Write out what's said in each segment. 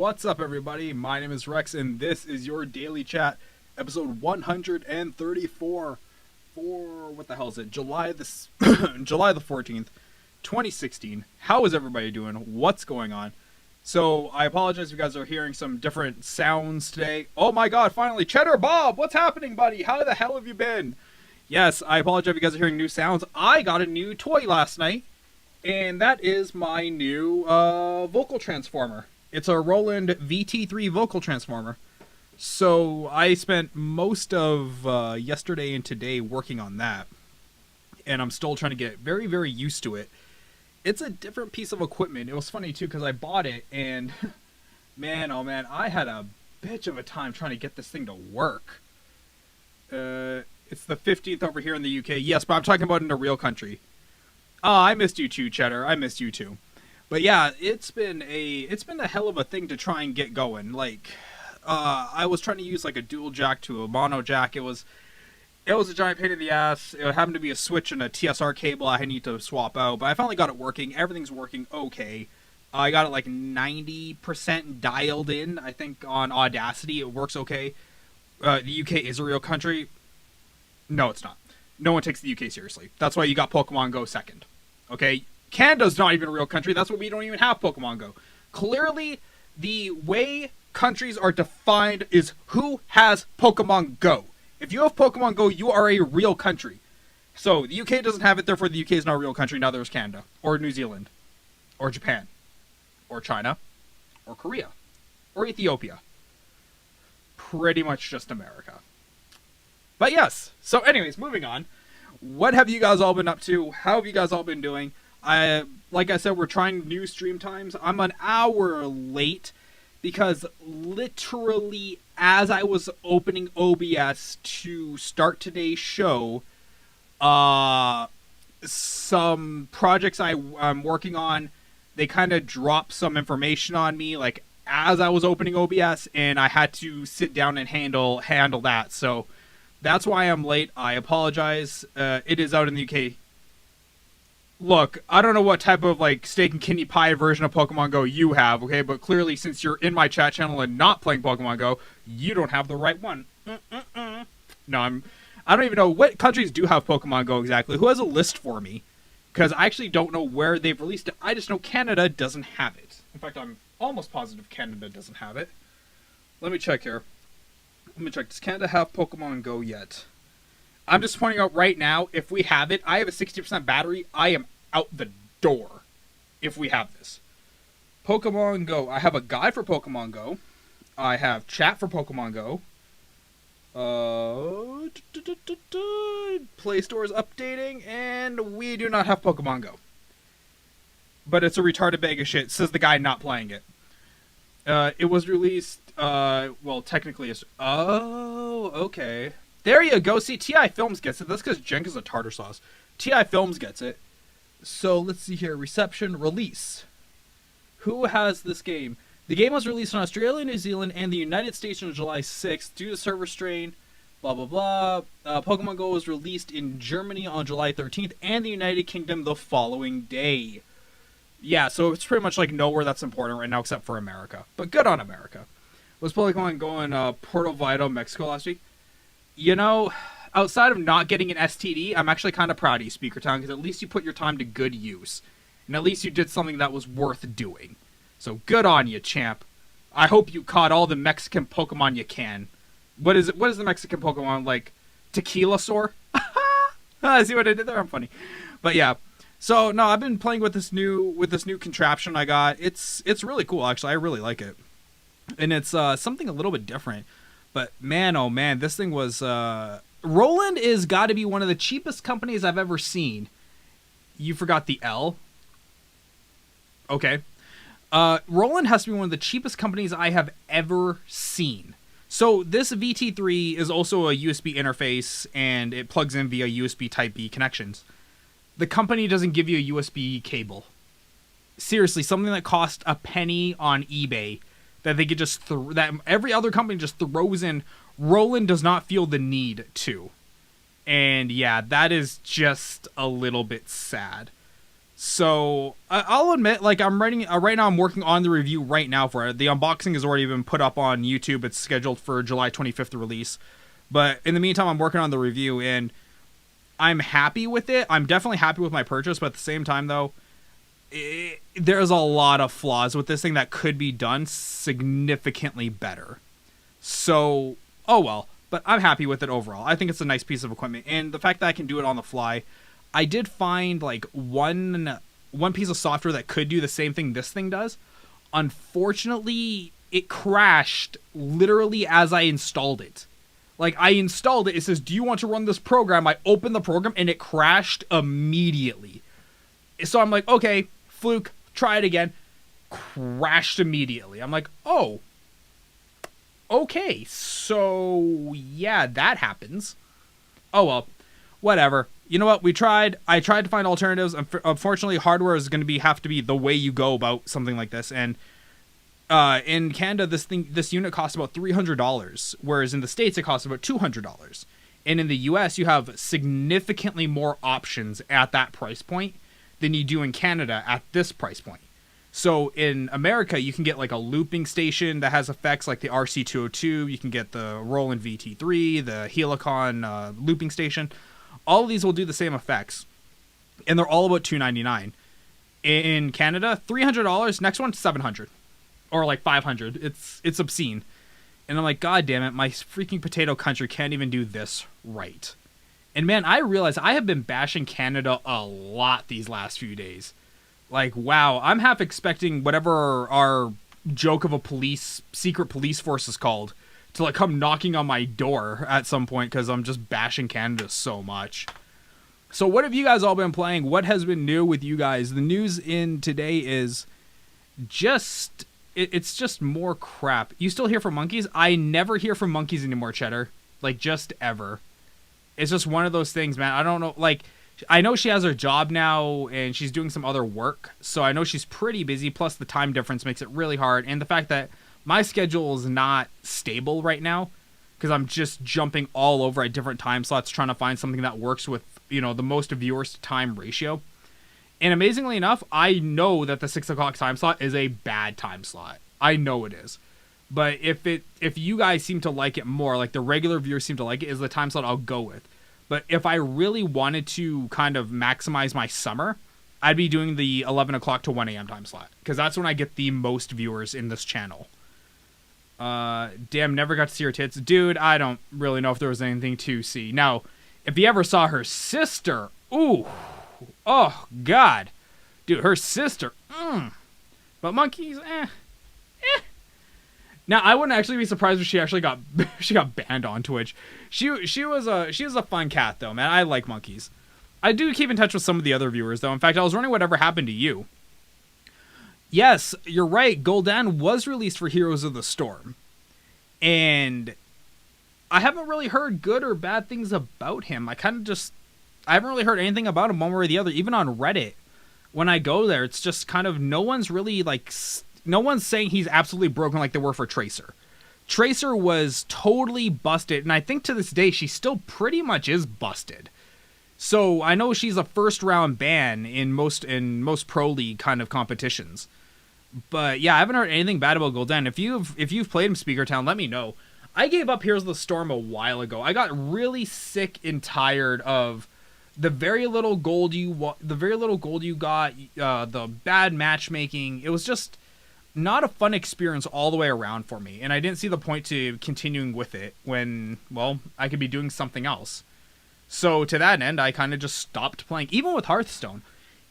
What's up, everybody? My name is Rex, and this is your Daily Chat, episode 134 for, what the hell is it, July the 14th, 2016. How is everybody doing? What's going on? So, I apologize if you guys are hearing some different sounds today. Oh my god, finally, Cheddar Bob! What's happening, buddy? How the hell have you been? Yes, I apologize if you guys are hearing new sounds. I got a new toy last night, and that is my new vocal transformer. It's a Roland VT3 vocal transformer. So I spent most of yesterday and today working on that. And I'm still trying to get very, very used to it. It's a different piece of equipment. It was funny, too, because I bought it, and man, oh man, I had a bitch of a time trying to get this thing to work. It's the 15th over here in the UK. Yes, but I'm talking about in a real country. I missed you too, Cheddar. I missed you too. But yeah, it's been a hell of a thing to try and get going. Like, I was trying to use like a dual jack to a mono jack. It was a giant pain in the ass. It happened to be a switch and a TSR cable I need to swap out. But I finally got it working. Everything's working okay. I got it like 90% dialed in. I think on Audacity it works okay. The UK is a real country. No, it's not. No one takes the UK seriously. That's why you got Pokemon Go second. Okay? Canada's not even a real country. That's why we don't even have Pokemon Go. Clearly, the way countries are defined is who has Pokemon Go. If you have Pokemon Go, you are a real country. So, the UK doesn't have it, therefore the UK is not a real country. Now there's Canada. Or New Zealand. Or Japan. Or China. Or Korea. Or Ethiopia. Pretty much just America. But yes. So anyways, moving on. What have you guys all been up to? How have you guys all been doing? Like I said, we're trying new stream times. I'm an hour late because literally as I was opening OBS to start today's show, some projects I'm working on, they kind of dropped some information on me, like as I was opening OBS, and I had to sit down and handle that. So that's why I'm late. I apologize. It is out in the UK. Look, I don't know what type of like steak and kidney pie version of Pokemon Go you have, okay? But clearly, since you're in my chat channel and not playing Pokemon Go, you don't have the right one. No, I don't even know what countries do have Pokemon Go exactly. Who has a list for me? Because I actually don't know where they've released it. I just know Canada doesn't have it. In fact, I'm almost positive Canada doesn't have it. Let me check here. Let me check. Does Canada have Pokemon Go yet? I'm just pointing out right now, if we have it, I have a 60% battery. I am out the door if we have this. Pokemon Go. I have a guide for Pokemon Go. I have chat for Pokemon Go. Play Store is updating, and we do not have Pokemon Go. But it's a retarded bag of shit, says the guy not playing it. It was released, well, technically it's... Oh, okay. There you go. See, TI Films gets it. That's because Jenk is a tartar sauce. TI Films gets it. So, let's see here. Reception, release. Who has this game? The game was released in Australia, New Zealand, and the United States on July 6th due to server strain, blah, blah, blah. Pokemon Go was released in Germany on July 13th and the United Kingdom the following day. Yeah, so it's pretty much like nowhere that's important right now except for America. But good on America. Was Pokemon Go in Puerto Vallarta, Mexico last week? You know, outside of not getting an STD, I'm actually kind of proud of you, Speaker Town, because at least you put your time to good use. And at least you did something that was worth doing. So good on you, champ. I hope you caught all the Mexican Pokemon you can. What is it? What is the Mexican Pokemon, like? Tequilasaur? See what I did there? I'm funny. But yeah. So, no, I've been playing with this new contraption I got. It's really cool, actually. I really like it. And it's something a little bit different. But man, oh man, this thing was... Roland is got to be one of the cheapest companies I've ever seen. You forgot the L? Okay. Roland has to be one of the cheapest companies I have ever seen. So this VT3 is also a USB interface, and it plugs in via USB Type-B connections. The company doesn't give you a USB cable. Seriously, something that cost a penny on eBay that they could just that every other company just throws in. Roland does not feel the need to. And yeah, that is just a little bit sad. So I'll admit, like, I'm writing right now. I'm working on the review right now for it. The unboxing has already been put up on YouTube. It's scheduled for July 25th release. But in the meantime, I'm working on the review, and I'm happy with it. I'm definitely happy with my purchase. But at the same time, though, there's a lot of flaws with this thing that could be done significantly better. So, oh well. But I'm happy with it overall. I think it's a nice piece of equipment, and the fact that I can do it on the fly. I did find like one piece of software that could do the same thing this thing does. Unfortunately, it crashed literally as I installed it. Like, I installed it, it says, "Do you want to run this program?" I opened the program and it crashed immediately. So I'm like, okay, fluke, try it again. Crashed immediately. I'm like, oh, okay, so yeah, that happens. Oh well, whatever. You know what? I tried to find alternatives. Unfortunately, hardware is going to have to be the way you go about something like this. And in Canada, this unit costs about $300, whereas in the States it costs about $200. And in the US, you have significantly more options at that price point than you do in Canada at this price point. So in America, you can get like a looping station that has effects like the RC202. You can get the Roland VT3, the Helicon looping station. All of these will do the same effects, and they're all about $299. In Canada, $300. Next one, $700, or like $500. It's obscene, and I'm like, God damn it, my freaking potato country can't even do this right. And man, I realize I have been bashing Canada a lot these last few days. Like, wow, I'm half expecting whatever our joke of a secret police force is called to like come knocking on my door at some point because I'm just bashing Canada so much. So what have you guys all been playing? What has been new with you guys? The news in today is just it's just more crap. You still hear from monkeys? I never hear from monkeys anymore, Cheddar. Like, just ever. It's just one of those things, man. I don't know. Like, I know she has her job now and she's doing some other work, so I know she's pretty busy. Plus the time difference makes it really hard, and the fact that my schedule is not stable right now because I'm just jumping all over at different time slots trying to find something that works with, you know, the most viewers to time ratio. And amazingly enough, I know that the 6 o'clock time slot is a bad time slot. I know it is. But if you guys seem to like it more, like the regular viewers seem to like it, is the time slot I'll go with. But if I really wanted to kind of maximize my summer, I'd be doing the 11 o'clock to 1 a.m. time slot because that's when I get the most viewers in this channel. Damn, never got to see her tits. Dude, I don't really know if there was anything to see. Now, if you ever saw her sister, ooh, oh, God. Dude, her sister, But monkeys, Now, I wouldn't actually be surprised if she actually got banned on Twitch. She was a fun cat, though, man. I like monkeys. I do keep in touch with some of the other viewers, though. In fact, I was wondering whatever happened to you. Yes, you're right. Gul'dan was released for Heroes of the Storm. And I haven't really heard good or bad things about him. I haven't really heard anything about him one way or the other. Even on Reddit, when I go there, it's just kind of no one's saying he's absolutely broken like they were for Tracer. Tracer was totally busted, and I think to this day she still pretty much is busted. So I know she's a first round ban in most pro league kind of competitions. But yeah, I haven't heard anything bad about Gul'dan. If you've played him, Speaker Town, let me know. I gave up Heroes of the Storm a while ago. I got really sick and tired of the very little gold you got, the bad matchmaking. It was just not a fun experience all the way around for me, and I didn't see the point to continuing with it when, well, I could be doing something else. So to that end, I kind of just stopped playing. Even with Hearthstone.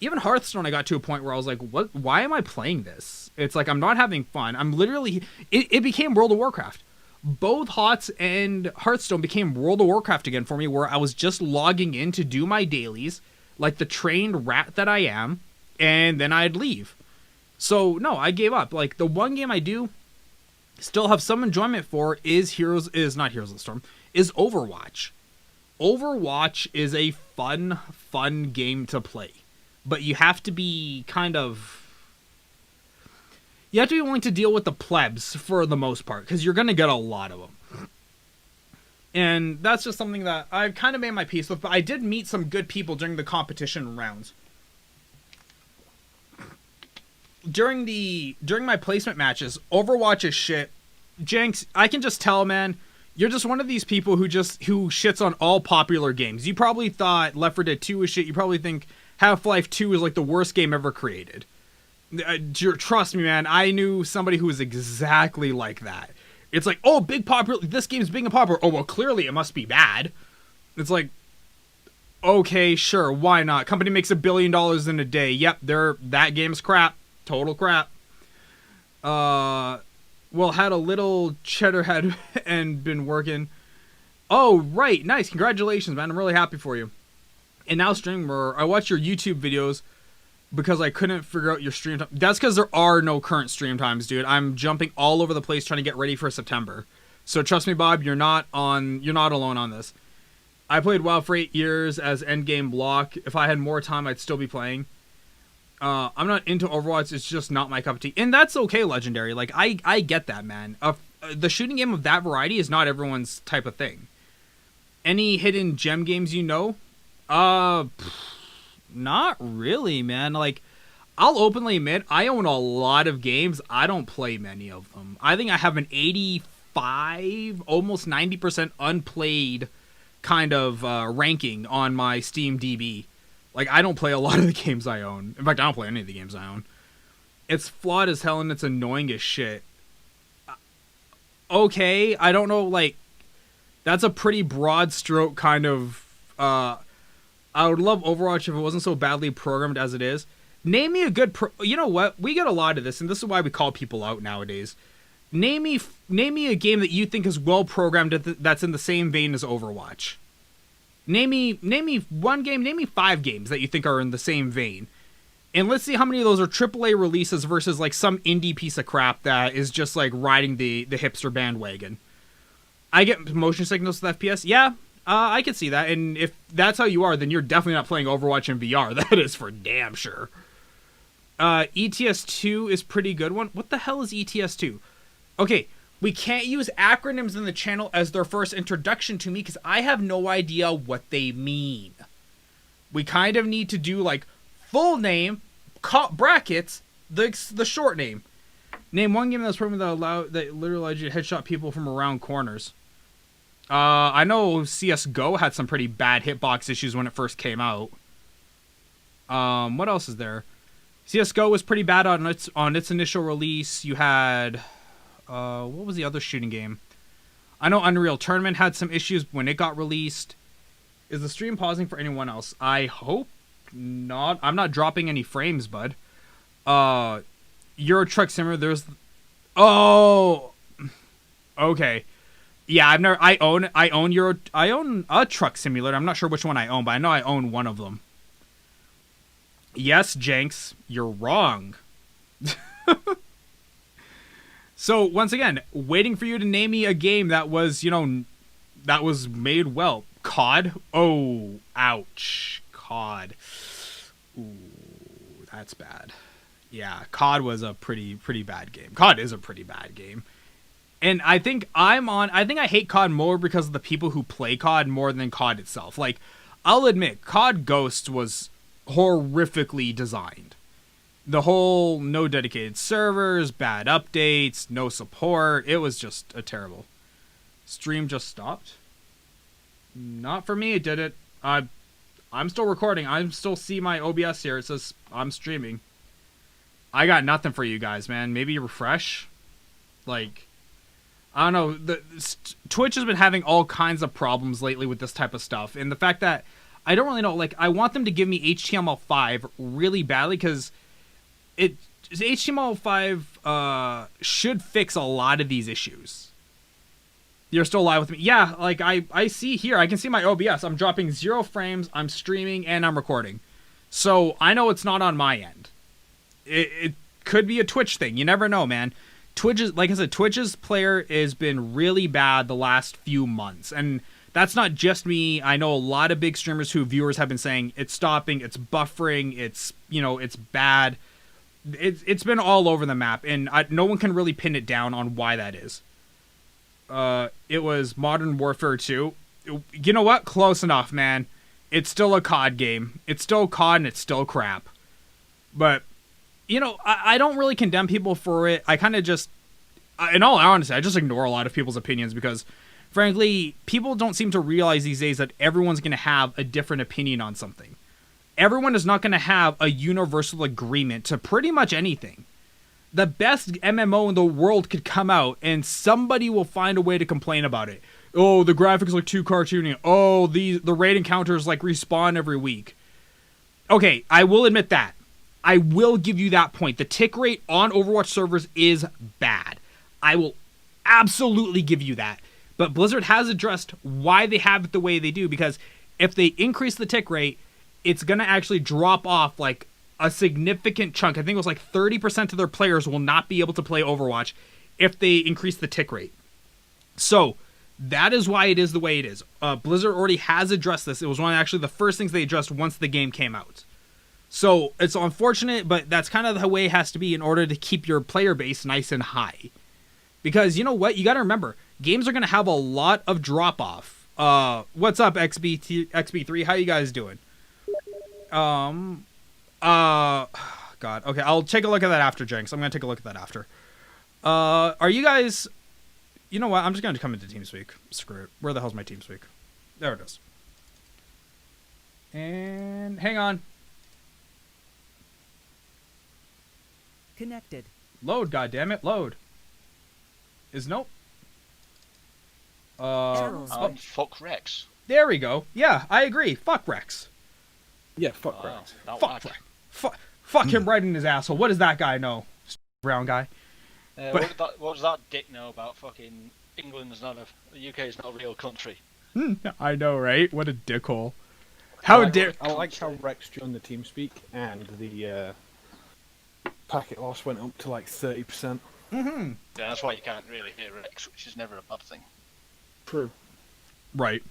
Even Hearthstone, I got to a point where I was like, what? Why am I playing this? It's like, I'm not having fun. I'm literally... It became World of Warcraft. Both HOTS and Hearthstone became World of Warcraft again for me, where I was just logging in to do my dailies, like the trained rat that I am, and then I'd leave. So, no, I gave up. Like, the one game I do still have some enjoyment for is not Heroes of the Storm, is Overwatch. Overwatch is a fun game to play. But you have to be you have to be willing to deal with the plebs for the most part, because you're going to get a lot of them. And that's just something that I've kind of made my peace with, but I did meet some good people during the competition rounds. during my placement matches, Overwatch is shit. Jenks, I can just tell, man, you're just one of these people who shits on all popular games. You probably thought Left 4 Dead 2 was shit. You probably think Half-Life 2 is like the worst game ever created. Trust me, man, I knew somebody who was exactly like that. It's like, oh, this game's big and popular. Oh, well, clearly it must be bad. It's like, okay, sure, why not? Company makes $1 billion in a day. Yep, that game's crap. Total crap. Well, had a little cheddar head and been working. Oh, right, nice. Congratulations, man. I'm really happy for you. And now streamer, I watch your YouTube videos because I couldn't figure out your stream time. That's because there are no current stream times, dude. I'm jumping all over the place trying to get ready for September. So trust me, Bob, you're not alone on this. I played WoW for 8 years as endgame block. If I had more time, I'd still be playing. I'm not into Overwatch. It's just not my cup of tea. And that's okay, Legendary. Like, I get that, man. The shooting game of that variety is not everyone's type of thing. Any hidden gem games you know? Not really, man. Like, I'll openly admit, I own a lot of games. I don't play many of them. I think I have an 85, almost 90% unplayed kind of ranking on my Steam DB. Like, I don't play a lot of the games I own. In fact, I don't play any of the games I own. It's flawed as hell and it's annoying as shit. Okay, I don't know, like, that's a pretty broad stroke kind of, I would love Overwatch if it wasn't so badly programmed as it is. Name me a good, you know what, we get a lot of this, and this is why we call people out nowadays. Name me a game that you think is well programmed that's in the same vein as Overwatch. Name me one game, name me 5 games that you think are in the same vein. And let's see how many of those are AAA releases versus like some indie piece of crap that is just like riding the hipster bandwagon. I get motion sickness with FPS. Yeah, I can see that. And if that's how you are, then you're definitely not playing Overwatch in VR. That is for damn sure. ETS2 is pretty good one. What the hell is ETS2? Okay, we can't use acronyms in the channel as their first introduction to me because I have no idea what they mean. We kind of need to do like full name, brackets, the short name. Name one game that was proven that literally allowed you to headshot people from around corners. I know CSGO had some pretty bad hitbox issues when it first came out. What else is there? CSGO was pretty bad on its initial release. You had what was the other shooting game? I know Unreal Tournament had some issues when it got released. Is the stream pausing for anyone else? I hope not. I'm not dropping any frames, bud. Euro Truck Simulator. Oh, okay. Yeah, I own a truck simulator. I'm not sure which one I own, but I know I own one of them. Yes, Jenks, you're wrong. So, once again, waiting for you to name me a game that was, that was made well. COD? Oh, ouch. COD. Ooh, that's bad. Yeah, COD was a pretty bad game. COD is a pretty bad game. And I think I hate COD more because of the people who play COD more than COD itself. Like, I'll admit, COD Ghosts was horrifically designed. The whole no dedicated servers, bad updates, no support. It was just a terrible. Stream just stopped? Not for me, it did it. I'm still recording. I still see my OBS here. It says I'm streaming. I got nothing for you guys, man. Maybe refresh? Like, I don't know. Twitch has been having all kinds of problems lately with this type of stuff. And the fact that I don't really know, like, I want them to give me HTML5 really badly because HTML5 should fix a lot of these issues. You're still live with me. Yeah, like, I see here. I can see my OBS. I'm dropping 0 frames. I'm streaming, and I'm recording. So, I know it's not on my end. It could be a Twitch thing. You never know, man. Like I said, Twitch's player has been really bad the last few months. And that's not just me. I know a lot of big streamers who viewers have been saying it's stopping, it's buffering, it's bad. It's been all over the map, and no one can really pin it down on why that is. It was Modern Warfare 2. You know what? Close enough, man. It's still a COD game. It's still COD, and it's still crap. But I don't really condemn people for it. I kind of just, in all honesty, I just ignore a lot of people's opinions because, frankly, people don't seem to realize these days that everyone's going to have a different opinion on something. Everyone is not going to have a universal agreement to pretty much anything. The best MMO in the world could come out and somebody will find a way to complain about it. Oh, the graphics look too cartoony. Oh, the raid encounters like respawn every week. Okay, I will admit that. I will give you that point. The tick rate on Overwatch servers is bad. I will absolutely give you that. But Blizzard has addressed why they have it the way they do, because if they increase the tick rate, it's going to actually drop off like a significant chunk. I think it was like 30% of their players will not be able to play Overwatch if they increase the tick rate. So that is why it is the way it is. Blizzard already has addressed this. It was one of actually the first things they addressed once the game came out. So it's unfortunate, but that's kind of the way it has to be in order to keep your player base nice and high. Because you know what? You got to remember, games are going to have a lot of drop-off. What's up, XB3? How you guys doing? God. Okay, I'll take a look at that after, Jenks. I'm going to take a look at that after. Are you guys... You know what? I'm just going to come into TeamSpeak. Screw it. Where the hell's my TeamSpeak? There it is. And hang on. Connected. Load, goddammit, load. Is nope. Fuck Rex. There we go. Yeah, I agree. Fuck Rex. Yeah, fuck Rex. Fuck Rex. Fuck him right in his asshole. What does that guy know? Brown guy. What does that dick know about fucking England's not the UK is not a real country? I know, right? What a dickhole. I like how Rex joined the TeamSpeak and the packet loss went up to like 30%. Yeah, that's why you can't really hear Rex, which is never a bad thing. True. Right.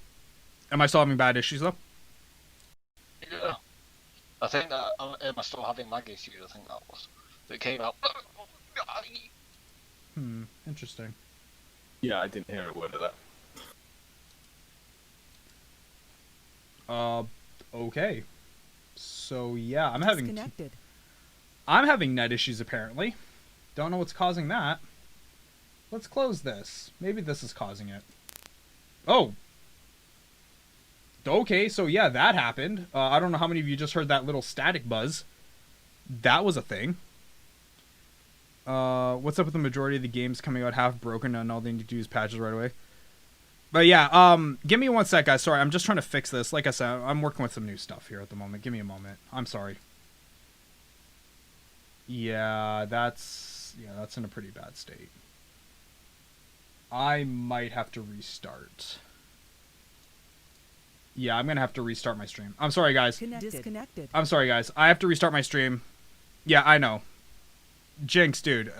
Am I still having bad issues though? Yeah. I think that am I still having lag issues? I think that was that came out. Interesting. Yeah, I didn't hear a word of that. Okay. So yeah, I'm having net issues apparently. Don't know what's causing that. Let's close this. Maybe this is causing it. Oh. Okay, so yeah, that happened. I don't know how many of you just heard that little static buzz. That was a thing. What's up with the majority of the games coming out half broken and all they need to do is patches right away? But yeah, give me one sec, guys. Sorry, I'm just trying to fix this. Like I said, I'm working with some new stuff here at the moment. Give me a moment. I'm sorry. Yeah, that's in a pretty bad state. I might have to restart. Yeah, I'm gonna have to restart my stream. I'm sorry, guys. Disconnected. I'm sorry, guys. I have to restart my stream. Yeah, I know. Jinx, dude.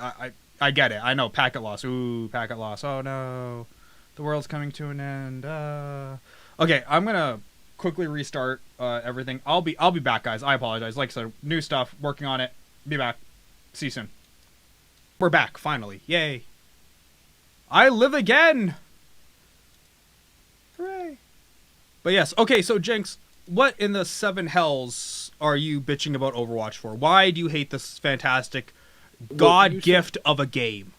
I get it. I know. Packet loss. Ooh, packet loss. Oh no, the world's coming to an end. Okay, I'm gonna quickly restart everything. I'll be back, guys. I apologize. Like I said, new stuff. Working on it. Be back. See you soon. We're back finally. Yay! I live again. Hooray! But yes, okay, so Jinx, what in the seven hells are you bitching about Overwatch for? Why do you hate this fantastic god gift of a game?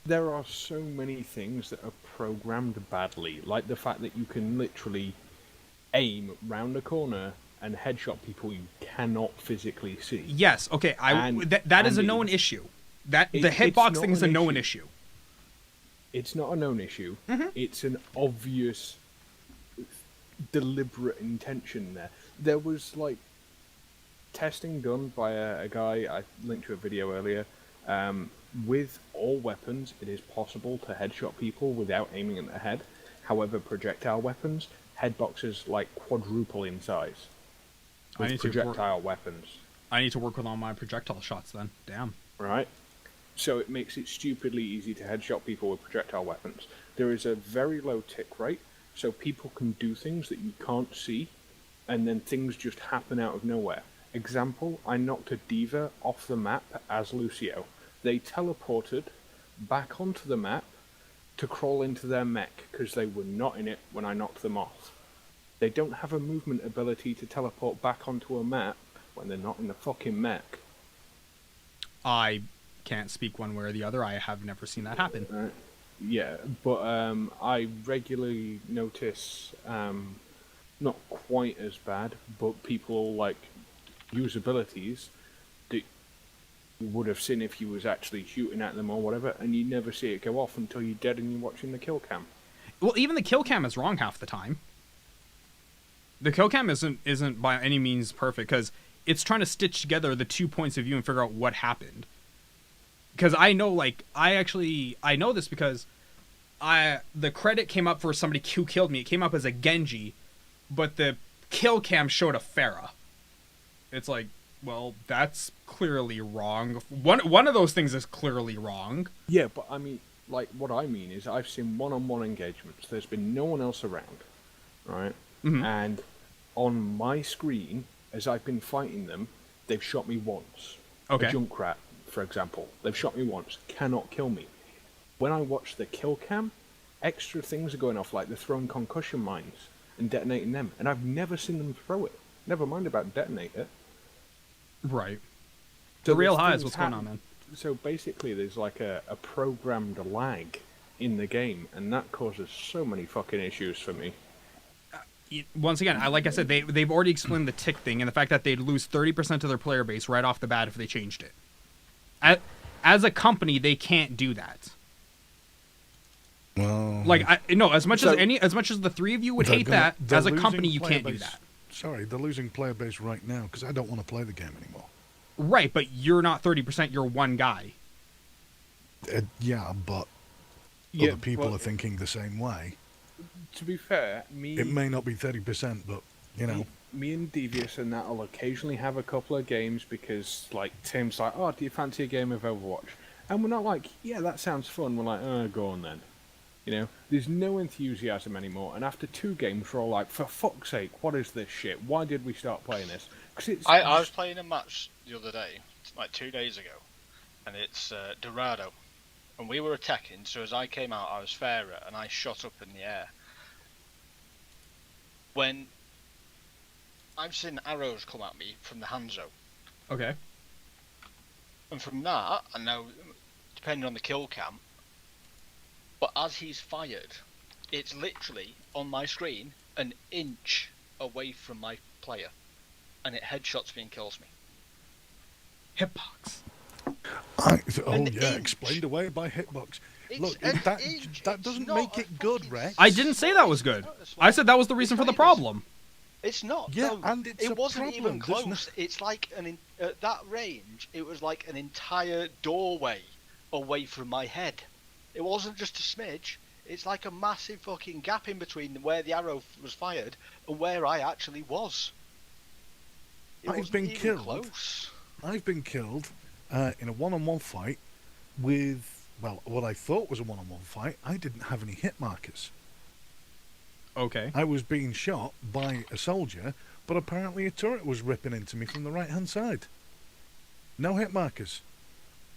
There are so many things that are programmed badly, like the fact that you can literally aim round a corner and headshot people you cannot physically see. Yes, okay, that is a known issue. The hitbox thing is a known issue. It's not a known issue. Mm-hmm. It's an obvious, deliberate intention there. There was, like, testing done by a guy, I linked to a video earlier. With all weapons, it is possible to headshot people without aiming at the head. However, projectile weapons, headboxes, like, quadruple in size. With projectile weapons. I need to work with all my projectile shots then. Damn. Right? So it makes it stupidly easy to headshot people with projectile weapons. There is a very low tick rate, so people can do things that you can't see, and then things just happen out of nowhere. Example, I knocked a diva off the map as Lucio. They teleported back onto the map to crawl into their mech, because they were not in it when I knocked them off. They don't have a movement ability to teleport back onto a map when they're not in the fucking mech. I can't speak one way or the other. I have never seen that happen. Yeah, but I regularly notice, not quite as bad, but people like usabilities that you would have seen if you was actually shooting at them or whatever, and you never see it go off until you're dead and you're watching the kill cam. Well, even the kill cam is wrong half the time. The kill cam isn't by any means perfect because it's trying to stitch together the 2 points of view and figure out what happened. Because I know, like, I know this because the credit came up for somebody who killed me. It came up as a Genji, but the kill cam showed a Pharah. It's like, well, that's clearly wrong. One of those things is clearly wrong. Yeah, but I mean, like, what I mean is I've seen one-on-one engagements. There's been no one else around, right? Mm-hmm. And on my screen, as I've been fighting them, they've shot me once. Okay. A Junkrat, for example. They've shot me once, cannot kill me. When I watch the kill cam, extra things are going off, like they're throwing concussion mines and detonating them, and I've never seen them throw it. Never mind about detonate it. Right. So The real there's high is things what's going on, man. So basically, there's like a programmed lag in the game, and that causes so many fucking issues for me. Once again, like I said, they've already explained the tick thing and the fact that they'd lose 30% of their player base right off the bat if they changed it. As a company, they can't do that. Well, like as much as the three of you would hate that, as a company, you can't do that. Sorry, they're losing player base right now because I don't want to play the game anymore. Right, but you're not 30%. You're one guy. Yeah, but other people are thinking the same way. To be fair, it may not be 30%, but you know, me and Devious and that will occasionally have a couple of games because, like, Tim's like, "Oh, do you fancy a game of Overwatch?" And we're not like, "Yeah, that sounds fun." We're like, "Oh, go on then." You know, there's no enthusiasm anymore. And after 2 games, we're all like, "For fuck's sake, what is this shit? Why did we start playing this?" Because I was playing a match the other day, like 2 days ago, and it's Dorado, and we were attacking. So as I came out, I was fairer, and I shot up in the air. When I've seen arrows come at me from the Hanzo. Okay. And from that, I know, depending on the kill cam, but as he's fired, it's literally on my screen an inch away from my player, and it headshots me and kills me. Hitbox. Explained away by hitbox. Look, that doesn't make it good, Rex. I didn't say that was good. I said that was the reason for the problem. It's not. Yeah, no, and it wasn't even close. It's like at that range, it was like an entire doorway away from my head. It wasn't just a smidge. It's like a massive fucking gap in between where the arrow was fired and where I actually was. I've been killed. Close. I've been killed in a one-on-one fight with, well, what I thought was a one-on-one fight. I didn't have any hit markers. Okay. I was being shot by a soldier, but apparently a turret was ripping into me from the right-hand side. No hit markers.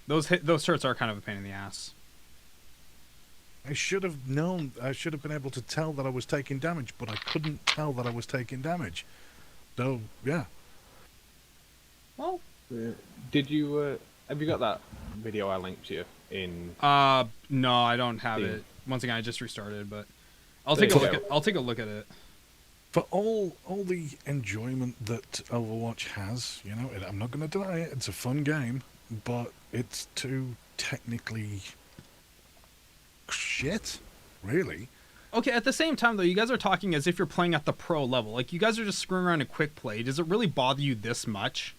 Those turrets are kind of a pain in the ass. I should have known. I should have been able to tell that I was taking damage, but I couldn't tell that I was taking damage. So, yeah. Well, did you have you got that video I linked you in? No, I don't have it. Once again, I just restarted, but I'll take a look at it. For all the enjoyment that Overwatch has, you know, I'm not going to deny it. It's a fun game, but it's too technically shit, really. Okay, at the same time, though, you guys are talking as if you're playing at the pro level. Like, you guys are just screwing around in quick play. Does it really bother you this much?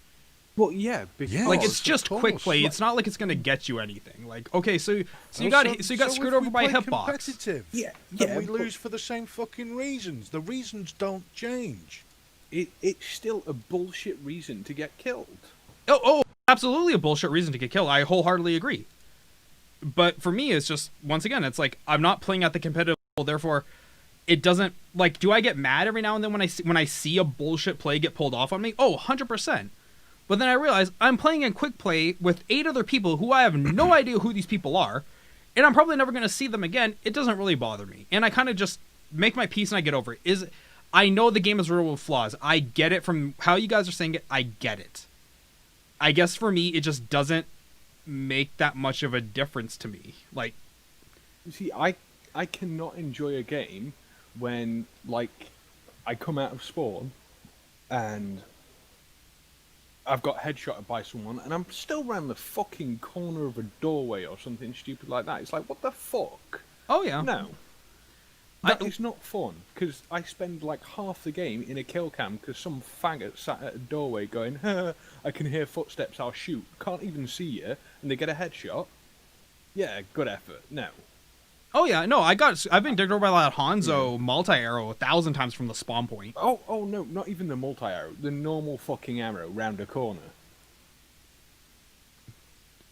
Well, yeah, because like, it's just quick play. It's not like it's going to get you anything. Like, okay, so you got screwed over by a hitbox. Competitive, yeah, and we lose for the same fucking reasons. The reasons don't change. It's still a bullshit reason to get killed. Oh, absolutely a bullshit reason to get killed. I wholeheartedly agree. But for me, it's just, once again, it's like, I'm not playing at the competitive level, therefore, it doesn't, like, do I get mad every now and then when I see a bullshit play get pulled off on me? Oh, 100%. But then I realize I'm playing in quick play with 8 other people who I have no idea who these people are, and I'm probably never going to see them again. It doesn't really bother me. And I kind of just make my peace and I get over it. I know the game is riddled with flaws. I get it from how you guys are saying it. I get it. I guess for me, it just doesn't make that much of a difference to me. Like, You see, I cannot enjoy a game when, like, I come out of spawn and I've got headshotted by someone and I'm still round the fucking corner of a doorway or something stupid like that. It's like, what the fuck? oh yeah. No. That is not fun, because I spend like half the game in a kill cam because some faggot sat at a doorway going, I can hear footsteps, I'll shoot. Can't even see you, and they get a headshot. Yeah, good effort. No. Oh yeah, no, I've been digged over by that Hanzo multi-arrow 1,000 times from the spawn point. Oh no, not even the multi-arrow. The normal fucking arrow round a corner.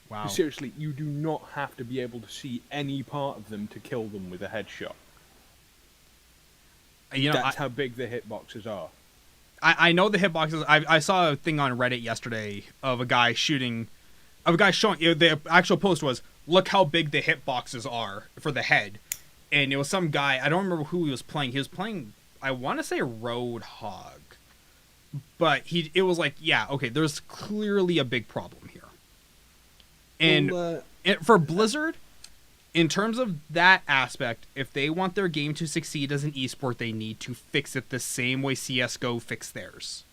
Wow. Seriously, you do not have to be able to see any part of them to kill them with a headshot. You know, That's how big the hitboxes are. I know the hitboxes. I saw a thing on Reddit yesterday of a guy shooting, of a guy showing. The actual post was, "Look how big the hitboxes are for the head," and it was some guy. I don't remember who he was playing. He was playing, I want to say Roadhog, but it was like, yeah, okay. There's clearly a big problem here, and for Blizzard, in terms of that aspect, if they want their game to succeed as an esport, they need to fix it the same way CSGO fixed theirs.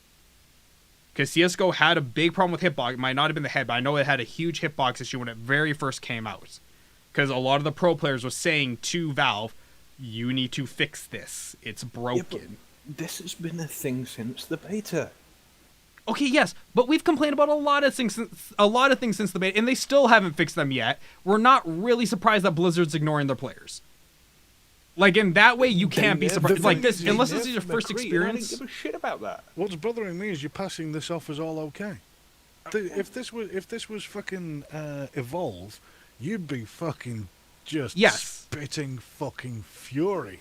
Because CSGO had a big problem with hitbox. It might not have been the head, but I know it had a huge hitbox issue when it very first came out. Because a lot of the pro players were saying to Valve, you need to fix this. It's broken. Yeah, this has been a thing since the beta. Okay, yes, but we've complained about a lot of things since the beta, and they still haven't fixed them yet. We're not really surprised that Blizzard's ignoring their players. Like, in that way, you can't be surprised. Like this, unless this is your first experience. I don't give a shit about that. What's bothering me is you're passing this off as all okay. If this was fucking Evolve, you'd be fucking just spitting fucking fury.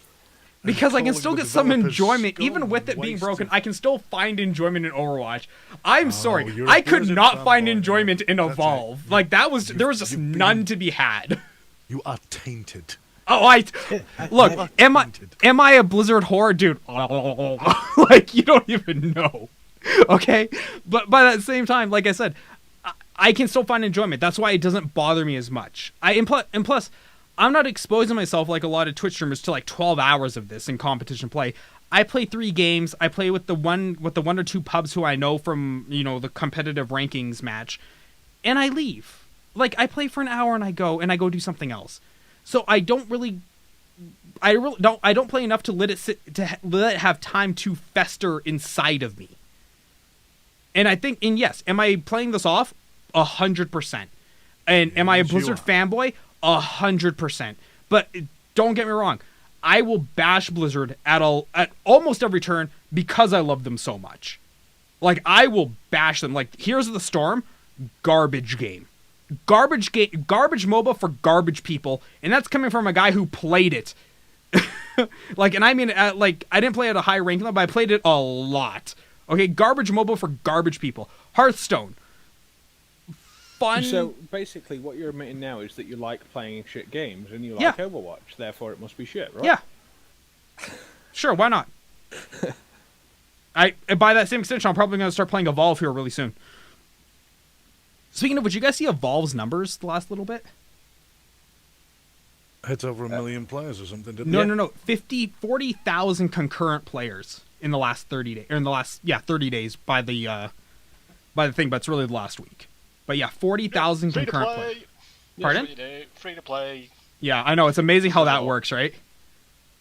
Because I can still get some enjoyment, even with it being broken. I can still find enjoyment in Overwatch. I'm sorry, I could not find enjoyment in Evolve. Like there was just none to be had. You are tainted. Oh, look. Am I a Blizzard whore, dude? Like, you don't even know. Okay, but by that same time, like I said, I can still find enjoyment. That's why it doesn't bother me as much. And plus, I'm not exposing myself like a lot of Twitch streamers to like 12 hours of this in competition play. I play 3 games. I play with the one or two pubs who I know from, the competitive rankings match, and I leave. Like, I play for an hour and I go do something else. So I don't play enough to let it have time to fester inside of me. And I think, yes, am I playing this off? 100%. And am I a Blizzard fanboy? 100%. But don't get me wrong, I will bash Blizzard at almost every turn because I love them so much. Like, I will bash them. Like, Heroes of the Storm, garbage game. Garbage MOBA for garbage people, and that's coming from a guy who played it. Like, and I mean, I didn't play at a high ranking level, but I played it a lot. Okay, garbage MOBA for garbage people. Hearthstone. Fun. So basically, what you're admitting now is that you like playing shit games and you like Overwatch. Therefore, it must be shit, right? Yeah. Sure, why not? By that same extension, I'm probably going to start playing Evolve here really soon. Speaking of which, you guys see Evolve's numbers the last little bit? It's over 1 million players or something, didn't it? No. 40,000 concurrent players in the last 30 days. Or in the last, 30 days by the thing, but it's really the last week. But yeah, 40,000 concurrent players. Pardon? Free to play. Yeah, I know. It's amazing how that works, right?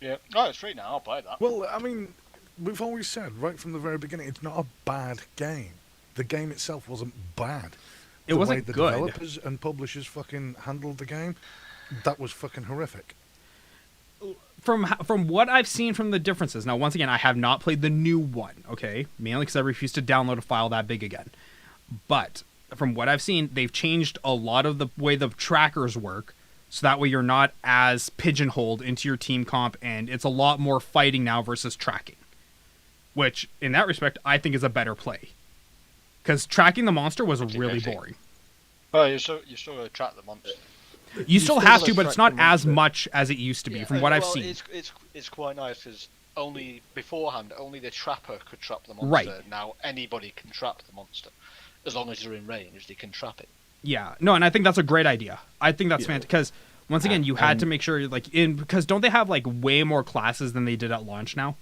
Yeah. Oh, it's free now. I'll buy that. Well, I mean, we've always said, right from the very beginning, it's not a bad game. The game itself wasn't bad. It wasn't good. The way the developers and publishers fucking handled the game, that was fucking horrific. From what I've seen from the differences, now once again, I have not played the new one, okay? Mainly because I refuse to download a file that big again. But from what I've seen, they've changed a lot of the way the trackers work, so that way you're not as pigeonholed into your team comp, and it's a lot more fighting now versus tracking. Which, in that respect, I think is a better play. Because tracking the monster was really boring. Oh, you still got to track the monster. You still have to, but it's not as much as it used to be, from what I've seen. It's quite nice because only beforehand, only the trapper could trap the monster. Right. Now anybody can trap the monster, as long as you're in range. They can trap it. Yeah, no, and I think that's a great idea. I think that's fantastic because once again, you had to make sure because don't they have like way more classes than they did at launch now?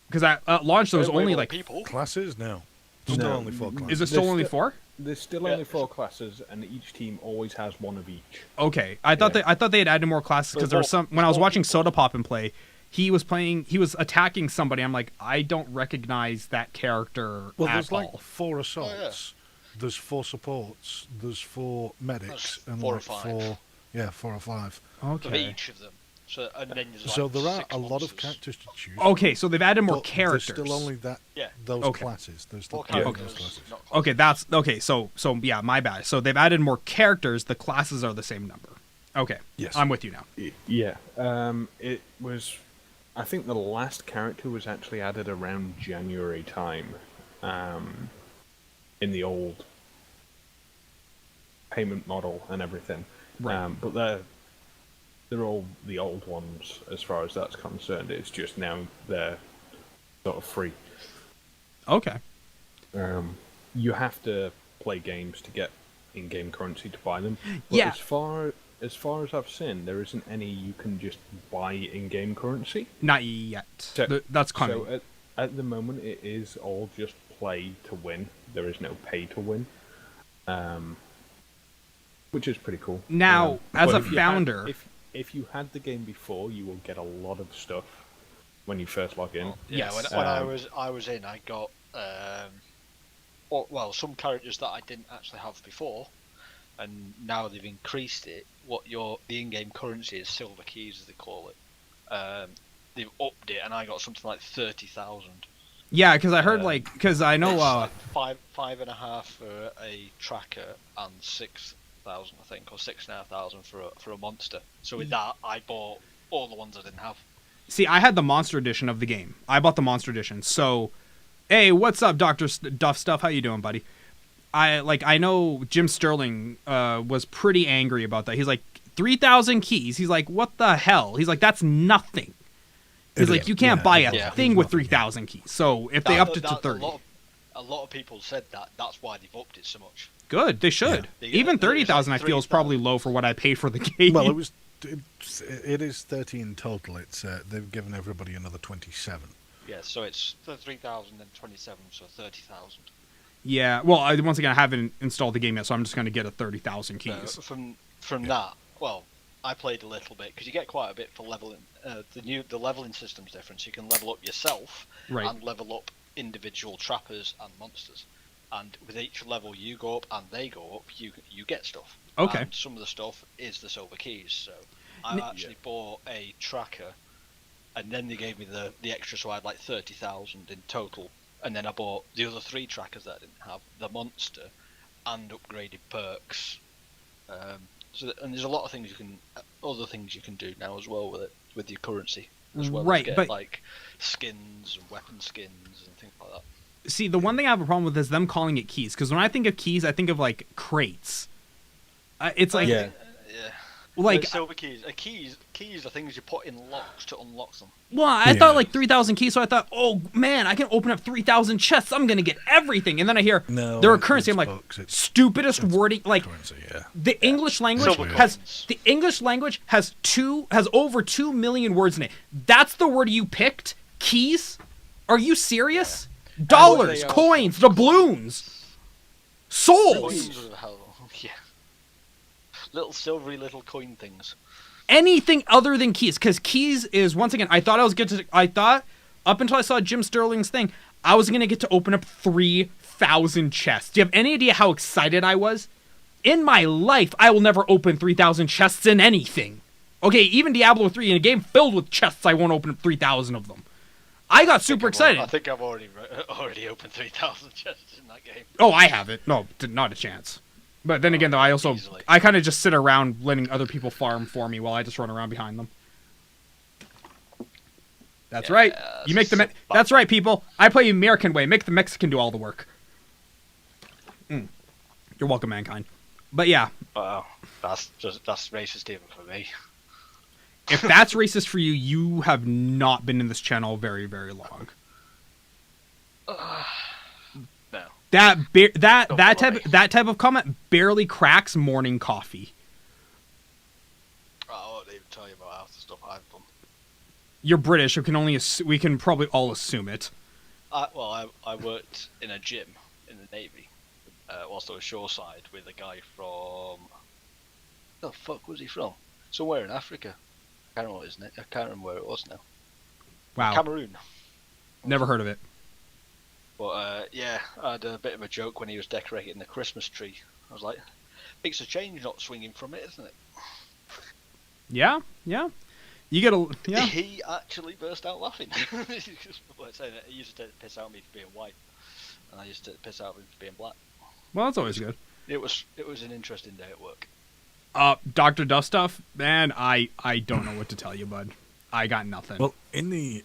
Because at launch there was Way only more like people. Classes? No. Still No. only 4 classes. Is it still There's only sti- 4? There's still only 4 classes, and each team always has one of each. Okay, I thought they had added more classes because there was some when I was watching Soda Pop and play. He was attacking somebody. I'm like, I don't recognize that character Well, at there's all. like 4 assaults. There's 4 supports. There's 4 medics. There's And 4 or like 5. 4 or 5. Of Okay. each of them. So and then there's So like there are 6 a lot of monsters. characters to choose. Okay, so they've added more but characters. There's still only Yeah. those Okay. classes. There's still 4 only characters. those classes. Not classes. Okay, that's okay. So yeah, my bad. So they've added more characters. The classes are the same number. Okay, Yes. I'm with you now. Yeah. It was. I think the last character was actually added around January time, in the old payment model and everything. Right. But they're all the old ones as far as that's concerned. It's just now they're sort of free. Okay. You have to play games to get in-game currency to buy them. But Yeah. as far as I've seen, there isn't any you can just buy in-game currency. Not yet. So- That's coming. So at the moment, it is all just play to win. There is no pay to win, which is pretty cool. Now, as but a if you founder- if you had the game before, you will get a lot of stuff when you first log in. Yeah, Yes. when I was in, I got some characters that I didn't actually have before, and now they've increased it. The in-game currency is silver keys, as they call it. They've upped it, and I got something like 30,000. Yeah, because I heard because I know It's like 5.5 for a tracker and 6,000, I think, or 6,500 for a monster. So with that, I bought all the ones I didn't have. see, I had the Monster Edition of the game. I bought the Monster Edition. So, hey, what's up, Doctor Duff Stuff? How you doing, buddy? I know Jim Sterling was pretty angry about that. He's like 3,000 keys. He's like, what the hell? He's like, that's nothing. He's like, you can't buy a thing with 3,000 keys. So if they upped it to 30, a lot of people said that. That's why they've upped it so much. good. They should. Yeah. Even 30,000, I feel, is probably low for what I paid for the game. Well, it is 30 in total. It's they've given everybody another 27. Yeah, so it's 3,027, so 30,000. Yeah. Well, once again, I haven't installed the game yet, so I'm just going to get a 30,000 keys. From that, well, I played a little bit because you get quite a bit for leveling. The leveling system's different. So you can level up yourself Right. and level up individual trappers and monsters. And with each level you go up and they go up, you get stuff. Okay. And some of the stuff is the silver keys. So I actually bought a tracker, and then they gave me the extra, so I had like 30,000 in total. And then I bought the other 3 trackers that I didn't have, the monster, and upgraded perks. And there's a lot of things other things you can do now as well with it, with your currency as well. Right, as get, but- like skins and weapon skins and things like that. See, the one thing I have a problem with is them calling it keys. Because when I think of keys, I think of like crates. It's like, Yeah. like, Silver keys. Keys are things you put in locks to unlock them. well, I thought like 3,000 keys, so I thought, oh man, I can open up 3,000 chests. I'm gonna get everything. And then I hear No, there are currency. I'm it's like, books, it's stupidest wording. Like currency, yeah. the English language Silver has coins. the English language has over 2 million words in it. That's the word you picked? Keys? Are you serious? Dollars, they are- coins, doubloons, souls. Coins are hell. Yeah. Little silvery little coin things. Anything other than keys, because keys is, once again, I thought up until I saw Jim Sterling's thing, I was gonna get to open up 3,000 chests. Do you have any idea how excited I was? In my life, I will never open 3,000 chests in anything. Okay, even Diablo 3, in a game filled with chests, I won't open up 3,000 of them. I got super excited. I think I've already opened 3,000 chests in that game. Oh, I haven't. No, not a chance. But then again, though, Easily. I kind of just sit around letting other people farm for me while I just run around behind them. That's right. You make the. That's right, people. I play American way. Make the Mexican do all the work. You're welcome, mankind. But yeah, Wow, that's racist even for me. If that's racist for you, you have not been in this channel very, very long. No. That type of comment barely cracks morning coffee. I won't even tell you about half the stuff I've done. You're British. We can probably all assume it. I worked in a gym in the Navy whilst I was shoreside with a guy from... Where the fuck was he from? Somewhere in Africa. I can't remember I can't remember where it was now. Wow. Cameroon. Never heard of it. But yeah, I had a bit of a joke when he was decorating the Christmas tree. I was like, makes a change not swinging from it, isn't it? Yeah. You get a... Yeah. He actually burst out laughing. Saying that he used to take the piss out of me for being white. And I used to take the piss out of him for being black. Well, that's always good. It was an interesting day at work. Dr. Dustuff, man, I don't know what to tell you, bud. I got nothing. Well, in the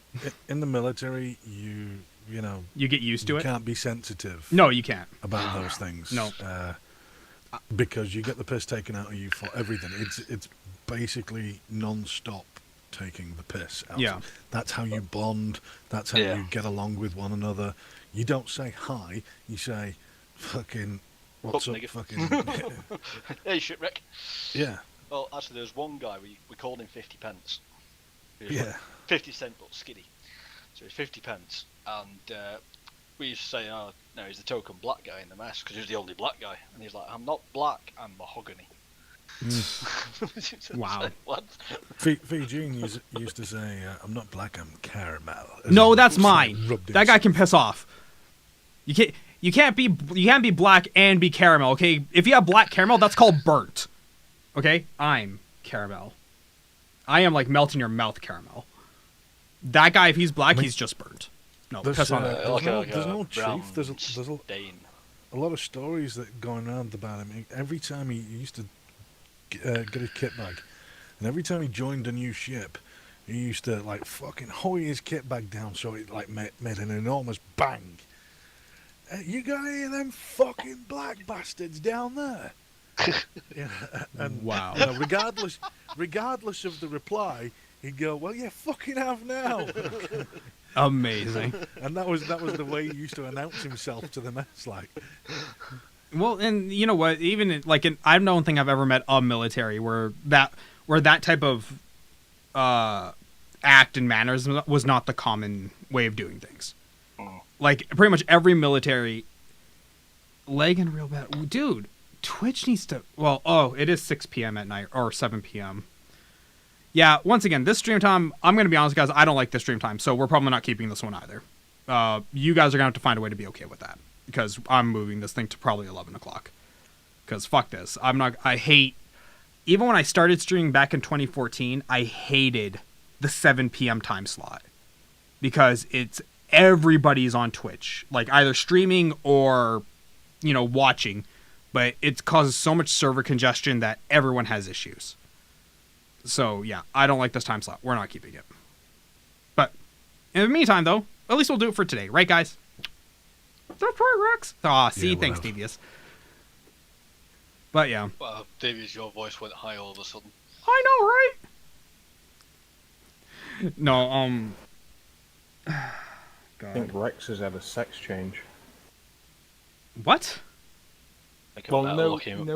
military, you know, you get used to it. You can't be sensitive. No, you can't. About those things. No. Because you get the piss taken out of you for everything. It's basically non-stop taking the piss out. Yeah. That's how you bond. That's how you get along with one another. You don't say hi. You say, fucking, what's up, fucking... Hey, shipwreck. Yeah. Well, actually, there was one guy, we called him 50 pence. Yeah. 50 cent, but skinny. So he's 50 pence. And we used to say, oh, no, he's the token black guy in the mess, because he was the only black guy. And he's like, I'm not black, I'm mahogany. Wow. What? Fijian used to say, I'm not black, I'm caramel. No, that's mine. That guy can piss off. You can't be black and be caramel, okay? If you have black caramel, that's called burnt. Okay? I'm caramel. I am like melt in your mouth caramel. That guy, if he's black, he's just burnt. No, piss on that. There's no chief. There's a lot of stories that going around about him. Every time he used to get his kit bag, and every time he joined a new ship, he used to like fucking hoy his kit bag down so it like made an enormous bang. You got any of them fucking black bastards down there? Yeah, and wow. You know, regardless of the reply, he'd go, "Well, you fucking have now." Amazing. And that was the way he used to announce himself to the mess, like. Well, and you know what? Even I don't think I've ever met a military where that type of act and manners was not the common way of doing things. Like pretty much every military, lagging real bad, dude. Twitch needs to. Well, it is 6 p.m. at night or 7 p.m. Yeah, once again, this stream time, I'm going to be honest, guys, I don't like this stream time, so we're probably not keeping this one either. You guys are going to have to find a way to be okay with that, because I'm moving this thing to probably 11 o'clock. Because fuck this. I hate... Even when I started streaming back in 2014, I hated the 7 p.m. time slot. Because everybody's on Twitch. Like, either streaming or, watching. But it causes so much server congestion that everyone has issues. So, yeah, I don't like this time slot. We're not keeping it. But, in the meantime, though, at least we'll do it for today. Right, guys? That's right, Rex. Aw, see? Thanks, Devious. But, yeah. Well, Devious, your voice went high all of a sudden. I know, right? No, God. I think Rex has had a sex change. What? Make a better looking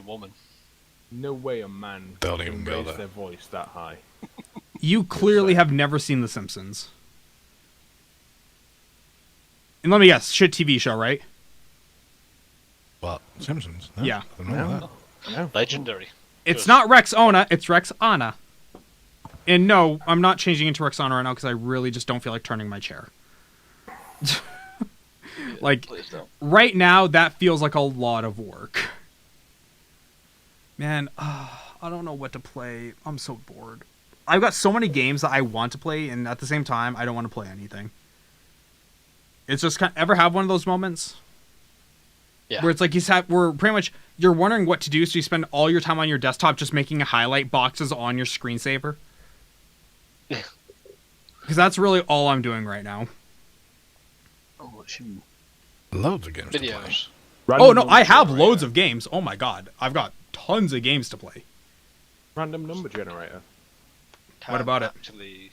woman. No way a man Don't can even go raise there. their voice that high. You clearly have never seen The Simpsons. And let me guess, shit TV show, right? What? Simpsons? No, Yeah. I don't know that. No. Legendary. It's not Rex Ona, it's Rex Anna. And no, I'm not changing into Rex Anna right now because I really just don't feel like turning my chair. Please don't. Right now, that feels like a lot of work. Man, I don't know what to play. I'm so bored. I've got so many games that I want to play, and at the same time, I don't want to play anything. It's just ever have one of those moments? Yeah. Where it's like where pretty much you're wondering what to do, so you spend all your time on your desktop just making highlight boxes on your screensaver. Yeah. Because that's really all I'm doing right now. Oh, Loads of games to play. videos. Oh no, I have loads of games. Oh my god, I've got tons of games to play. Random number generator. can't about it? actually.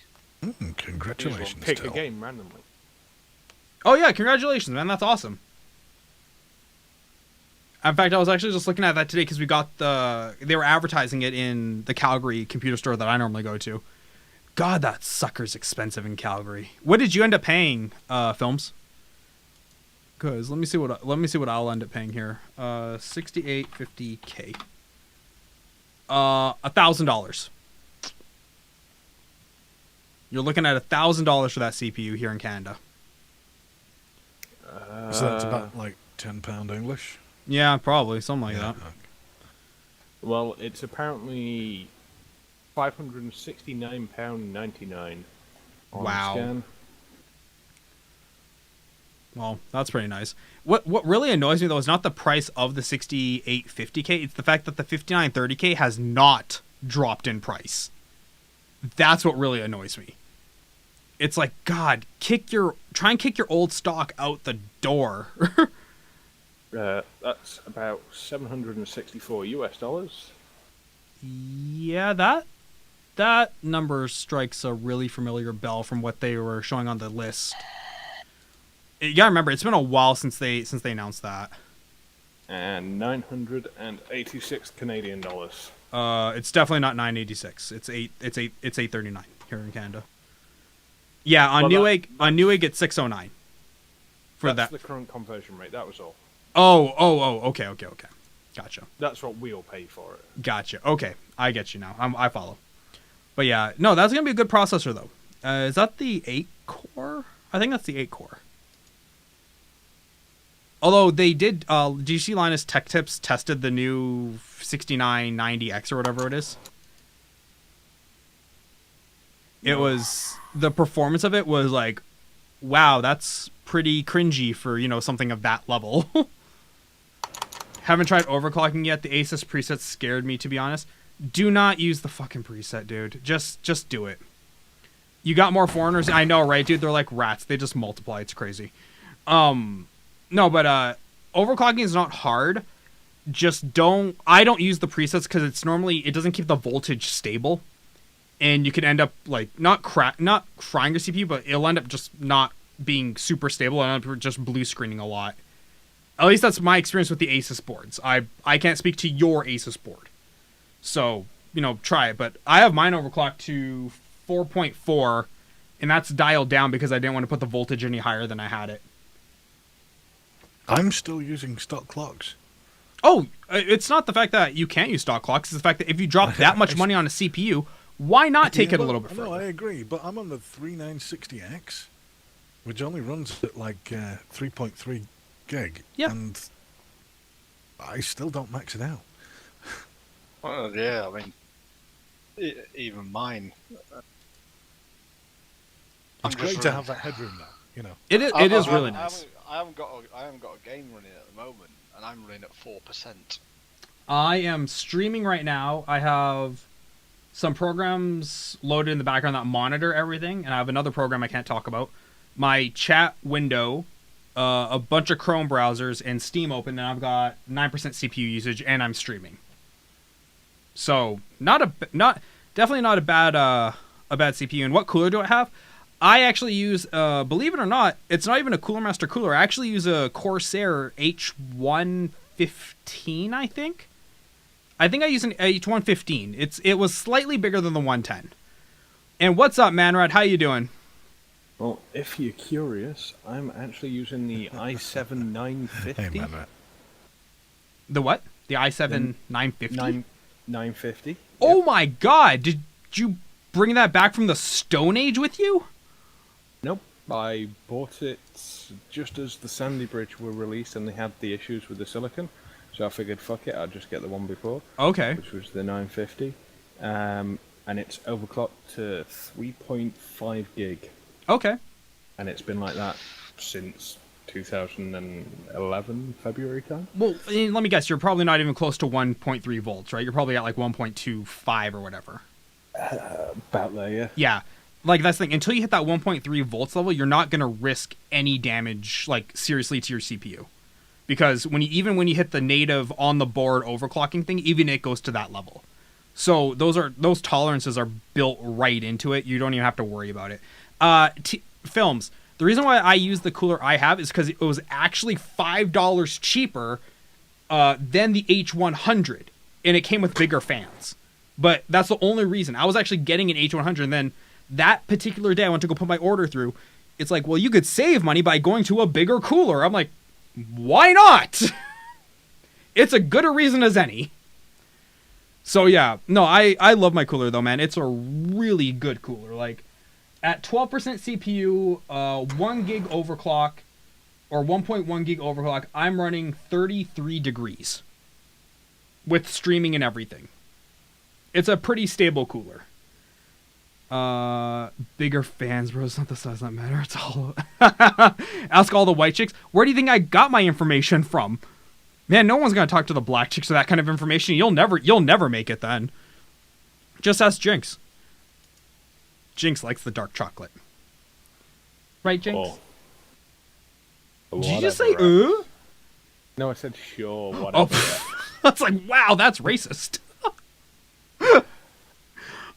Congratulations, Pick a Till. game randomly. Oh yeah, congratulations, man. That's awesome. In fact, I was actually just looking at that today because they were advertising it in the Calgary computer store that I normally go to. God, that sucker's expensive in Calgary. What did you end up paying, Films? Because let me see what I'll end up paying here. 6850K. $1,000. You're looking at $1,000 for that CPU here in Canada. So that's about like £10 English. Yeah, probably something like that. Well, it's apparently £569.99 on Wow. scan. Well, that's pretty nice. What really annoys me though is not the price of the 6850K, it's the fact that the 5930K has not dropped in price. That's what really annoys me. It's like, God, try and kick your old stock out the door. That's about $764. Yeah, that number strikes a really familiar bell from what they were showing on the list. You gotta remember, it's been a while since they announced that. And 986 Canadian dollars. It's definitely not 986. It's 839 here in Canada. Yeah, on Newegg it's 609 for that's that. the current conversion rate. That was all. Oh, okay. Gotcha. That's what we'll pay for it. Gotcha. Okay, I get you now. I follow. But yeah, no, that's gonna be a good processor though. Is that the 8 core? I think that's the 8 core. Although they did, GC Linus Tech Tips tested the new 6990X or whatever it is. It was, the performance of it was like, wow, that's pretty cringy for, something of that level. Haven't tried overclocking yet. The Asus preset scared me, to be honest. Do not use the fucking preset, dude. Just do it. You got more foreigners. I know, right, dude? They're like rats. They just multiply. It's crazy. No, but overclocking is not hard. I don't use the presets because it doesn't keep the voltage stable. And you can end up like not frying your CPU, but it'll end up just not being super stable and end up just blue screening a lot. At least that's my experience with the Asus boards. I can't speak to your Asus board. So, try it. But I have mine overclocked to 4.4, and that's dialed down because I didn't want to put the voltage any higher than I had it. I'm still using stock clocks. Oh, it's not the fact that you can't use stock clocks. It's the fact that if you drop that much money on a CPU, why not take it a little bit further? No, I agree, but I'm on the 3960X, which only runs at like 3.3 gig. Yeah. And I still don't max it out. Well, yeah, I mean, even mine. It's great to have that headroom now, It is really nice. I haven't got a game running at the moment, and I'm running at 4%. I am streaming right now. I have some programs loaded in the background that monitor everything, and I have another program I can't talk about. My chat window, a bunch of Chrome browsers, and Steam open, and I've got 9% CPU usage, and I'm streaming. So definitely not a bad CPU. And what cooler do I have? I actually use, believe it or not, it's not even a Cooler Master cooler. I actually use a Corsair H115, I think. I think I use an H115. It was slightly bigger than the 110. And what's up, Manrad? How you doing? Well, if you're curious, I'm actually using the i7 950. Hey, Manrad. The what? The i7 950? 950. Oh my god! Did you bring that back from the Stone Age with you? Nope. I bought it just as the Sandy Bridge were released and they had the issues with the silicon. So I figured, fuck it, I'll just get the one before. Okay. Which was the 950. And it's overclocked to 3.5 gig. Okay. And it's been like that since 2011, February time. Well, let me guess, you're probably not even close to 1.3 volts, right? You're probably at like 1.25 or whatever. About there, yeah. Yeah. Like, that's the thing. Until you hit that 1.3 volts level, you're not going to risk any damage, like, seriously to your CPU. Because when you hit the native on-the-board overclocking thing, even it goes to that level. So those tolerances are built right into it. You don't even have to worry about it. Films. The reason why I use the cooler I have is because it was actually $5 cheaper than the H100, and it came with bigger fans. But that's the only reason. I was actually getting an H100, and then that particular day I went to go put my order through. It's like, well, you could save money by going to a bigger cooler. I'm like, why not? It's a gooder reason as any. So yeah, no, I love my cooler though, man. It's a really good cooler. Like at 12% CPU, 1 gig overclock, or 1.1 gig overclock, I'm running 33 degrees with streaming and everything. It's a pretty stable cooler. Bigger fans, bro. It's not the size that matter. It's all. Ask all the white chicks. Where do you think I got my information from? Man, no one's gonna talk to the black chicks with that kind of information. You'll never make it then. Just ask Jinx. Jinx likes the dark chocolate. Right, Jinx? Oh. Did you just say No, I said sure, whatever. Oh, that's like, wow, that's racist.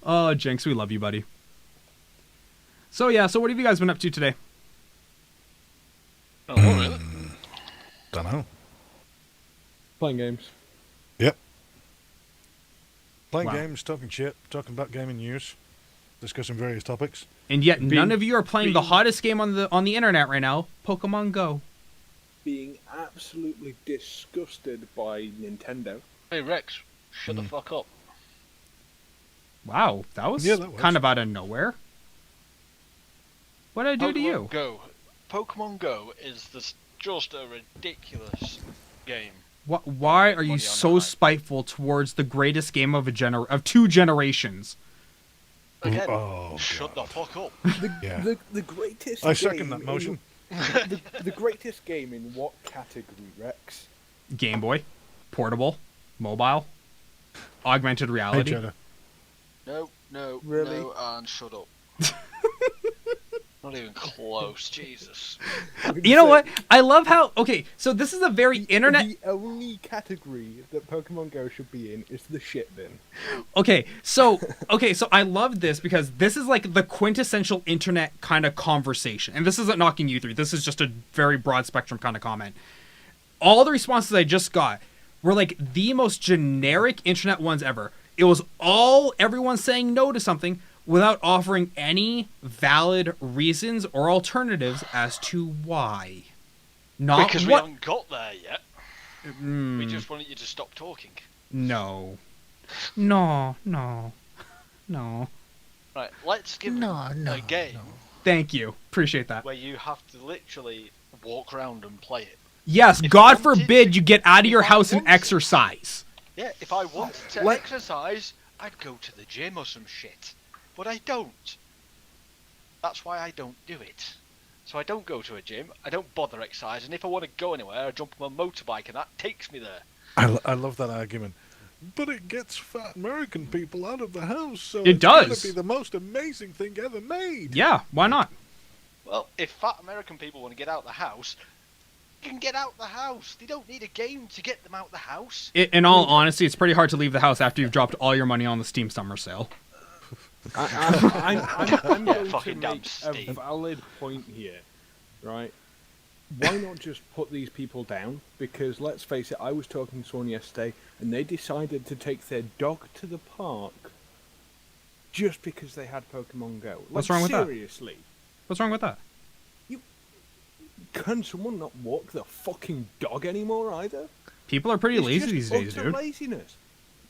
Oh, Jinx, we love you, buddy. So yeah, so what have you guys been up to today? Oh, really? Don't know. Playing games. Yep. Playing Wow. games, talking shit, talking about gaming news, discussing various topics. And yet none of you are playing the hottest game on the internet right now, Pokemon Go. Being absolutely disgusted by Nintendo. Hey, Rex, shut the fuck up. Wow, that was kind of out of nowhere. What did I do to you? Pokemon Go is just a ridiculous game. Why are you so spiteful towards the greatest game of two generations? Again, Oh, shut the fuck up. The greatest I second that motion. The greatest game in what category, Rex? Game Boy, portable, mobile, augmented reality. Hey, No, Really? no, and shut up. Not even close, Jesus. You know what? I love how. Okay, so this is a very internet. The only category that Pokemon Go should be in is the shit bin. Okay, so I love this because this is like the quintessential internet kind of conversation, and this isn't knocking you through. This is just a very broad spectrum kind of comment. All the responses I just got were like the most generic internet ones ever. It was all everyone saying no to something without offering any valid reasons or alternatives as to why. Not because we haven't got there yet. We just wanted you to stop talking. No. Right, let's give a game Thank you. Appreciate that. where you have to literally walk around and play it. Yes, If God I wanted forbid to- you get out of if your I house and wanted to. exercise. Yeah, if I wanted to exercise, I'd go to the gym or some shit. But I don't. That's why I don't do it. So I don't go to a gym, I don't bother exercise, and if I want to go anywhere, I jump on my motorbike and that takes me there. I love that argument. But it gets fat American people out of the house, so It it's does. gonna be the most amazing thing ever made. Yeah, why not? Well, if fat American people want to get out the house, they can get out the house. They don't need a game to get them out the house. In all honesty, it's pretty hard to leave the house after you've dropped all your money on the Steam Summer Sale. I'm going to fucking damn make a Steve. valid point here, right? Why not just put these people down? Because let's face it, I was talking to someone yesterday, and they decided to take their dog to the park just because they had Pokemon Go. What's wrong with that? Seriously, What's wrong with that? can someone not walk the fucking dog anymore either? People are pretty It's lazy just these days, utter dude. laziness.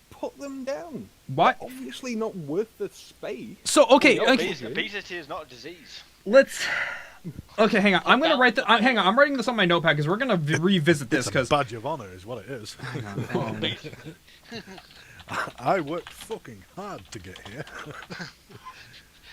Put them down. What? They're obviously not worth the space. So, okay, No, okay, obesity is not a disease. let's... Okay, hang on. I'm gonna write hang on, I'm writing this on my notepad because we're gonna revisit this It's a because... badge of honor is what it is. I worked fucking hard to get here.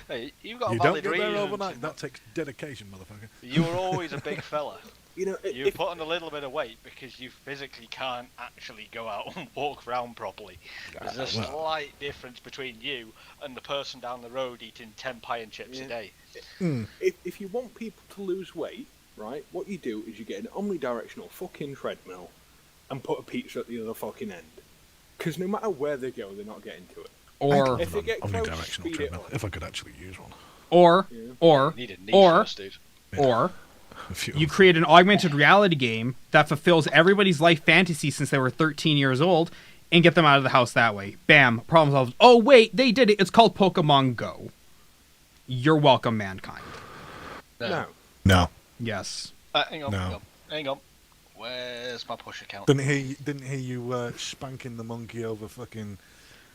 Hey, you've got You a don't valid get there reason. overnight. That takes dedication, motherfucker. You were always a big fella. You know, You put on a little bit of weight because you physically can't actually go out and walk around properly. There's a slight difference between you and the person down the road eating 10 pie and chips a day. if you want people to lose weight, right, what you do is you get an omnidirectional fucking treadmill and put a pizza at the other fucking end. Because no matter where they go, they're not getting to it. Or If they get close, omnidirectional speed it treadmill. up. If I could actually use one. or Yeah. or You need a niche or first, dude. or A few you of them. create an augmented reality game that fulfills everybody's life fantasy since they were 13 years old and get them out of the house that way. Bam, problem solved. Oh wait, they did it. It's called Pokemon Go. You're welcome, mankind. No. No. Yes. Hang on, No. hang on. Where's my push account? Didn't hear you spanking the monkey over fucking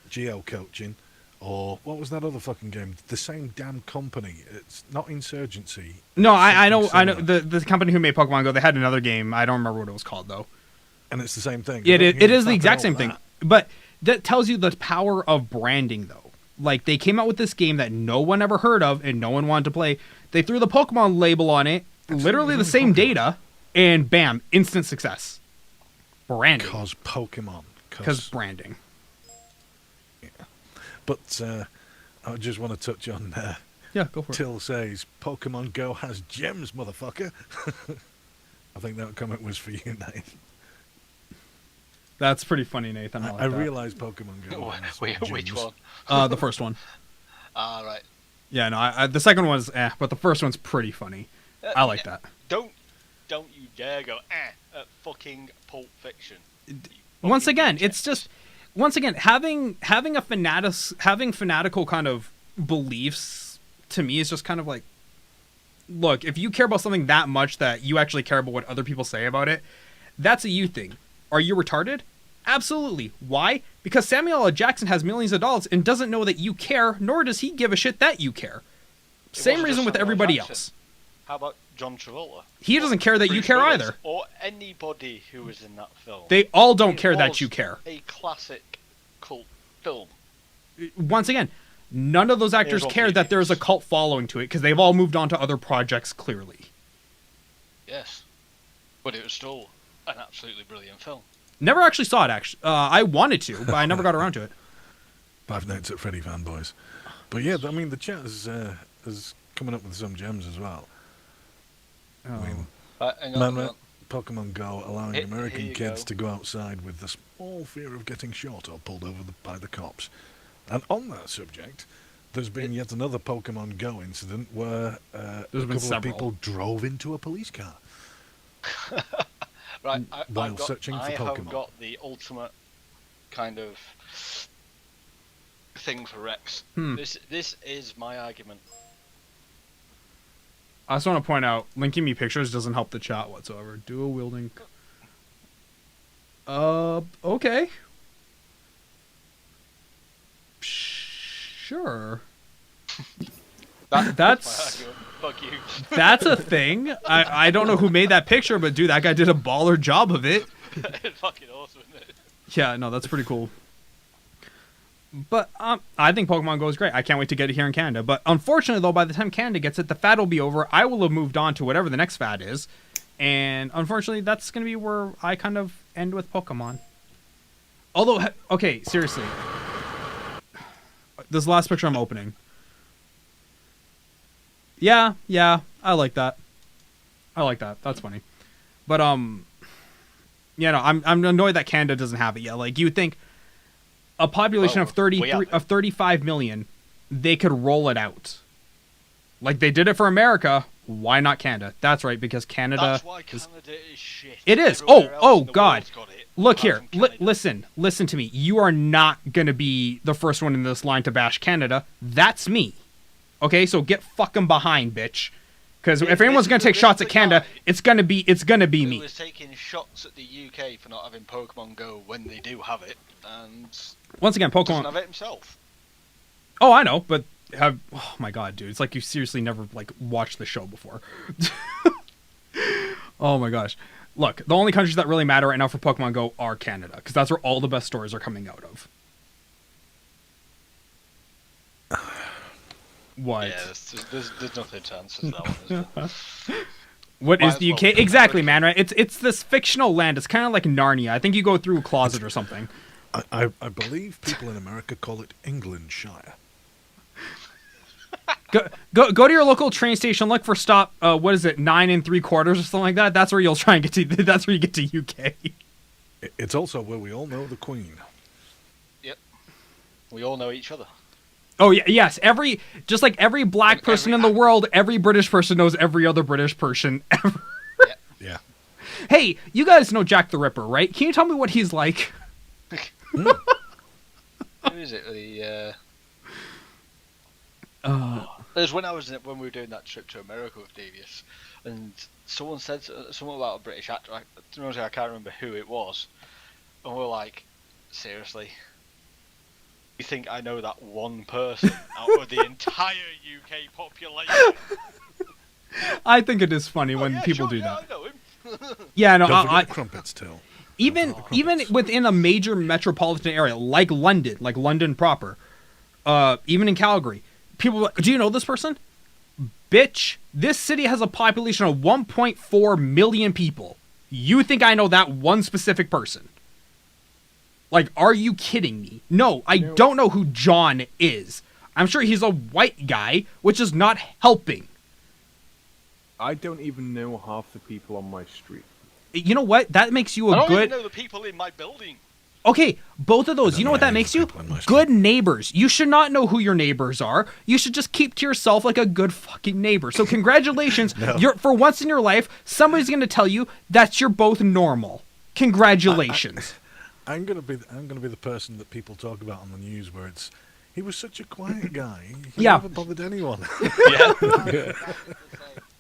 geo-coaching. Or what was that other fucking game? The same damn company. It's not Insurgency. No, It's I know something similar. the company who made Pokemon Go. They had another game. I don't remember what it was called though. And it's the same thing. It I don't hear is the fucking exact all same thing. that. But that tells you the power of branding, though. Like, they came out with this game that no one ever heard of and no one wanted to play. They threw the Pokemon label on it, literally the same data, and bam, instant success. Branding. Cause Pokemon. Because branding. But I just want to touch on Yeah, go for it. Till says Pokemon Go has gems, motherfucker. I think that comment was for you, Nathan. That's pretty funny, Nathan. I, I like that. realize Pokemon Go has Which gems. one? The first one. Ah, right. Yeah, no, the second one's but the first one's pretty funny. I like that. Don't you dare go at fucking Pulp Fiction. Once Fucking again, reject. it's just having fanatical kind of beliefs to me is just kind of like, look, if you care about something that much that you actually care about what other people say about it, that's a you thing. Are you retarded? Absolutely. Why? Because Samuel L. Jackson has millions of dollars and doesn't know that you care, nor does he give a shit that you care. Same wasn't reason just with Samuel everybody Jackson. else. How about John Travolta? He doesn't care that you Bruce care Willis, either. Or anybody who was in that film. They all don't It care that was you care. A classic cult film. Once again, none of those actors what care we that do. there's a cult following to it because they've all moved on to other projects clearly. Yes. But it was still an absolutely brilliant film. Never actually saw it, actually. I wanted to, but I never got around to it. Five Nights at Freddy fanboys. But yeah, I mean, the chat is coming up with some gems as well. I mean, Hang on, hang on. Pokemon Go allowing Here American you kids go. to go outside with the small fear of getting shot or pulled over by the cops. And on that subject, there's been yet another Pokemon Go incident where a There's been couple of several. people drove into a police car. Right, while searching for I Pokemon. have got the ultimate kind of thing for Rex. This is my argument. I just want to point out, linking me pictures doesn't help the chat whatsoever. Dual wielding. Okay. Sure. That's my argument. Fuck you. that's a thing. I don't know who made that picture, but dude, that guy did a baller job of it. It's fucking awesome, isn't it? Yeah, no, that's pretty cool. But I think Pokemon Go is great. I can't wait to get it here in Canada. But unfortunately, though, by the time Canada gets it, the fad will be over. I will have moved on to whatever the next fad is. And unfortunately, that's going to be where I kind of end with Pokemon. Although, okay, seriously. This last picture I'm opening. Yeah, I like that. That's funny. But, you know, I'm annoyed that Canada doesn't have it yet. Like, you would think a population of 35 million, they could roll it out. Like they did it for America, why not Canada? That's right, because Canada. That's why Canada is shit. It is. Everywhere else Oh in the God! world's got it, Look apart here. from Canada. Listen to me. You are not gonna be the first one in this line to bash Canada. That's me. Okay, so get fucking behind, bitch. Because if anyone's gonna take shots at Canada, it's gonna be Who me. was taking shots at the UK for not having Pokemon Go when they do have it, and Once again, doesn't Pokemon. have it himself. Oh, I know, but oh my God, dude! It's like you seriously never like watched the show before. Oh my gosh! Look, the only countries that really matter right now for Pokemon Go are Canada, because that's where all the best stories are coming out of. What? Yeah, there's nothing to answer to that one. Is there? What Might is as the well UK? be Exactly, American. man. Right? It's this fictional land. It's kind of like Narnia. I think you go through a closet or something. I believe people in America call it Englandshire. Go to your local train station. Look for stop. What is it? 9 3/4 or something like that. That's where you'll try and get to. That's where you get to UK. It's also where we all know the Queen. We all know each other. Oh yeah, yes. Just like every black person in the world, every British person knows every other British person ever. Yeah. Yeah. Hey, you guys know Jack the Ripper, right? Can you tell me what he's like? Who is it? It was when we were doing that trip to America with Devious, and someone said something about a British actor. I can't remember who it was, and we were like, seriously. You think I know that one person out of the entire UK population? I think it is funny when people do that. I know him. Yeah, no, Don't forget the crumpets too. even within a major metropolitan area like London proper, even in Calgary, people are like, do you know this person? Bitch, this city has a population of 1.4 million people. You think I know that one specific person? Like, are you kidding me? No, I don't know who John is. I'm sure he's a white guy, which is not helping. I don't even know half the people on my street. You know what? That makes you I a don't good... even know the people in my building. Okay, both of those. You know what that makes you? Good neighbors. You should not know who your neighbors are. You should just keep to yourself like a good fucking neighbor. So congratulations. You're, for once in your life, somebody's going to tell you that you're both normal. Congratulations. I'm gonna be the person that people talk about on the news where he was such a quiet guy. He never bothered anyone. Yeah.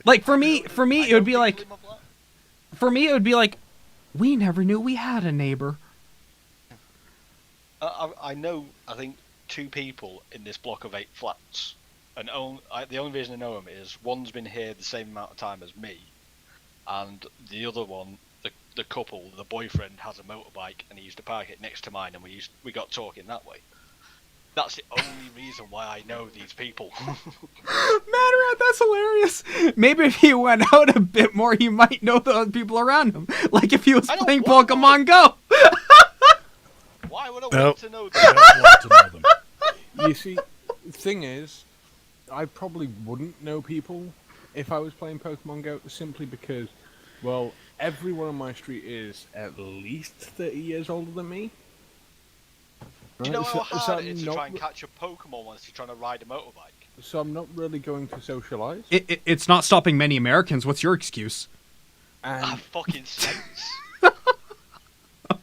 Like for me it would be like we never knew we had a neighbor. I know, I think, 2 people in this block of 8 flats. And the only reason I know them is one's been here the same amount of time as me, and the other one, the couple, the boyfriend has a motorbike and he used to park it next to mine, and we got talking that way. That's the only reason why I know these people. Man, that's hilarious. Maybe if he went out a bit more, he might know the other people around him. Like if he was playing Pokemon Go. Why would I want to know them? I don't want to know them. You see, the thing is, I probably wouldn't know people if I was playing Pokemon Go, simply because, well, everyone on my street is at least 30 years older than me. Do you know how hard it is to try and catch a Pokemon once you're trying to ride a motorbike? So I'm not really going to socialise. It's not stopping many Americans. What's your excuse? And, fucking sense.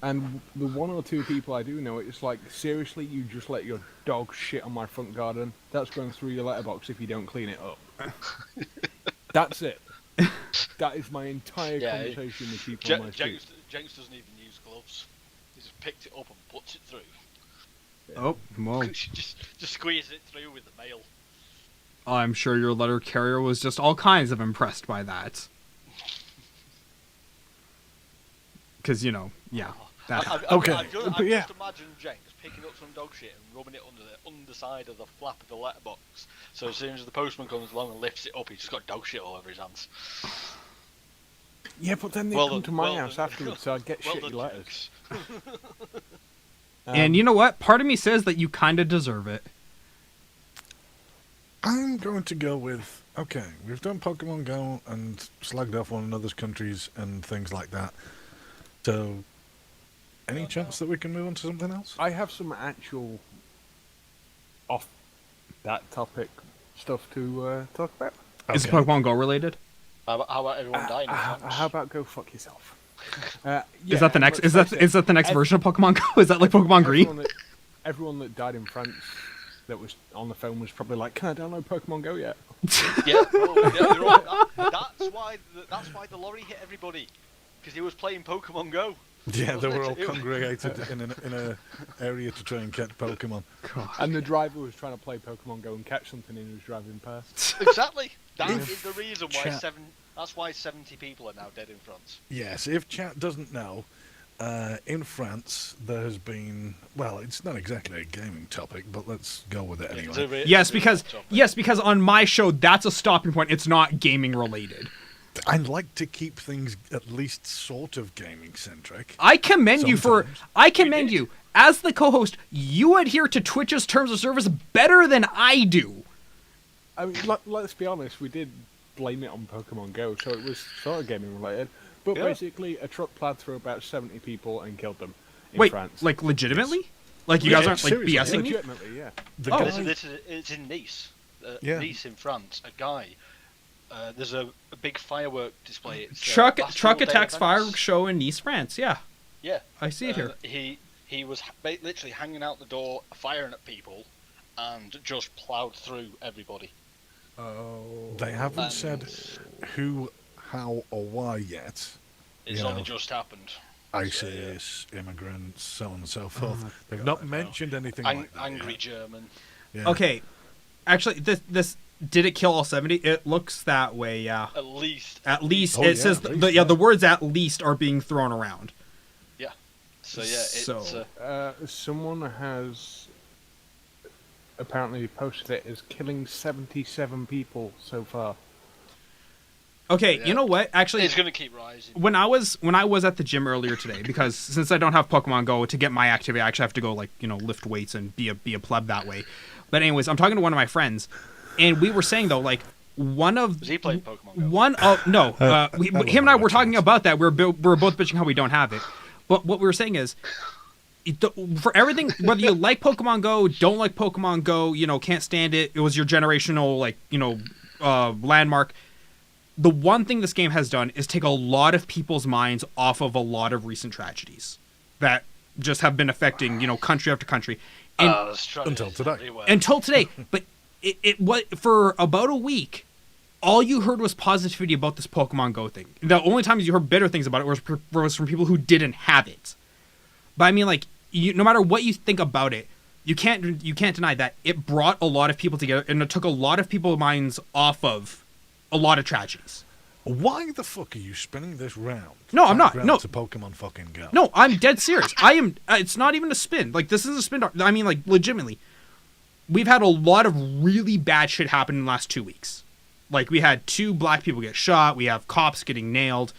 and the 1 or 2 people I do know, it's like, seriously, you just let your dog shit on my front garden? That's going through your letterbox if you don't clean it up. That's it. That is my entire conversation with people on my street. Jenks doesn't even use gloves. He just picks it up and puts it through. Oh, well. just squeeze it through with the mail. I'm sure your letter carrier was just all kinds of impressed by that. Because, you know, yeah. Okay. I just imagine Jenks picking up some dog shit and rubbing it under the underside of the flap of the letterbox. So as soon as the postman comes along and lifts it up, he's just got dog shit all over his hands. Yeah, but then they come to my house afterwards, so I get shitty letters. And you know what? Part of me says that you kind of deserve it. I'm going to go with, okay, we've done Pokemon Go and slagged off one another's countries and things like that. So, any chance that we can move on to something else? I have some actual off that topic stuff to talk about. Is it Pokemon Go related? How about everyone dying? How about go fuck yourself? Is that the next? Is that the next version of Pokemon Go? Is that like Pokemon Green? Everyone that died in France that was on the phone was probably like, "Can I download Pokemon Go yet?" That's why the lorry hit everybody, because he was playing Pokemon Go. Yeah, they were all congregated in a area to try and catch Pokemon. God. And the driver was trying to play Pokemon Go and catch something, and he was driving past. Exactly. That is the reason why That's why 70 people are now dead in France. Yes, if chat doesn't know, in France there has been, well, it's not exactly a gaming topic, but let's go with it anyway. Yes, because on my show that's a stopping point. It's not gaming related. I like to keep things at least sort of gaming centric. I commend you as the co-host. You adhere to Twitch's terms of service better than I do. I mean, let's be honest. We did blame it on Pokemon Go, so it was sort of gaming related. But basically, a truck plowed through about 70 people and killed them in France. Like legitimately? Like you guys aren't like seriously, BSing me? Legitimately, yeah. The Oh. guy, It's in Nice. Yeah. Nice in France. A guy. There's a big firework display. It's, Truck Bastille Day attacks events. fireworks show in Nice, France. Yeah, Yeah. I see it here. He was literally hanging out the door, firing at people, and just ploughed through everybody. they haven't said who, how, or why yet. It's You only know. just happened. ISIS, immigrants, so on and so forth. They've not mentioned anything like that. Angry yet. German. Yeah. Okay, actually, this did it kill all 70? It looks that way. Yeah. At least. At least Oh, it yeah, says at least, the words "at least" are being thrown around. Yeah. So yeah, it's. So- Someone has apparently posted it as killing 77 people so far. Okay, Yeah. you know what? Actually, It's going to keep rising. when I was at the gym earlier today, because since I don't have Pokemon Go to get my activity, I actually have to go lift weights and be a pleb that way. But anyways, I'm talking to one of my friends, and we were saying though, like Was he playing Pokemon Go? him and I were talking about that. We were both bitching how we don't have it. But what we were saying is, for everything, whether you like Pokemon Go, don't like Pokemon Go, can't stand it, it was your generational landmark. The one thing this game has done is take a lot of people's minds off of a lot of recent tragedies that just have been affecting, country after country. And Until today. Everywhere. until today, but it was for about a week. All you heard was positivity about this Pokemon Go thing. The only times you heard bitter things about it was from people who didn't have it. But I mean, no matter what you think about it, you can't deny that it brought a lot of people together, and it took a lot of people's minds off of a lot of tragedies. Why the fuck are you spinning this round? No, I'm not. Round No. to Pokemon fucking Go. No, I'm dead serious. I am. It's not even a spin. This is a spin. I mean, legitimately, we've had a lot of really bad shit happen in the last 2 weeks. We had 2 black people get shot. We have cops getting nailed.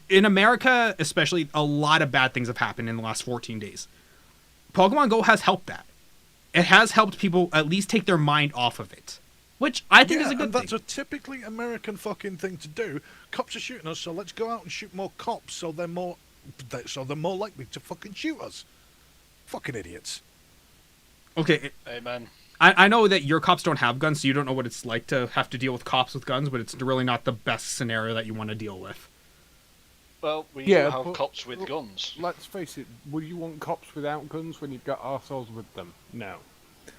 In America, especially, a lot of bad things have happened in the last 14 days. Pokemon Go has helped that. It has helped people at least take their mind off of it, which I think is a good and thing. that's a typically American fucking thing to do. Cops are shooting us, so let's go out and shoot more cops, so they're more likely to fucking shoot us. Fucking idiots. Okay, Amen. I know that your cops don't have guns, so you don't know what it's like to have to deal with cops with guns, but it's really not the best scenario that you want to deal with. Well, we Yeah, do have but- cops with guns. Let's face it, would you want cops without guns when you've got arseholes with them? No.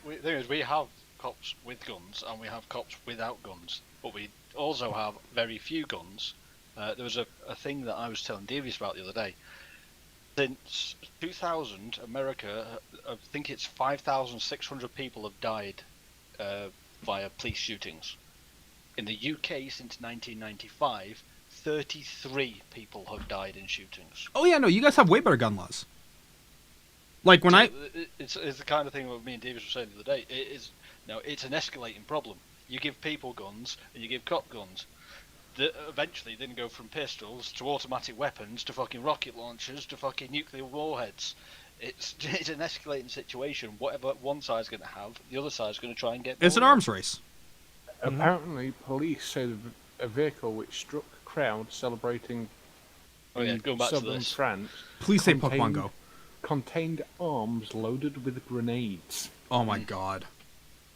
The thing is, we have cops with guns and we have cops without guns, but we also have very few guns. There was a thing that I was telling Davies about the other day. Since 2000, America, I think it's 5,600 people have died via police shootings. In the UK, since 1995, 33 people have died in shootings. Oh yeah, no, you guys have way better gun laws. It's the kind of thing that me and Davies were saying the other day. It's an escalating problem. You give people guns and you give cop guns. Eventually, then go from pistols to automatic weapons to fucking rocket launchers to fucking nuclear warheads. It's an escalating situation. Whatever one side's going to have, the other side's going to try and get. It's an more. arms race. Apparently, police say a vehicle which struck a crowd celebrating Oh yeah, in going back to southern this. France Please say Contained- Pokemon Go. contained arms loaded with grenades. Oh my god.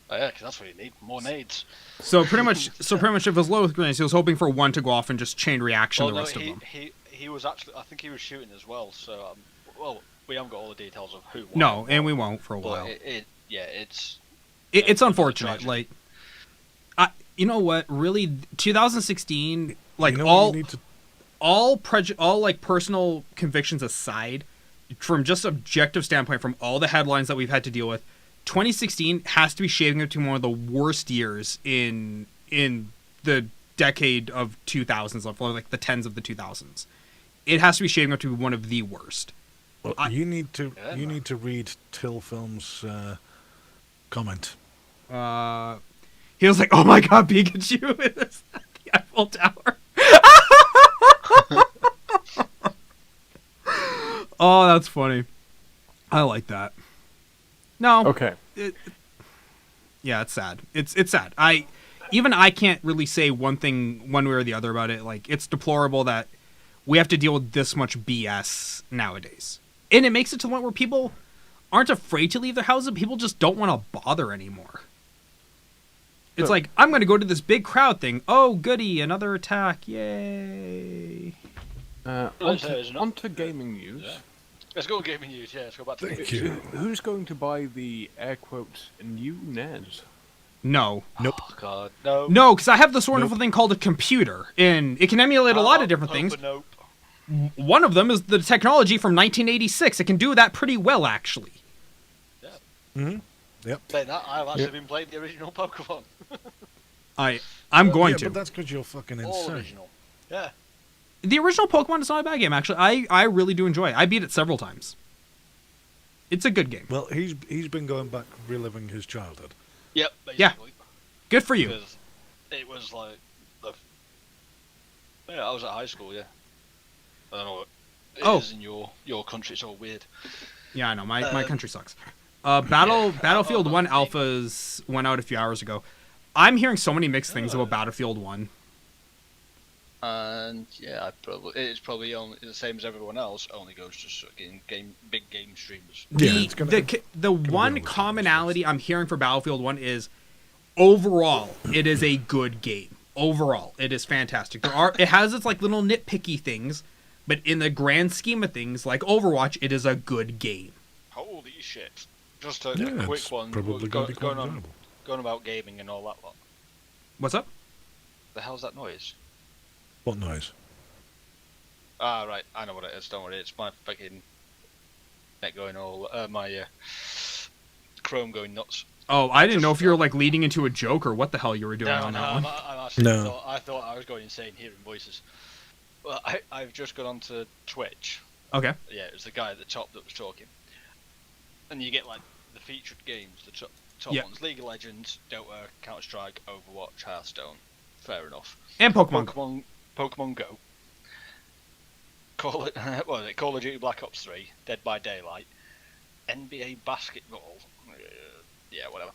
Oh yeah, because that's what you need. More nades. So pretty much, if it was low with grenades, he was hoping for one to go off and just chain reaction Well, the no, rest of them. he was actually. I think he was shooting as well. So we haven't got all the details of who. Won, No, and we won't for a but while. it's. It's unfortunate. tragic. You know what? Really, 2016, You know what you need to all personal convictions aside, from just objective standpoint, from all the headlines that we've had to deal with, 2016 has to be shaping up to one of the worst years in the decade of 2000s, like the tens of the 2000s. It has to be shaping up to be one of the worst. Well, you need to read Till Film's comment. He was like, "Oh my god, Pikachu is at the Eiffel Tower." Oh, that's funny. I like that. No. Okay. Yeah, it's sad. It's sad. I can't really say one thing one way or the other about it. It's deplorable that we have to deal with this much BS nowadays. And it makes it to the point where people aren't afraid to leave their houses. People just don't want to bother anymore. It's So- like, I'm going to go to this big crowd thing. Oh, goody, another attack. Yay. Onto gaming news. Yeah. Let's go gaming news. Yeah, let's go back to Thank gaming. you. Who's going to buy the air quotes new NES? No. Nope. Oh God, no. No, because I have this wonderful thing called a computer, and it can emulate a lot of different things. Nope. One of them is the technology from 1986. It can do that pretty well, actually. Mm-hmm. Yep. Saying that, I've actually been playing the original Pokemon. I'm going yeah, to. but that's because you're fucking All insane. original. Yeah. The original Pokemon is not a bad game, actually. I really do enjoy it. I beat it several times. It's a good game. Well, he's been going back, reliving his childhood. Yep. Yeah. Basically. Good for you. Because it was like I was at high school. Yeah. I don't know what it is in your country. It's all weird. Yeah, I know. My country sucks. Battlefield 1 alphas went out a few hours ago. I'm hearing so many mixed things about Battlefield 1. And yeah, it's probably only the same as everyone else. Only goes to big game streamers. Yeah, The one commonality I'm hearing for Battlefield 1 is overall it is a good game. Overall, it is fantastic. It has its like little nitpicky things, but in the grand scheme of things, like Overwatch, it is a good game. Holy shit! Just a Yeah, quick it's one. probably going to be quite going on, enjoyable. going about gaming and all that lot. What's up? The hell's that noise? What noise? Ah, right. I know what it is. Don't worry. It's my fucking net going all. My Chrome going nuts. Oh, I didn't know if you were like leading into a joke or what the hell you were doing on that one. I'm actually. No. I thought I was going insane hearing voices. Well, I've just got onto Twitch. Okay. Yeah, it was the guy at the top that was talking. And you get like the featured games, the top Yeah. ones: League of Legends, Dota, Counter Strike, Overwatch, Hearthstone. Fair enough. And Pokemon. Go. Pokemon Go. Call of Duty Black Ops 3, Dead by Daylight, NBA Basketball, yeah, whatever.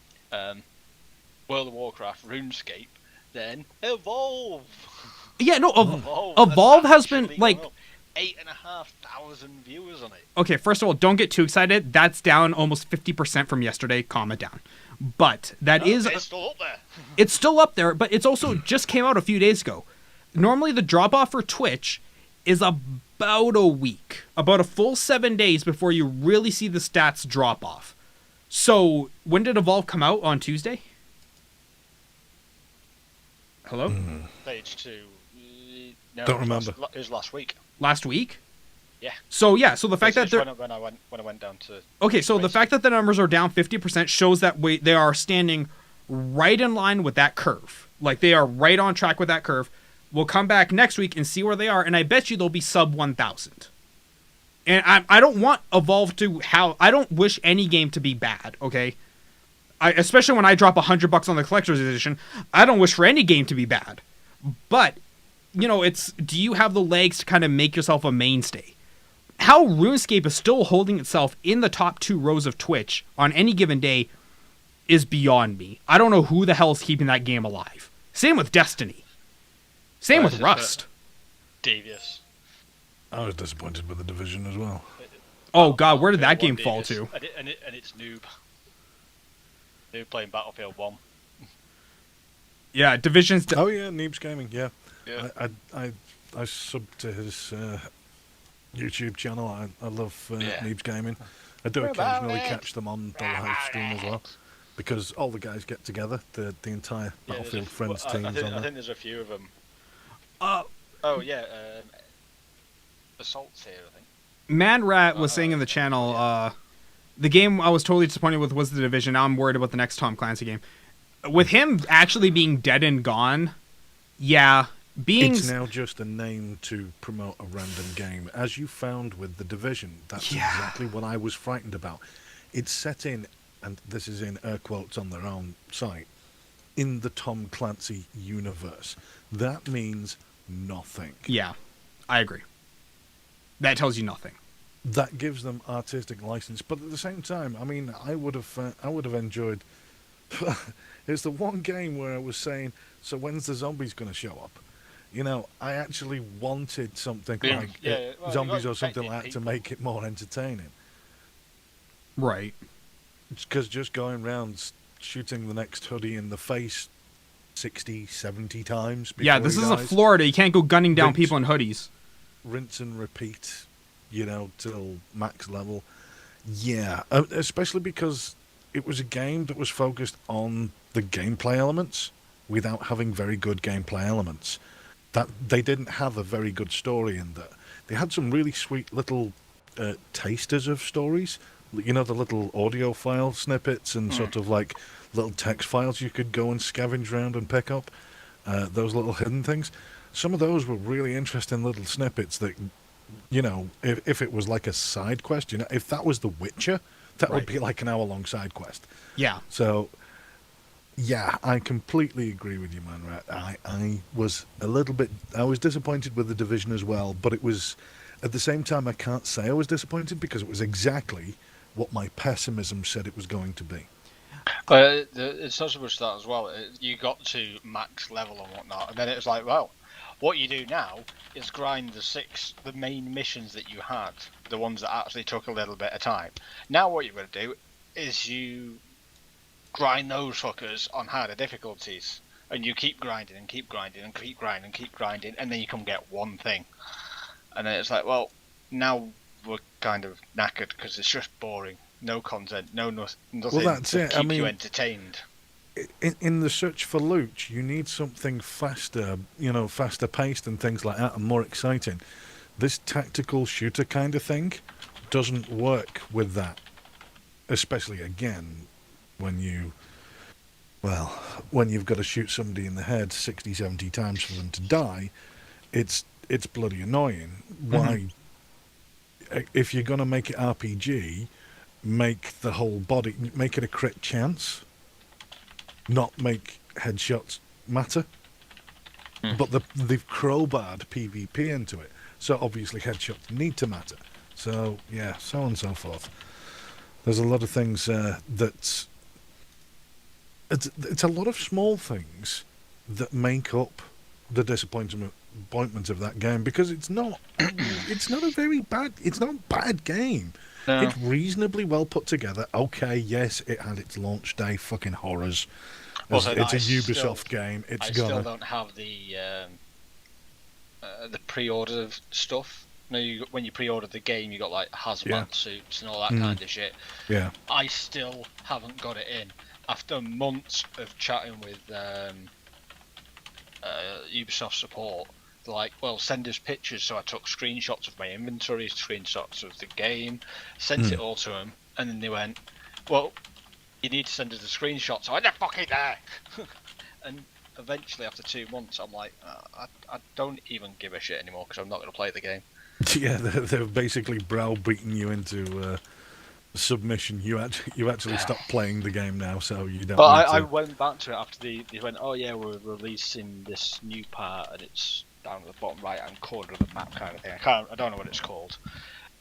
World of Warcraft, RuneScape, then Evolve. Yeah, no, Evolve Evolve has been actually like gone up. 8,500 viewers on it. okay, first of all, don't get too excited. That's down almost 50% from yesterday. Calm it down. But It's still up there. it's still up there, but it's also just came out a few days ago. Normally, the drop off for Twitch is about a week, about a full 7 days before you really see the stats drop off. So, when did Evolve come out? On Tuesday? Hello? Stage 2. No, Don't remember. It was last week. Last week? Yeah. So the fact that It's they're when I went down to. okay, so the fact that the numbers are down 50% shows that they are standing right in line with that curve. Like they are right on track with that curve. We'll come back next week and see where they are, and I bet you they'll be sub 1,000. And I don't want Evolve to I don't wish any game to be bad. Okay, especially when I drop $100 on the collector's edition, I don't wish for any game to be bad. But do you have the legs to kind of make yourself a mainstay? How RuneScape is still holding itself in the top 2 rows of Twitch on any given day is beyond me. I don't know who the hell is keeping that game alive. Same with Destiny. Same with Rust. Devious. I was disappointed with the Division as well. Oh god, where did that Battlefield game fall 1 to? Devious. And it's noob. Noob playing Battlefield 1. Yeah, Division's... Oh yeah, Neebs Gaming. Yeah, Yeah. I sub to his YouTube channel. I love Neebs Gaming. I do occasionally catch them on the live stream as well, because all the guys get together. The entire Battlefield Friends teams on I there. think there's a few of them. Oh yeah, Assault's here, I think. Manrat was saying in the channel, the game I was totally disappointed with was The Division. Now I'm worried about the next Tom Clancy game. With him actually being dead and gone, yeah, It's now just a name to promote a random game. As you found with The Division, that's exactly what I was frightened about. It's set in, and this is in air quotes on their own site, in the Tom Clancy universe. That means nothing. Yeah, I agree. That tells you nothing. That gives them artistic license, but at the same time, I mean, I would have enjoyed. It's the one game where I was saying, so when's the zombies going to show up? I actually wanted something like Well, zombies you or got something like that to people. make it more entertaining. Right. Because just going around shooting the next hoodie in the face 60, 70 times before Yeah, this he isn't dies, Florida. You can't go gunning down Rinse. people in hoodies. rinse and repeat, till max level. Yeah, especially because it was a game that was focused on the gameplay elements without having very good gameplay elements. That they didn't have a very good story in that. They had some really sweet little tasters of stories. The little audio file snippets and sort of like little text files you could go and scavenge around and pick up. Those little hidden things. Some of those were really interesting little snippets that, if it was like a side quest, if that was The Witcher, that would Right. be like an hour-long side quest. Yeah. So, yeah, I completely agree with you, man. Right? I was I was disappointed with The Division as well, but it was, at the same time, I can't say I was disappointed because it was exactly what my pessimism said it was going to be. But it's not so much that as well. You got to max level and whatnot, and then it was like, well, what you do now is grind the main missions that you had, the ones that actually took a little bit of time. Now what you're going to do is you grind those fuckers on harder difficulties, and you keep grinding and keep grinding and keep grinding and keep grinding, and then you can get one thing. And then it's like, well, now we're kind of knackered because it's just boring. No content, nothing that's to it. keep you entertained. In the search for loot, you need something faster, faster paced and things like that, and more exciting. This tactical shooter kind of thing doesn't work with that, especially again when you've got to shoot somebody in the head 60, 70 times for them to die. It's bloody annoying. Why? If you're going to make it RPG, make the whole body, make it a crit chance, not make headshots matter. But they've crowbarred PvP into it, so obviously headshots need to matter. So yeah, so on and so forth. There's a lot of things that it's a lot of small things that make up the disappointment of that game, because it's not a bad game. No. It's reasonably well put together. Okay, yes, it had its launch day fucking horrors. It's a Ubisoft game. I still don't have the pre-order stuff. When you pre-order the game, you got like hazmat suits and all that kind of shit. Yeah. I still haven't got it in after months of chatting with Ubisoft support. They're like, well, send us pictures. So I took screenshots of my inventory, screenshots of the game, sent it all to them, and then they went, well, you need to send us the screenshots. So I they're fucking there. And eventually, after 2 months, I'm like, I don't even give a shit anymore because I'm not going to play the game. Yeah, they're basically browbeating you into submission. You actually stop playing the game now, so you don't. But need to... I went back to it after they went, oh yeah, we're releasing this new part, and it's down at the bottom right hand corner of the map kind of thing. I don't know what it's called.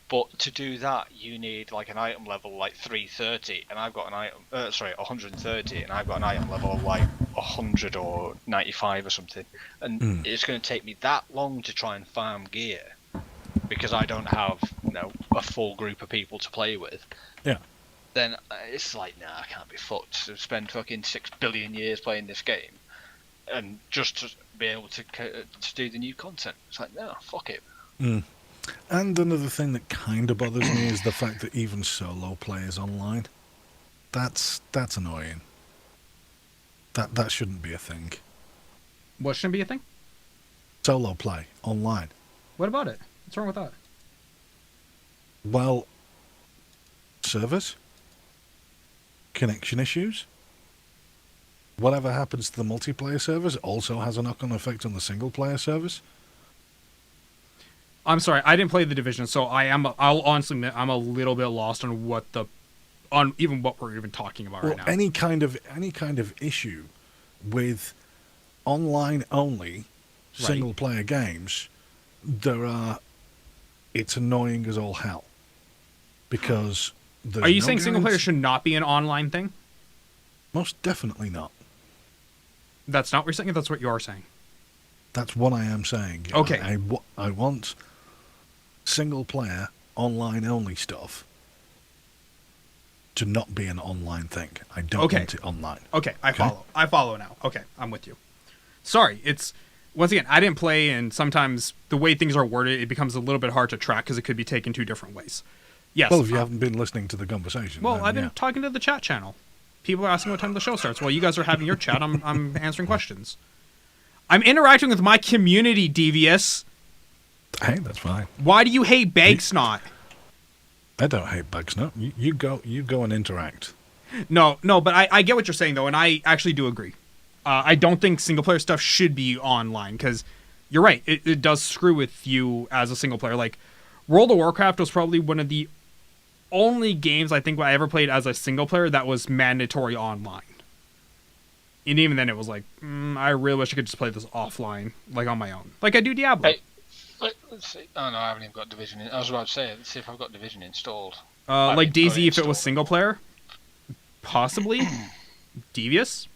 But to do that, you need like an item level like 330, and I've got an item, 130, and I've got an item level of like 100 or 95 or something. And it's going to take me that long to try and farm gear because I don't have, a full group of people to play with. Yeah. Then it's like, nah, I can't be fucked to spend fucking 6 billion years playing this game and just to be able to do the new content. It's like, no, fuck it. And another thing that kind of bothers me is the fact that even solo play is online. That's annoying. That shouldn't be a thing. What shouldn't be a thing? Solo play online. What about it? What's wrong with that? Well, servers, connection issues. Whatever happens to the multiplayer servers also has a knock-on effect on the single-player servers. I'm sorry, I didn't play The Division, so I'll honestly admit I'm a little bit lost on even what we're even talking about right now. Any kind of issue with online only single player games, it's annoying as all hell. Because are you saying single player should not be an online thing? Most definitely not. That's not what you're saying, that's what you are saying. That's what I am saying. Okay. I want single player online only stuff to not be an online thing. I don't Okay. want it online. Okay, I follow. I follow now. Okay, I'm with you. Sorry, it's once again I didn't play, and sometimes the way things are worded, it becomes a little bit hard to track because it could be taken two different ways. Yes. Well, if you haven't been listening to the conversation, Well, then, I've been talking to the chat channel. People are asking what time the show starts. While you guys are having your chat, I'm answering questions. I'm interacting with my community, Devious. Hey, that's fine. Why do you hate Bag Snot? I don't hate bugs. No, you go and interact. No, but I get what you're saying though, and I actually do agree. I don't think single player stuff should be online because you're right. It does screw with you as a single player. Like World of Warcraft was probably one of the only games I think I ever played as a single player that was mandatory online. And even then, it was like, I really wish I could just play this offline, like on my own, like I do Diablo. Hey, let's see. Oh no, I haven't even got Division. I was about to say, let's see if I've got Division installed. Like DayZ, if it was installed. single player, possibly. Devious.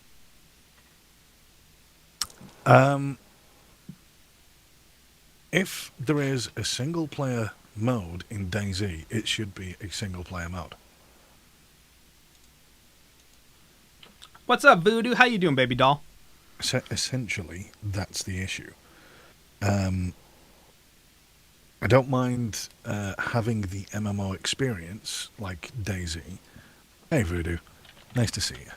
If there is a single player mode in DayZ, it should be a single player mode. What's up, Voodoo? How you doing, baby doll? Essentially, that's the issue. I don't mind having the MMO experience like DayZ. Hey, Voodoo. Nice to see you.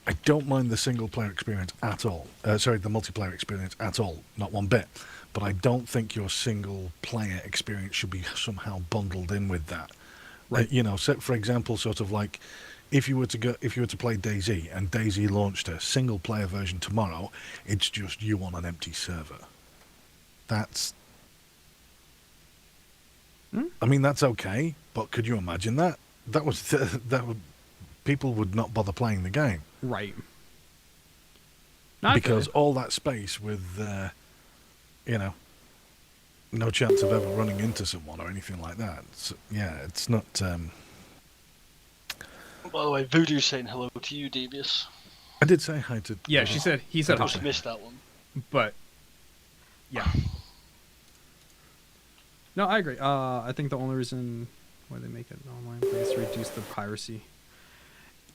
I don't mind the single-player experience at all. The multiplayer experience at all. Not one bit. But I don't think your single-player experience should be somehow bundled in with that. Right. For example, sort of like if you were to play DayZ and DayZ launched a single-player version tomorrow, it's just you on an empty server. That's. I mean, that's okay, but could you imagine that? That would people would not bother playing the game. Right. Because all that space with, no chance of ever running into someone or anything like that. It's not. By the way, Voodoo's saying hello to you, Devious. I did say hi to. Yeah, he said I hi. just missed that one. But yeah. No, I agree. I think the only reason why they make it online is to reduce the piracy.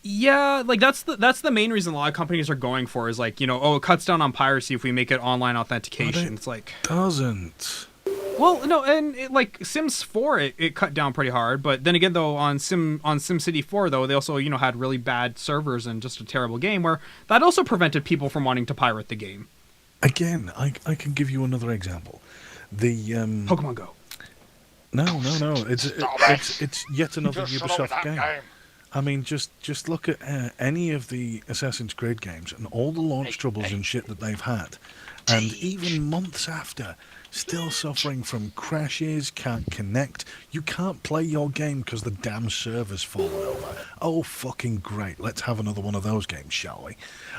Yeah, like that's the main reason a lot of companies are going for is like, it cuts down on piracy if we make it online authentication. It's like doesn't. Well, no, and like Sims 4, it cut down pretty hard. But then again, though, on SimCity 4, though, they also had really bad servers and just a terrible game where that also prevented people from wanting to pirate the game. Again, I can give you another example. The Pokemon Go. No. It's yet another Ubisoft game. I mean, just look at any of the Assassin's Creed games and all the launch troubles and shit that they've had, and even months after, still suffering from crashes, can't connect. You can't play your game because the damn server's fallen over. Oh, fucking great! Let's have another one of those games, shall we?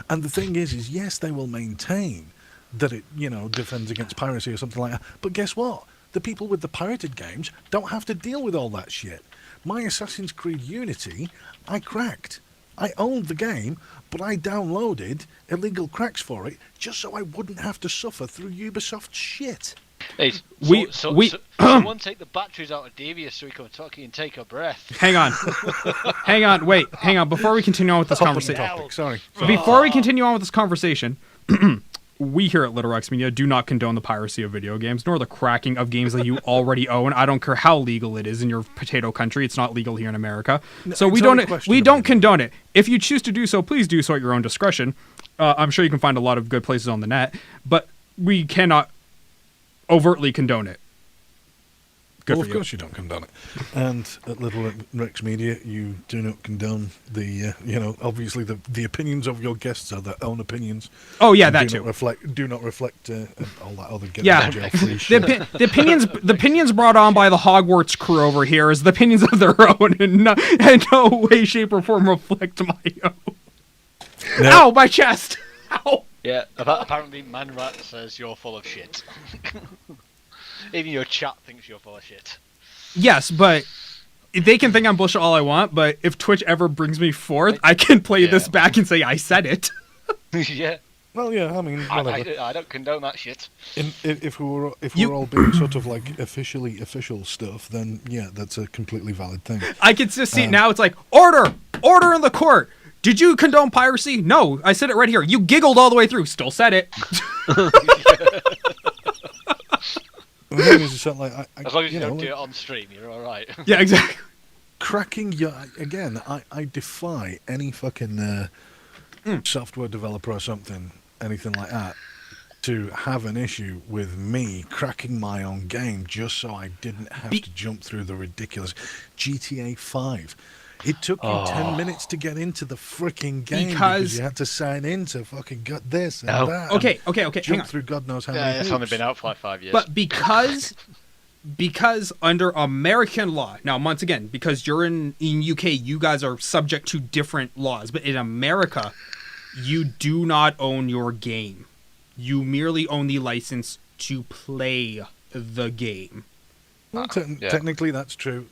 And the thing is yes, they will maintain that it defends against piracy or something like that. But guess what? The people with the pirated games don't have to deal with all that shit. My Assassin's Creed Unity, I cracked. I owned the game, but I downloaded illegal cracks for it just so I wouldn't have to suffer through Ubisoft shit. Hey, someone take the batteries out of Devious so he can fucking take a breath. Hang on. Hang on. Before we continue on with this conversation. Sorry. Before we continue on with this conversation, we here at Little Rex Media do not condone the piracy of video games, nor the cracking of games that you already own. I don't care how legal it is in your potato country; it's not legal here in America. So we don't condone it. If you choose to do so, please do so at your own discretion. I'm sure you can find a lot of good places on the net, but we cannot overtly condone it. Well, of course you don't condone it. And at Little Rex Media, you do not condone the, obviously the opinions of your guests are their own opinions. Oh yeah, that too. Do not reflect all that other jail-free shit. The opinions brought on by the Hogwarts crew over here is the opinions of their own, and in no way, shape, or form reflect my own. No. Ow, my chest! Ow! Yeah, apparently Manrat says you're full of shit. Even your chat thinks you're full of shit. Yes, but they can think I'm bullshit all I want, but if Twitch ever brings me forth, I can play this back and say I said it. Yeah. Well, yeah, I mean, whatever. I don't condone that shit. If we're all being sort of like officially official stuff, then yeah, that's a completely valid thing. I can just see it now. It's like, order in the court. Did you condone piracy? No, I said it right here. You giggled all the way through. Still said it. The thing is, it's not like As long as you know, don't do it on stream, you're all right. Yeah, exactly. cracking your again. I defy any fucking software developer or something, anything like that, to have an issue with me cracking my own game just so I didn't have to jump through the ridiculous GTA 5. It took you 10 minutes to get into the freaking game because you had to sign in to fucking get this and that. Okay. Jump Hang on. through God knows how Yeah, many it's hoops. only been out for like 5 years. But because under American law, now once again, because you're in UK, you guys are subject to different laws. But in America, you do not own your game. You merely own the license to play the game. Well, technically, that's true.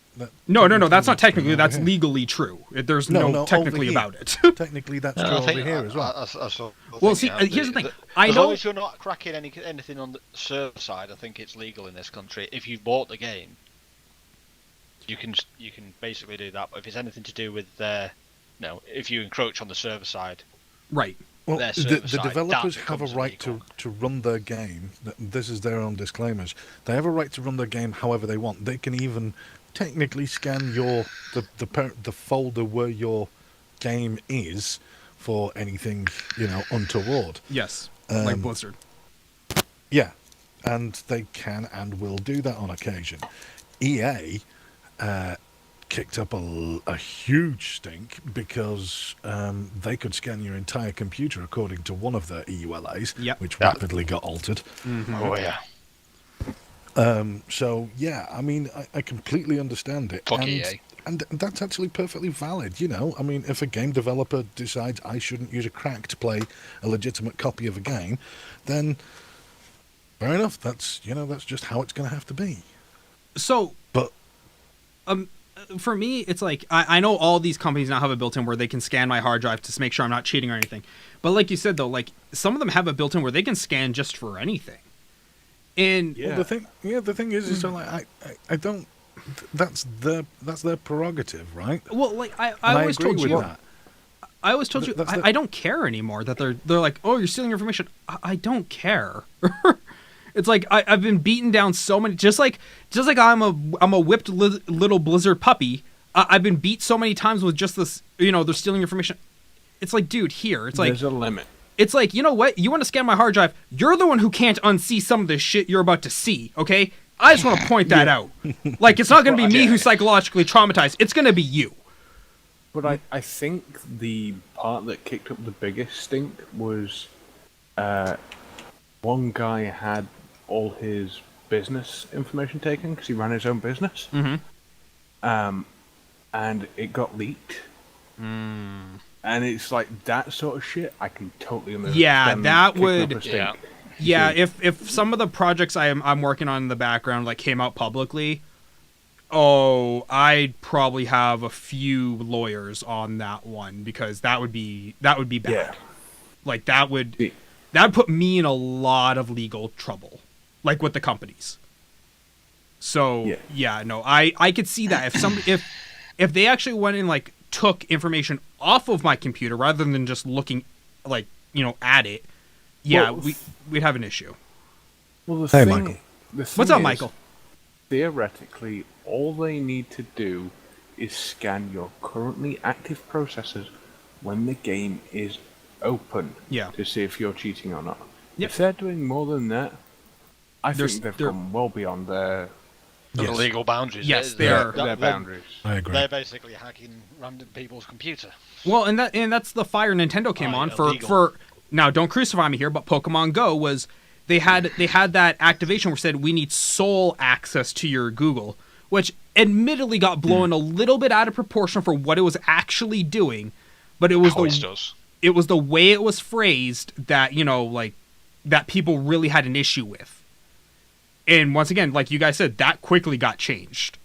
No, that's not technically. Over That's here. legally true. There's No, no technically over here. about it. Technically, that's No, true I think over here as well. Well, see, here's the thing. I As know- long as you're not cracking anything on the server side, I think it's legal in this country. If you bought the game, you can basically do that. But if it's anything to do with if you encroach on the server side, Right. Well, their the server side, developers that have a becomes right illegal. to run their game. This is their own disclaimers. They have a right to run their game however they want. They can even technically scan the folder where your game is for anything untoward. Yes. Like Um, Blizzard. Yeah, and they can and will do that on occasion. EA kicked up a huge stink because they could scan your entire computer according to one of their EULAs, Yep. which rapidly got altered. Oh yeah. So yeah, I mean, I completely understand it. Fuck and, EA. and that's actually perfectly valid. I mean, if a game developer decides I shouldn't use a crack to play a legitimate copy of a game, then fair enough. That's just how it's going to have to be. So, But for me, it's like I know all these companies now have a built-in where they can scan my hard drive to make sure I'm not cheating or anything. But like you said though, like some of them have a built-in where they can scan just for anything. And well, the thing is so like I don't. That's their prerogative, right? well, like I And always agree told with you, that. I always told you, That's the- I don't care anymore that they're like, oh, you're stealing information. I don't care. It's like I've been beaten down so many, just like I'm a whipped little Blizzard puppy. I've been beat so many times with just this, they're stealing information. It's like, dude, here. It's like There's a limit. It's like, you know what? You want to scan my hard drive? You're the one who can't unsee some of the shit you're about to see. Okay, I just want to point that out. Like, it's not going to be me who's psychologically traumatized. It's going to be you. But I think the part that kicked up the biggest stink was one guy had all his business information taken because he ran his own business. Mm-hmm. And it got leaked. And it's like that sort of shit. I can totally understand. Yeah, that kicking would- up a stink. Yeah. Yeah, if some of the projects I'm working on in the background like came out publicly, I'd probably have a few lawyers on that one because that would be bad. Yeah. Like that would put me in a lot of legal trouble, like with the companies. So no, I could see that if they actually went and like took information off of my computer rather than just looking like at it, Well, we'd have an issue. Well, Hey, Michael. What's up, Michael? Theoretically, all they need to do is scan your currently active processors when the game is open Yeah. to see if you're cheating or not. Yep. If they're doing more than that, I They're- think they've they're- gone well beyond their The legal boundaries. Yes, They're- they are. their boundaries. I agree. They're basically hacking random people's computer. Well, and that's the fire Nintendo came on illegal. for now. Don't crucify me here, but Pokemon Go was they had that activation where said we need sole access to your Google, which admittedly got blown a little bit out of proportion for what it was actually doing, but it was Always does. it was the way it was phrased that like that people really had an issue with. And once again, like you guys said, that quickly got changed.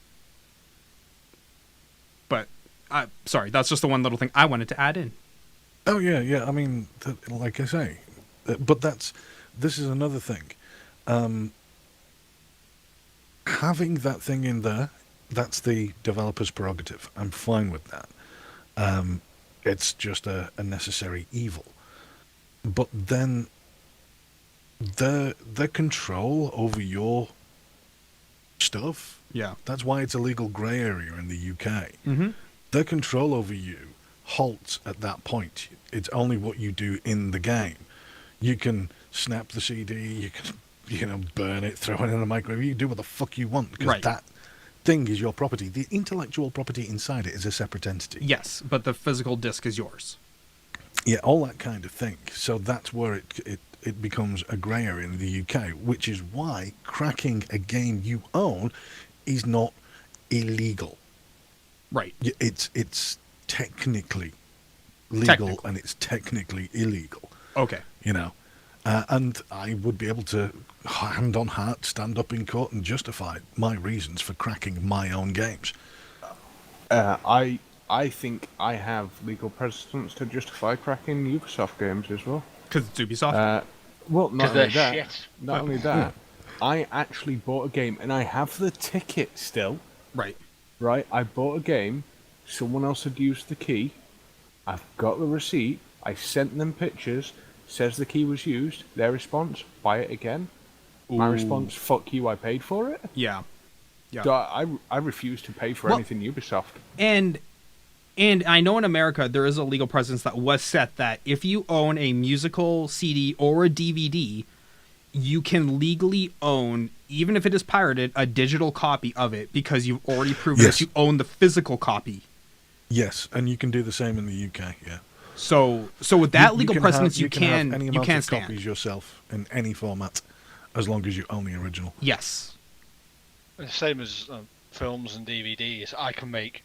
But sorry, that's just the one little thing I wanted to add in. Oh yeah. I mean, like I say, But this is another thing. Having that thing in there, that's the developer's prerogative. I'm fine with that. It's just a necessary evil. But then their control over your stuff, Yeah. that's why it's a legal grey area in the UK. Mm-hmm. Their control over you halts at that point. It's only what you do in the game. You can snap the CD, you can, burn it, throw it in the microwave, you can do what the fuck you want, because Right. that thing is your property. The intellectual property inside it is a separate entity. Yes, but the physical disc is yours. Yeah, all that kind of thing. So that's where it becomes a grey area in the UK, which is why cracking a game you own is not illegal. Right. It's technically legal and it's technically illegal. Okay. And I would be able to, hand on heart, stand up in court and justify my reasons for cracking my own games. I think I have legal precedence to justify cracking Ubisoft games as well. Because it's Ubisoft? Well, not 'Cause only they're that. shit. Not only that, I actually bought a game, and I have the ticket still. Right. Right, I bought a game. Someone else had used the key. I've got the receipt. I sent them pictures. Says the key was used. Their response: buy it again. My Ooh. response: fuck you. I paid for it. Yeah. Yeah. So I refuse to pay for Well- anything Ubisoft. And I know in America there is a legal precedence that was set that if you own a musical CD or a DVD, you can legally own, even if it is pirated, a digital copy of it because you've already proven Yes. that you own the physical copy. Yes, and you can do the same in the UK, yeah. So with that You legal can precedence, have, you can have any you amount can of stand. copies yourself in any format, as long as you own the original. Yes. The same as films and DVDs. I can make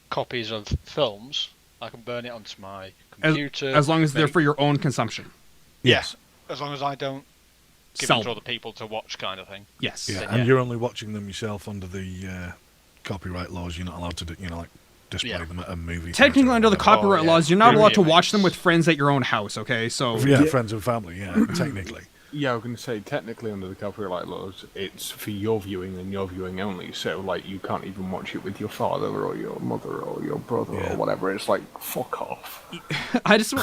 copies of films. I can burn it onto my computer. As long as they're make- for your own consumption. Yes. As long as I don't give Sell them to them. other people to watch, kind of thing. Yes. Yeah, Then, and yeah. you're only watching them yourself under the copyright laws. You're not allowed to, display Yeah. them at a movie. Technically, theatre or under the whatever. copyright yeah. laws, you're not allowed to Yeah. watch them with friends at your own house. Okay, so Yeah, Yeah. friends and family, yeah, technically. Yeah, I was going to say, technically under the copyright laws, it's for your viewing and your viewing only. So, like, you can't even watch it with your father or your mother or your brother Yeah. or whatever. It's like, fuck off. I just,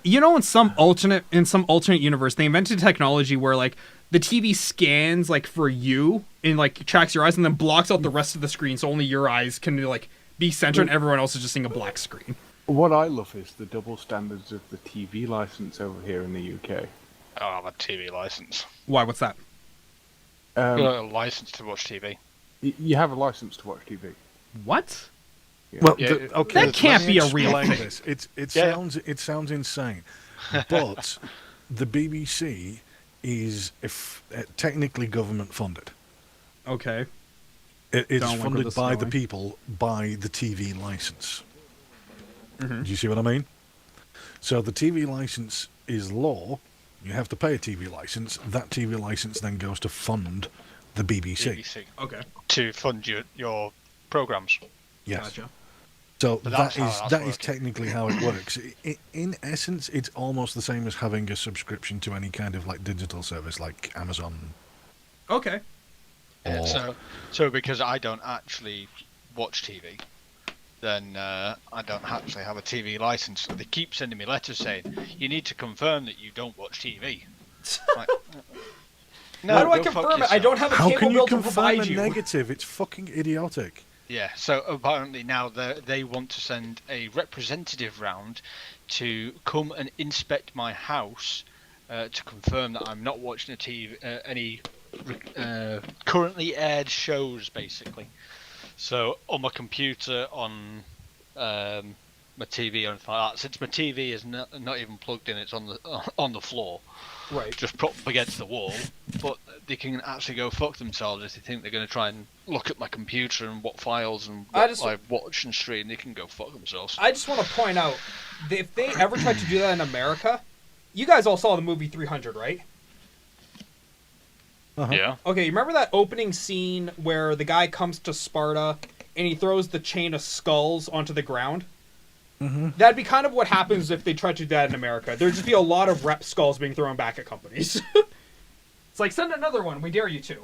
in some alternate universe, they invented technology where like the TV scans like for you and like tracks your eyes and then blocks out the rest of the screen, so only your eyes can like be centered, and everyone else is just seeing a black screen. What I love is the double standards of the TV license over here in the UK. I don't have a TV license. Why? What's that? I've got a license to watch TV. You have a license to watch TV. What? Well, Yeah, okay, That can't let me be a real explain thing. this. It Yeah. sounds insane, but the BBC is technically government funded. Okay. It is Don't wonder funded this by the going. people by the TV license. Mhm. Do you see what I mean? So the TV license is law. You have to pay a TV license. That TV license then goes to fund the BBC. BBC. Okay. To fund your programs. Yes. Gotcha. So But that's how that's that is working. technically how it works. In essence, it's almost the same as having a subscription to any kind of like digital service, like Amazon. Okay. Yeah, Or- so because I don't actually watch TV, then I don't actually have a TV license. So they keep sending me letters saying you need to confirm that you don't watch TV. Like, no, How do I go fuck confirm it? I don't yourself. have a How cable can you bill to confirm provide a you. negative? It's fucking idiotic. Yeah, so apparently now they want to send a representative round to come and inspect my house to confirm that I'm not watching any currently aired shows, basically. So on my computer, on my TV, or anything like that. Since my TV is not even plugged in, it's on the floor. Right. Just propped up against the wall, but they can actually go fuck themselves if they think they're going to try and look at my computer and what files and what I watch and stream. They can go fuck themselves. I just want to point out that if they ever tried to do that in America, you guys all saw the movie 300, right? Uh-huh. Yeah. Okay, you remember that opening scene where the guy comes to Sparta and he throws the chain of skulls onto the ground? That'd be kind of what happens if they tried to do that in America. There'd just be a lot of rep skulls being thrown back at companies. It's like, send another one. We dare you to.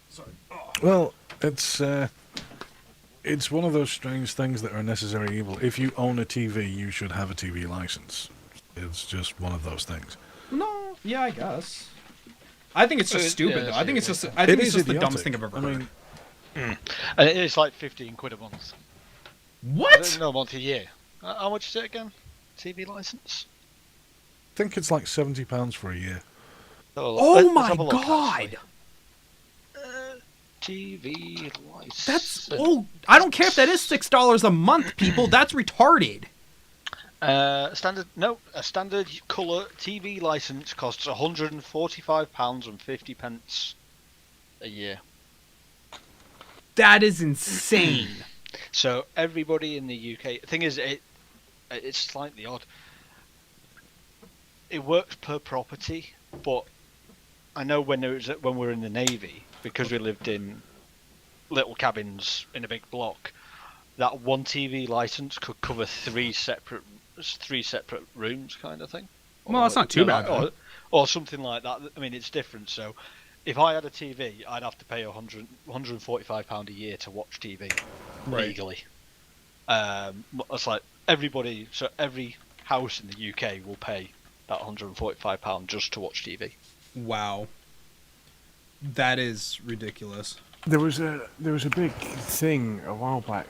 Sorry. Oh. Well, it's one of those strange things that are a necessary evil. If you own a TV, you should have a TV license. It's just one of those things. No, yeah, I guess. I think it's just stupid, though. I think it's just the idiotic. dumbest thing I've ever heard. And it's like £15 a month. What? No, a month a year. How much is it again? TV license? I think it's like £70 for a year. Oh my god! TV license. That's I don't care if that is $6 a month, people. That's retarded. A standard colour TV license costs £145.50 a year. That is insane. So everybody in the UK, the thing is, it's slightly odd. It works per property, but I know when we're in the Navy, because we lived in little cabins in a big block, that one TV license could cover three separate rooms, kind of thing. Well, that's not too bad. Or something like that. I mean, it's different. So, if I had a TV, I'd have to pay £145 a year to watch TV legally. It's like everybody. So every house in the UK will pay that £145 just to watch TV. Wow, that is ridiculous. There was a big thing a while back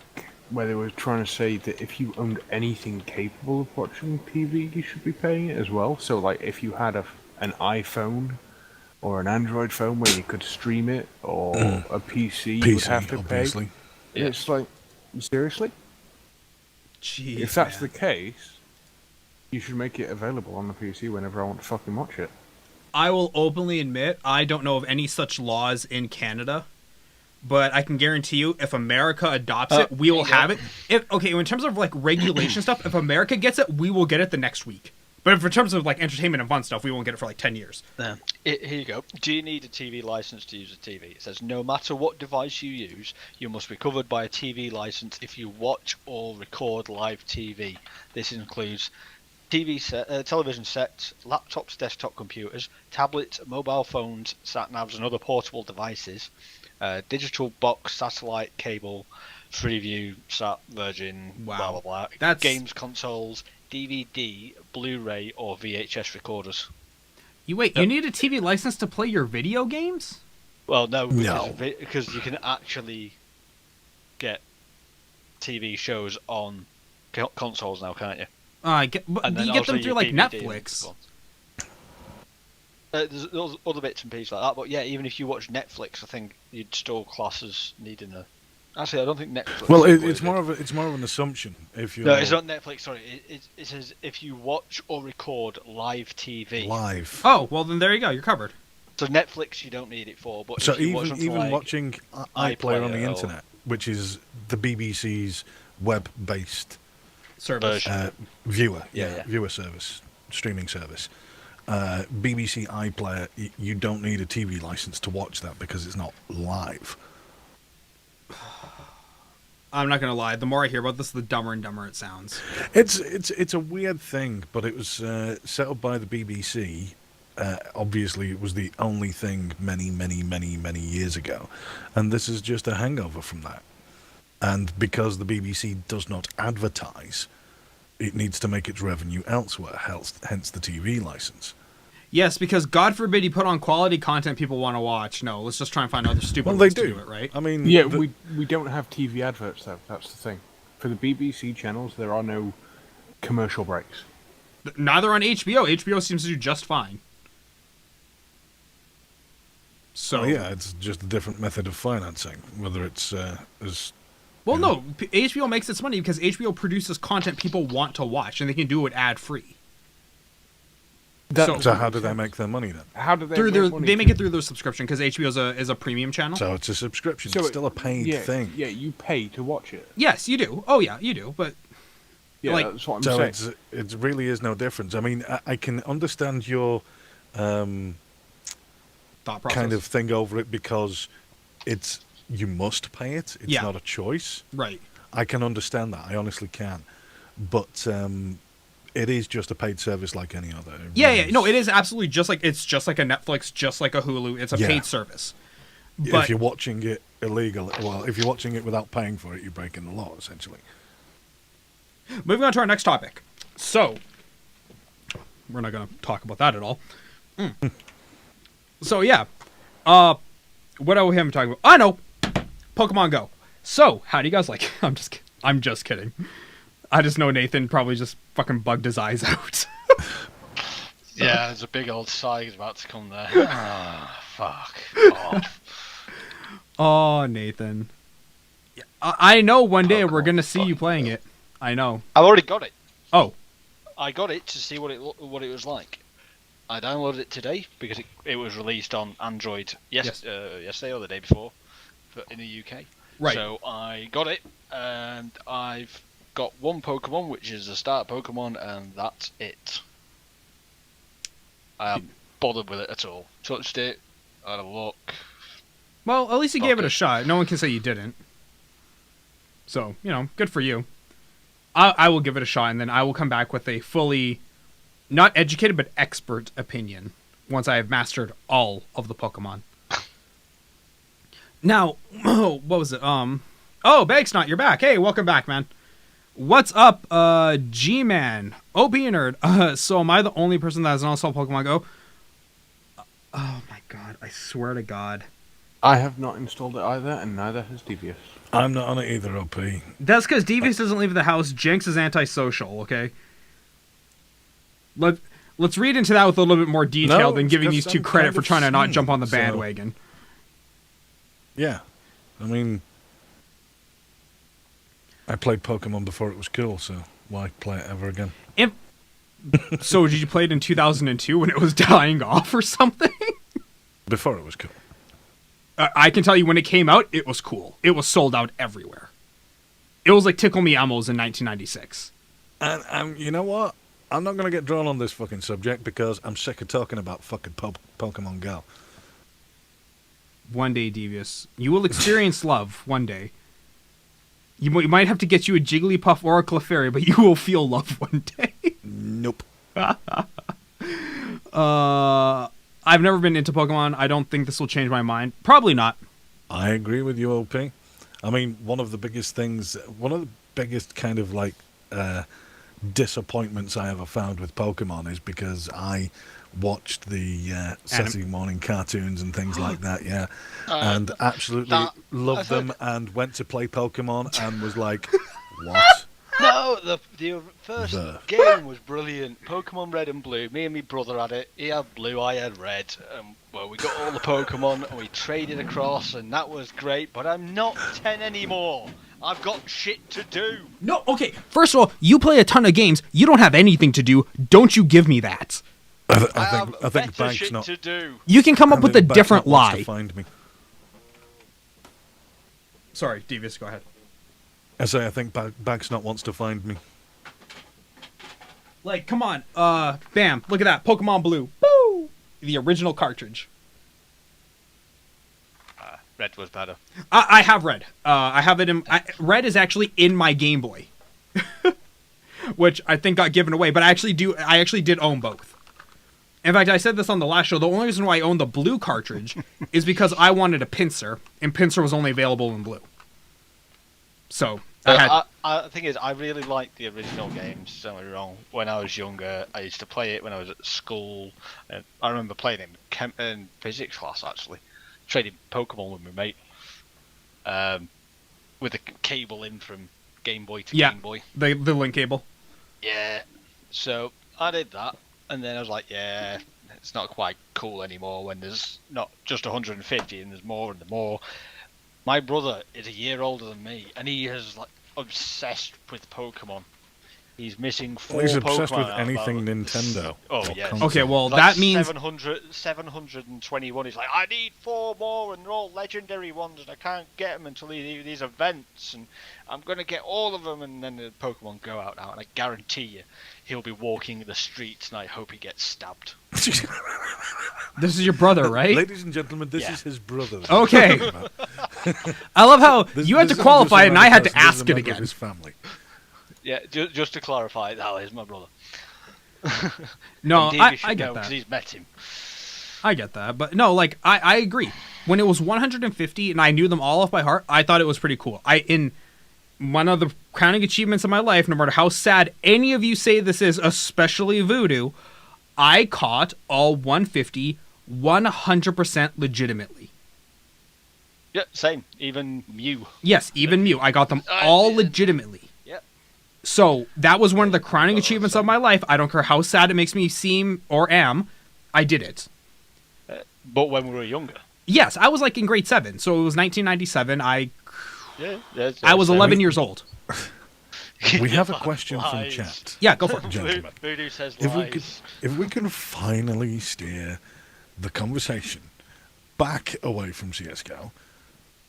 where they were trying to say that if you owned anything capable of watching TV, you should be paying it as well. So, like, if you had an iPhone or an Android phone where you could stream it, or a PC, you would have to obviously. pay. Yeah. It's like, seriously? Jeez, if that's the case, you should make it available on the PC whenever I want to fucking watch it. I will openly admit I don't know of any such laws in Canada, but I can guarantee you if America adopts it, we will have it. In terms of like regulation stuff, if America gets it, we will get it the next week. But if in terms of like entertainment and fun stuff, we won't get it for like 10 years. Here you go. Do you need a TV license to use a TV? It says no matter what device you use, you must be covered by a TV license if you watch or record live TV. This includes television sets, laptops, desktop computers, tablets, mobile phones, sat-navs and other portable devices, digital box, satellite, cable, Freeview, Sat, Virgin, blah blah blah. That's... games consoles, DVD, Blu-ray or VHS recorders. You need a TV license to play your video games? Well, no, because you can actually get TV shows on consoles now, can't you? You get them through like DVD Netflix. There's other bits and pieces like that, but yeah, even if you watch Netflix, I think you'd still class as needing a. Actually, I don't think Netflix. Well, it's more of an assumption. If you no, it's not Netflix. Sorry, it says if you watch or record live TV. Live. Oh well, then there you go. You're covered. So Netflix, you don't need it for. But so if you even like watching iPlayer on the internet, which is the BBC's web-based service viewer service, streaming service. BBC iPlayer, you don't need a TV license to watch that because it's not live. I'm not gonna lie. The more I hear about this, the dumber and dumber it sounds. It's a weird thing, but it was set up by the BBC. Obviously, it was the only thing many years ago, and this is just a hangover from that. And because the BBC does not advertise, it needs to make its revenue elsewhere. Hence the TV license. Yes, because God forbid you put on quality content people want to watch. No, let's just try and find other stupid ways ways to do it, right? I mean, yeah, we don't have TV adverts though. That's the thing. For the BBC channels, there are no commercial breaks. Neither on HBO. HBO seems to do just fine. So yeah, it's just a different method of financing. Whether it's as no, HBO makes its money because HBO produces content people want to watch, and they can do it ad free. So how do they make their money then? How do they they make it through their subscription because HBO is a premium channel. So it's a subscription. So it's still a paid thing. Yeah, you pay to watch it. Yes, you do. Oh yeah, you do. But yeah, that's what I'm saying. It really is no difference. I mean, I can understand your thought process kind of thing over it because you must pay it. It's not a choice. Right. I can understand that. I honestly can. But it is just a paid service like any other. Yeah. No, it is absolutely just like a Netflix, just like a Hulu. It's a paid service. But if you're watching it illegal, well, if you're watching it without paying for it, you're breaking the law, essentially. moving on to our next topic. So, we're not going to talk about that at all. So, yeah. What are we talking about? I know! Pokemon Go. So, how do you guys like it? I'm just kidding. I just know Nathan probably just fucking bugged his eyes out. Yeah, there's a big old sigh about to come there. Ah, fuck off. Oh, Nathan. I know one day we're going to see you playing it. I know. I've already got it. Oh. I got it to see what it was like. I downloaded it today because it was released on Android yesterday or the day before in the UK. Right. So I got it, and I've got one Pokemon, which is a start Pokemon, and that's it. I haven't bothered with it at all. Touched it, had a look. Well, at least you gave it a shot. No one can say you didn't. So, good for you. I will give it a shot, and then I will come back with a fully, not educated, but expert opinion once I have mastered all of the Pokemon. Now, what was it? Oh, Bagsnot, you're back. Hey, welcome back, man. What's up, G-Man? OP Nerd. So am I the only person that has not installed Pokemon Go? Oh my god, I swear to god. I have not installed it either, and neither has Devious. I'm not on it either, OP. That's because Devious doesn't leave the house. Jinx is antisocial, okay? Let's read into that with a little bit more detail than giving these two credit for trying to not jump on the bandwagon. Yeah. I mean, I played Pokemon before it was cool, so why play it ever again? So did you play it in 2002 when it was dying off or something? Before it was cool. I can tell you when it came out, it was cool. It was sold out everywhere. It was like Tickle Me Elmo's in 1996. And you know what? I'm not going to get drawn on this fucking subject because I'm sick of talking about fucking Pokemon Go. One day, Devious. You will experience love one day. You might have to get you a Jigglypuff or a Clefairy, but you will feel love one day. Nope. I've never been into Pokemon. I don't think this will change my mind. Probably not. I agree with you, OP. I mean, one of the biggest kind of like disappointments I ever found with Pokemon is because I watched the Saturday morning cartoons and things like that, and absolutely loved them and went to play Pokemon and was like, what? No, the first game was brilliant. Pokemon Red and Blue. Me and my brother had it. He had blue, I had red. Well, we got all the Pokemon and we traded across, and that was great. But I'm not 10 anymore. I've got shit to do. No, okay. First of all, you play a ton of games. You don't have anything to do. Don't you give me that. I think Bank's shit not. To do. You can come up with a different lie. To find me. Sorry, Devious, go ahead. I think Bank's not wants to find me. Like, come on. Bam. Look at that. Pokemon Blue. Boo! The original cartridge. Red was better. I have Red. I have it in... Red is actually in my Game Boy. Which I think got given away. But I actually did own both. In fact, I said this on the last show. The only reason why I owned the blue cartridge is because I wanted a Pinsir. And Pinsir was only available in blue. So... the thing is, I really liked the original games, don't get me wrong. When I was younger, I used to play it when I was at school. I remember playing it in physics class, actually. Trading Pokemon with my mate. With a cable in from Game Boy to Game Boy. The link cable. Yeah. So, I did that, and then I was like, yeah, it's not quite cool anymore when there's not just 150 and there's more and more. My brother is a year older than me, and he is like obsessed with Pokemon. He's missing 4 Pokemon. He's obsessed with anything Nintendo. Oh, yeah. Okay, well, like that means... 721. He's like, I need 4 more, and they're all legendary ones, and I can't get them until these events, and I'm going to get all of them, and then the Pokemon go out now, and I guarantee you, he'll be walking the streets, and I hope he gets stabbed. This is your brother, right? Ladies and gentlemen, this is his brother. Okay. I love how This- you had to this isn't qualify it just and I had another to person, this is a ask it member of again. His family. Yeah, just to clarify, that is my brother. No, And I Davey should get know, that. 'cause he's met him. I get that, but no, like I agree. When it was 150 and I knew them all off by heart, I thought it was pretty cool. In one of the crowning achievements of my life, no matter how sad any of you say this is, especially Voodoo, I caught all 150 100% legitimately. Yeah, same. Even Mew. Yes, even Mew, I got them I all did. legitimately. Yep. So that was one of the crowning Well, achievements same. of my life. I don't care how sad it makes me seem or am, I did it. But when we were younger. Yes, I was like in grade 7, so it was 1997. Yeah. I was 11 years old. We have a question from Lies. chat. Yeah, go for it. Gentlemen. Voodoo says If lies. we can finally steer the conversation back away from CSGO,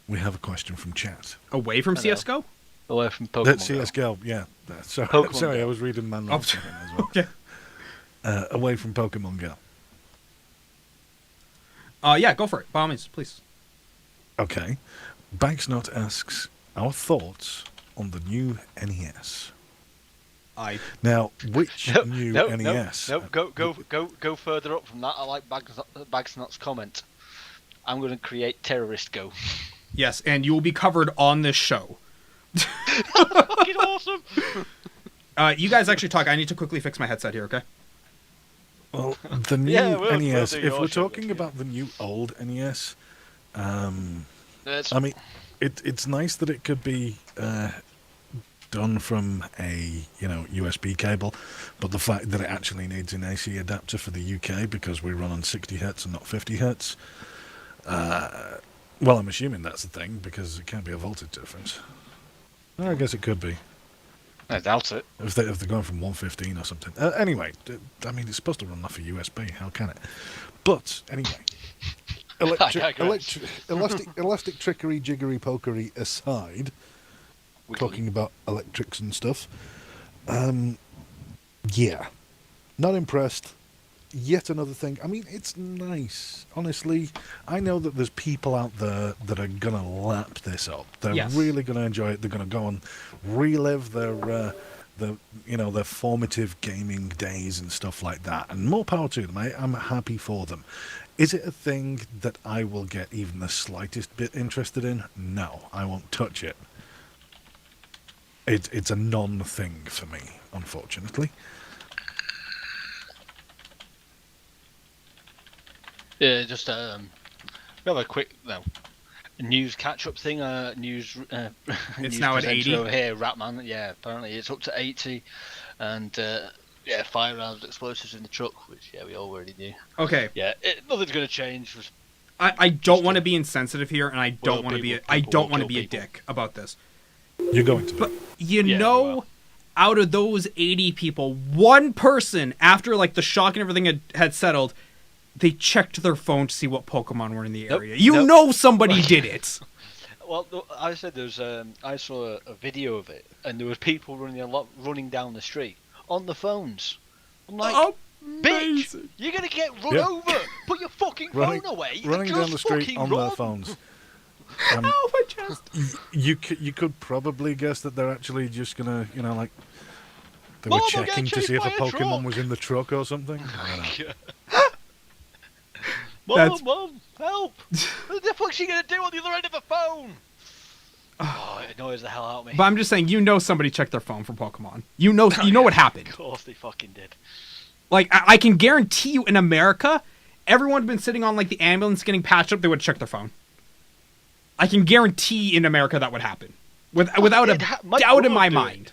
we have a question from chat. Away from Hello. CSGO? Away from Pokemon. That's Go. CSGO, yeah. Sorry, Pokemon sorry, Go. I was reading Man Oh, as well. okay. Away from Pokemon Go. Yeah, go for it. By all means, please. Okay. Bagsnot asks our thoughts on the new NES. Now, which new NES? No, go further up from that. I like Bagsnot's comment. I'm going to create Terrorist Go. Yes, and you will be covered on this show. Fucking awesome. You guys actually talk. I need to quickly fix my headset here, okay? Well, the new Yeah, we'll NES, do if your we're show, talking yeah. about the new old NES, That's I mean, it's nice that it could be done from a USB cable, but the fact that it actually needs an AC adapter for the UK because we run on 60 hertz and not 50 hertz. Well, I'm assuming that's the thing because it can't be a voltage difference. I guess it could be I doubt it. if they're going from 115 or something. Anyway, I mean, it's supposed to run off a USB. How can it? But anyway. Elastic trickery, jiggery, pokery aside, talking about electrics and stuff. Yeah, not impressed. Yet another thing. I mean, it's nice. Honestly, I know that there's people out there that are gonna lap this up. They're Yes. really gonna enjoy it. They're gonna go and relive their formative gaming days and stuff like that. And more power to them. I'm happy for them. Is it a thing that I will get even the slightest bit interested in? No, I won't touch it. It's a non-thing for me, unfortunately. Yeah, just we have a quick news catch-up thing. News. It's news now at presenter 80? over here, Ratman. Yeah, apparently it's up to 80, and yeah, firearms, explosives in the truck, which we already knew. Okay. Yeah, nothing's gonna change. I don't want to be insensitive here, and I don't want to be people will a kill people. dick about this. You're going to. But Yeah, you know, are. out of those 80 people, one person, after like the shock and everything had settled, they checked their phone to see what Pokemon were in the Nope, area. You nope. know somebody did it. Well, I said there's. I saw a video of it, and there was people running down the street on the phones. I'm like, bitch, Amazing. you're gonna get run Yeah. over. Put your fucking phone away. and running down just the street fucking on run. their phones. Oh, my chest. You could probably guess that they're actually just gonna, like, they Mom, were I'm getting checking to chased see if a by a Pokemon truck. was in the truck or something. I don't know. That's- Mom, help! What the fuck's she gonna do on the other end of a phone? Oh, it annoys the hell out of me. But I'm just saying, somebody checked their phone for Pokemon. You know what happened. Of course they fucking did. Like, I can guarantee you in America, everyone's been sitting on, like, the ambulance getting patched up, they would check their phone. I can guarantee in America that would happen. Without a My doubt in brother my would do it. mind.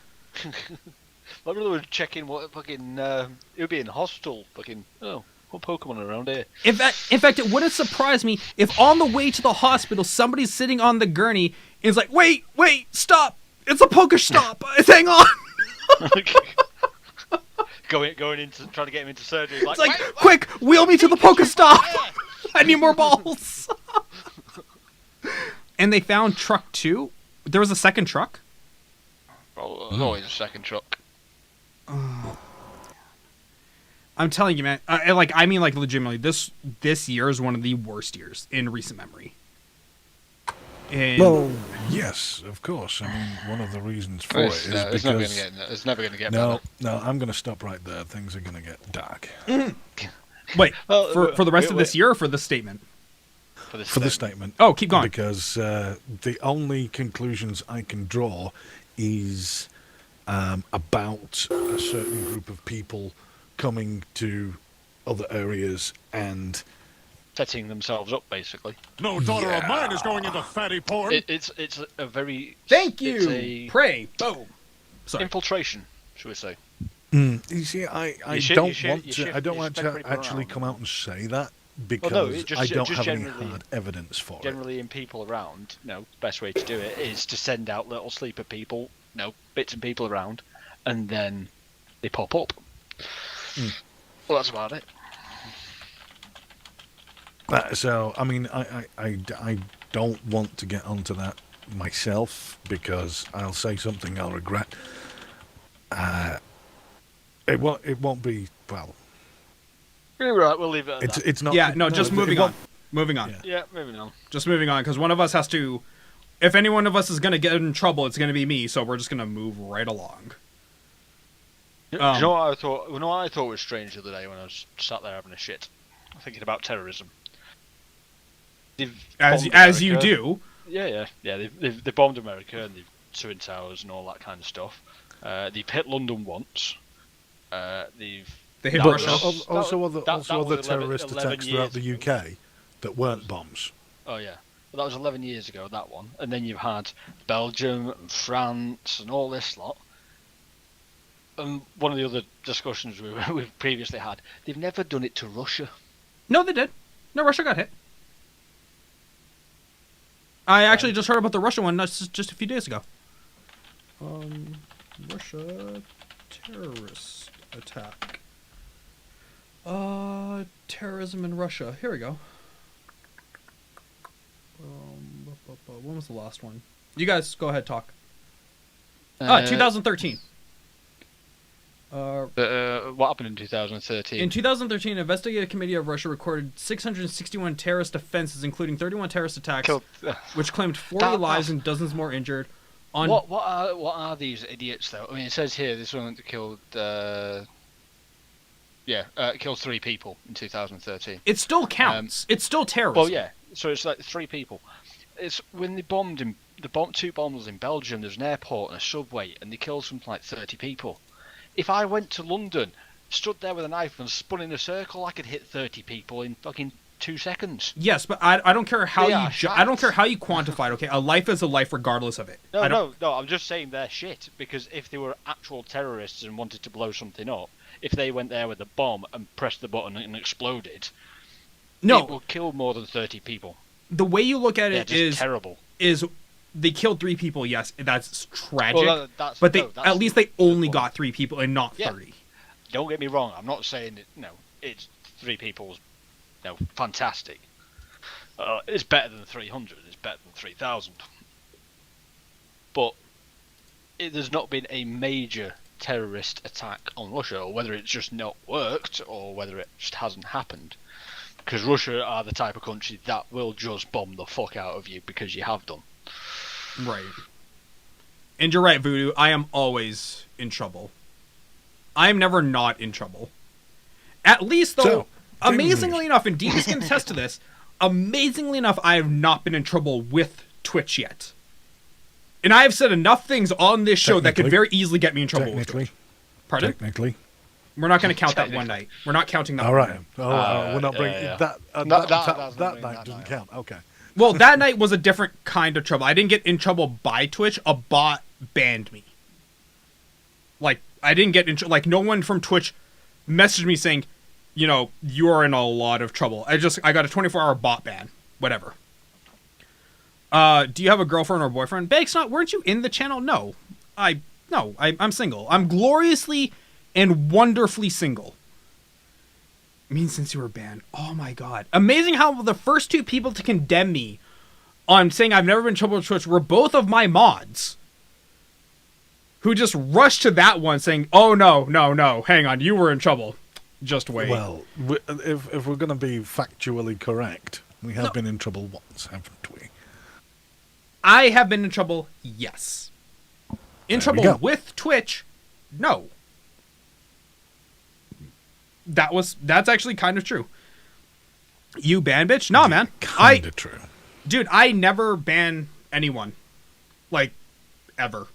My brother was checking what fucking. It would be in the hospital. Fucking. Oh, what Pokemon are around here? In fact, it wouldn't surprise me if on the way to the hospital, somebody's sitting on the gurney and is like, wait, stop. It's a Pokestop. Hang on. going into trying to get him into surgery. It's like, wait, quick, wheel me to the Pokestop. I need more balls. And they found truck 2. There was a second truck. Oh, there's always a second truck. I'm telling you, man. I mean, legitimately, this year is one of the worst years in recent memory. And Well, yes, of course. I mean, one of the reasons for it is It's because never going to get no, better. no, I'm going to stop right there. Things are going to get dark wait, Well, for the rest of this year or for this statement? for the statement. Oh, keep going. Because the only conclusions I can draw is about a certain group of people coming to other areas and Setting themselves up, basically. No daughter of mine is going into fatty porn. It's a very Thank it's you. a Pray. Boom. Sorry. infiltration, should we say? you see, I don't want to people actually around. come out and say that because Well, no, it just- I don't just have any generally- hard evidence for it. Generally, in people around, best way to do it is to send out little sleeper people, bits and people around, and then they pop up. Well, that's about it. So, I mean, I don't want to get onto that myself because I'll say something I'll regret. It won't be, well, You're right, we'll leave it at that. it's not. Yeah, no, just it moving on. won't- Moving on. Yeah. Yeah, moving on. Just moving on, because one of us has to. If any one of us is going to get in trouble, it's going to be me. So we're just going to move right along. Do you know what I thought? You know what I thought was strange the other day when I was sat there having a shit, thinking about terrorism. As you do. Yeah. They've bombed America and they've Twin Towers and all that kind of stuff. They've hit London once. They hit But Russia. also that other was 11 terrorist 11 attacks throughout the years UK that weren't bombs. Oh yeah, well, that was 11 years ago. That one, and then you've had Belgium and France and all this lot. And one of the other discussions we've previously had, they've never done it to Russia. No, they did. No, Russia got hit. I actually just heard about the Russia one just a few days ago. Russia terrorist attack. Terrorism in Russia. Here we go. When was the last one? You guys go ahead, talk. 2013. What happened in 2013? In 2013, an investigative committee of Russia recorded 661 terrorist offenses, including 31 terrorist attacks, which claimed 40 lives and dozens more injured. What are these idiots though? I mean, it says here this one killed killed 3 people in 2013. It still counts. It's still terrorism. Well, yeah. So it's like 3 people. It's when they bombed in 2 bombs in Belgium. There's an airport and a subway, and they killed something like 30 people. If I went to London, stood there with a knife and spun in a circle, I could hit 30 people in fucking 2 seconds. Yes, but I don't care how Yeah, I don't care how you quantify it. Okay, a life is a life regardless of it. No, I'm just saying they're shit, because if they were actual terrorists and wanted to blow something up, if they went there with a bomb and pressed the button and exploded, it will kill more than 30 people. The way you look at it is terrible. Is they killed 3 people? Yes, that's tragic. Well, but at least they only got 3 people and not 30. Don't get me wrong. I'm not saying it's 3 people's fantastic. It's better than 300. It's better than 3,000. But there's not been a major terrorist attack on Russia, or whether it's just not worked, or whether it just hasn't happened. Because Russia are the type of country that will just bomb the fuck out of you because you have done. Right. And you're right, Voodoo. I am always in trouble. I am never not in trouble. At least, though, amazingly enough, and Dean can attest to this, amazingly enough, I have not been in trouble with Twitch yet. And I have said enough things on this show that could very easily get me in trouble with Twitch. Pardon? Technically. We're not going to count that one night. We're not counting that All one right. night. We're not bringing that. That night doesn't count. Okay. Well, that night was a different kind of trouble. I didn't get in trouble by Twitch. A bot banned me. Like, I didn't get in trouble. Like, no one from Twitch messaged me saying, you are in a lot of trouble. I got a 24-hour bot ban. Whatever. Do you have a girlfriend or boyfriend? Bakesnot, weren't you in the channel? No. I'm single. I'm gloriously and wonderfully single. I mean, since you were banned. Oh my god. Amazing how the first 2 people to condemn me on saying I've never been in trouble with Twitch were both of my mods. Who just rushed to that one saying, oh no, hang on, you were in trouble. Just wait. Well, if we're going to be factually correct, we have been in trouble once, haven't we? I have been in trouble, yes. In trouble with Twitch, no. That's actually kind of true. You ban bitch? Nah, man. Kind of true. Dude, I never ban anyone. Like, ever.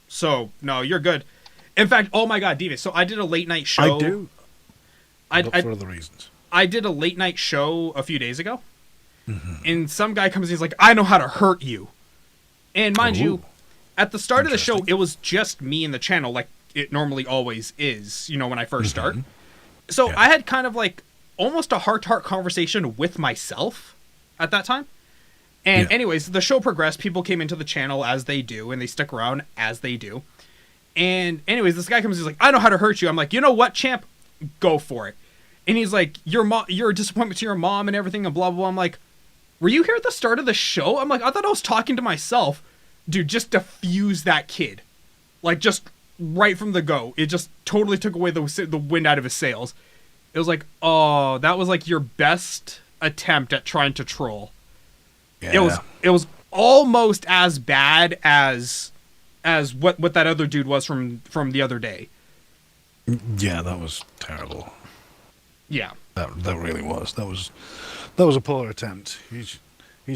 So, no, you're good. In fact, oh my god, Davis, so I did a late night show. I do. But for other reasons. I did a late night show a few days ago. And some guy comes in, he's like, I know how to hurt you. And mind you, at the start of the show, it was just me and the channel, like it normally always is, you know, when I first start. So I had kind of like almost a heart-to-heart conversation with myself at that time. And anyways, the show progressed. People came into the channel as they do, and they stick around as they do. And anyways, this guy comes, he's like, I know how to hurt you. I'm like, you know what, champ? Go for it. And he's like, you're a disappointment to your mom and everything and blah, blah, blah. I'm like, were you here at the start of the show? I'm like, I thought I was talking to myself. Dude, just diffuse that kid. Like, just right from the go. It just totally took away the wind out of his sails. It was like, oh, that was like your best attempt at trying to troll. Yeah. It was almost as bad as what that other dude was from the other day. Yeah, that was terrible. Yeah. That really was. That was a poor attempt. He's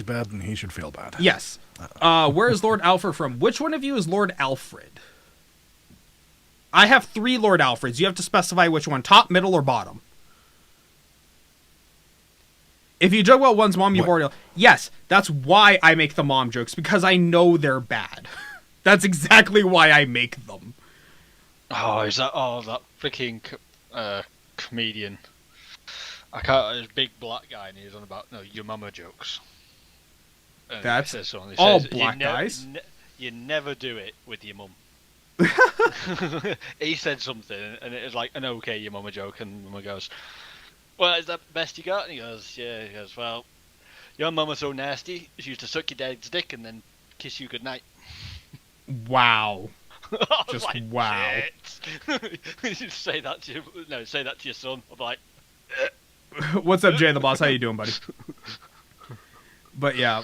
bad and he should feel bad. Yes. Where is Lord Alfred from? Which one of you is Lord Alfred? I have 3 Lord Alfreds. You have to specify which one. Top, middle, or bottom. If you joke about one's mom, you've already... Yes, that's why I make the mom jokes. Because I know they're bad. That's exactly why I make them. Oh, is that... Oh, that freaking comedian. I can't... There's a big black guy and he's on about... No, your mama jokes. That's all black guys. You never do it with your mum. He said something, and it was like an okay your mama joke, and mama goes, well, is that the best you got? And he goes, yeah. He goes, well, your mama's so nasty, she used to suck your dad's dick and then kiss you goodnight. Wow. Just like, wow. say that to your son. I'm like, what's up, Jay the Boss? How you doing, buddy? But yeah,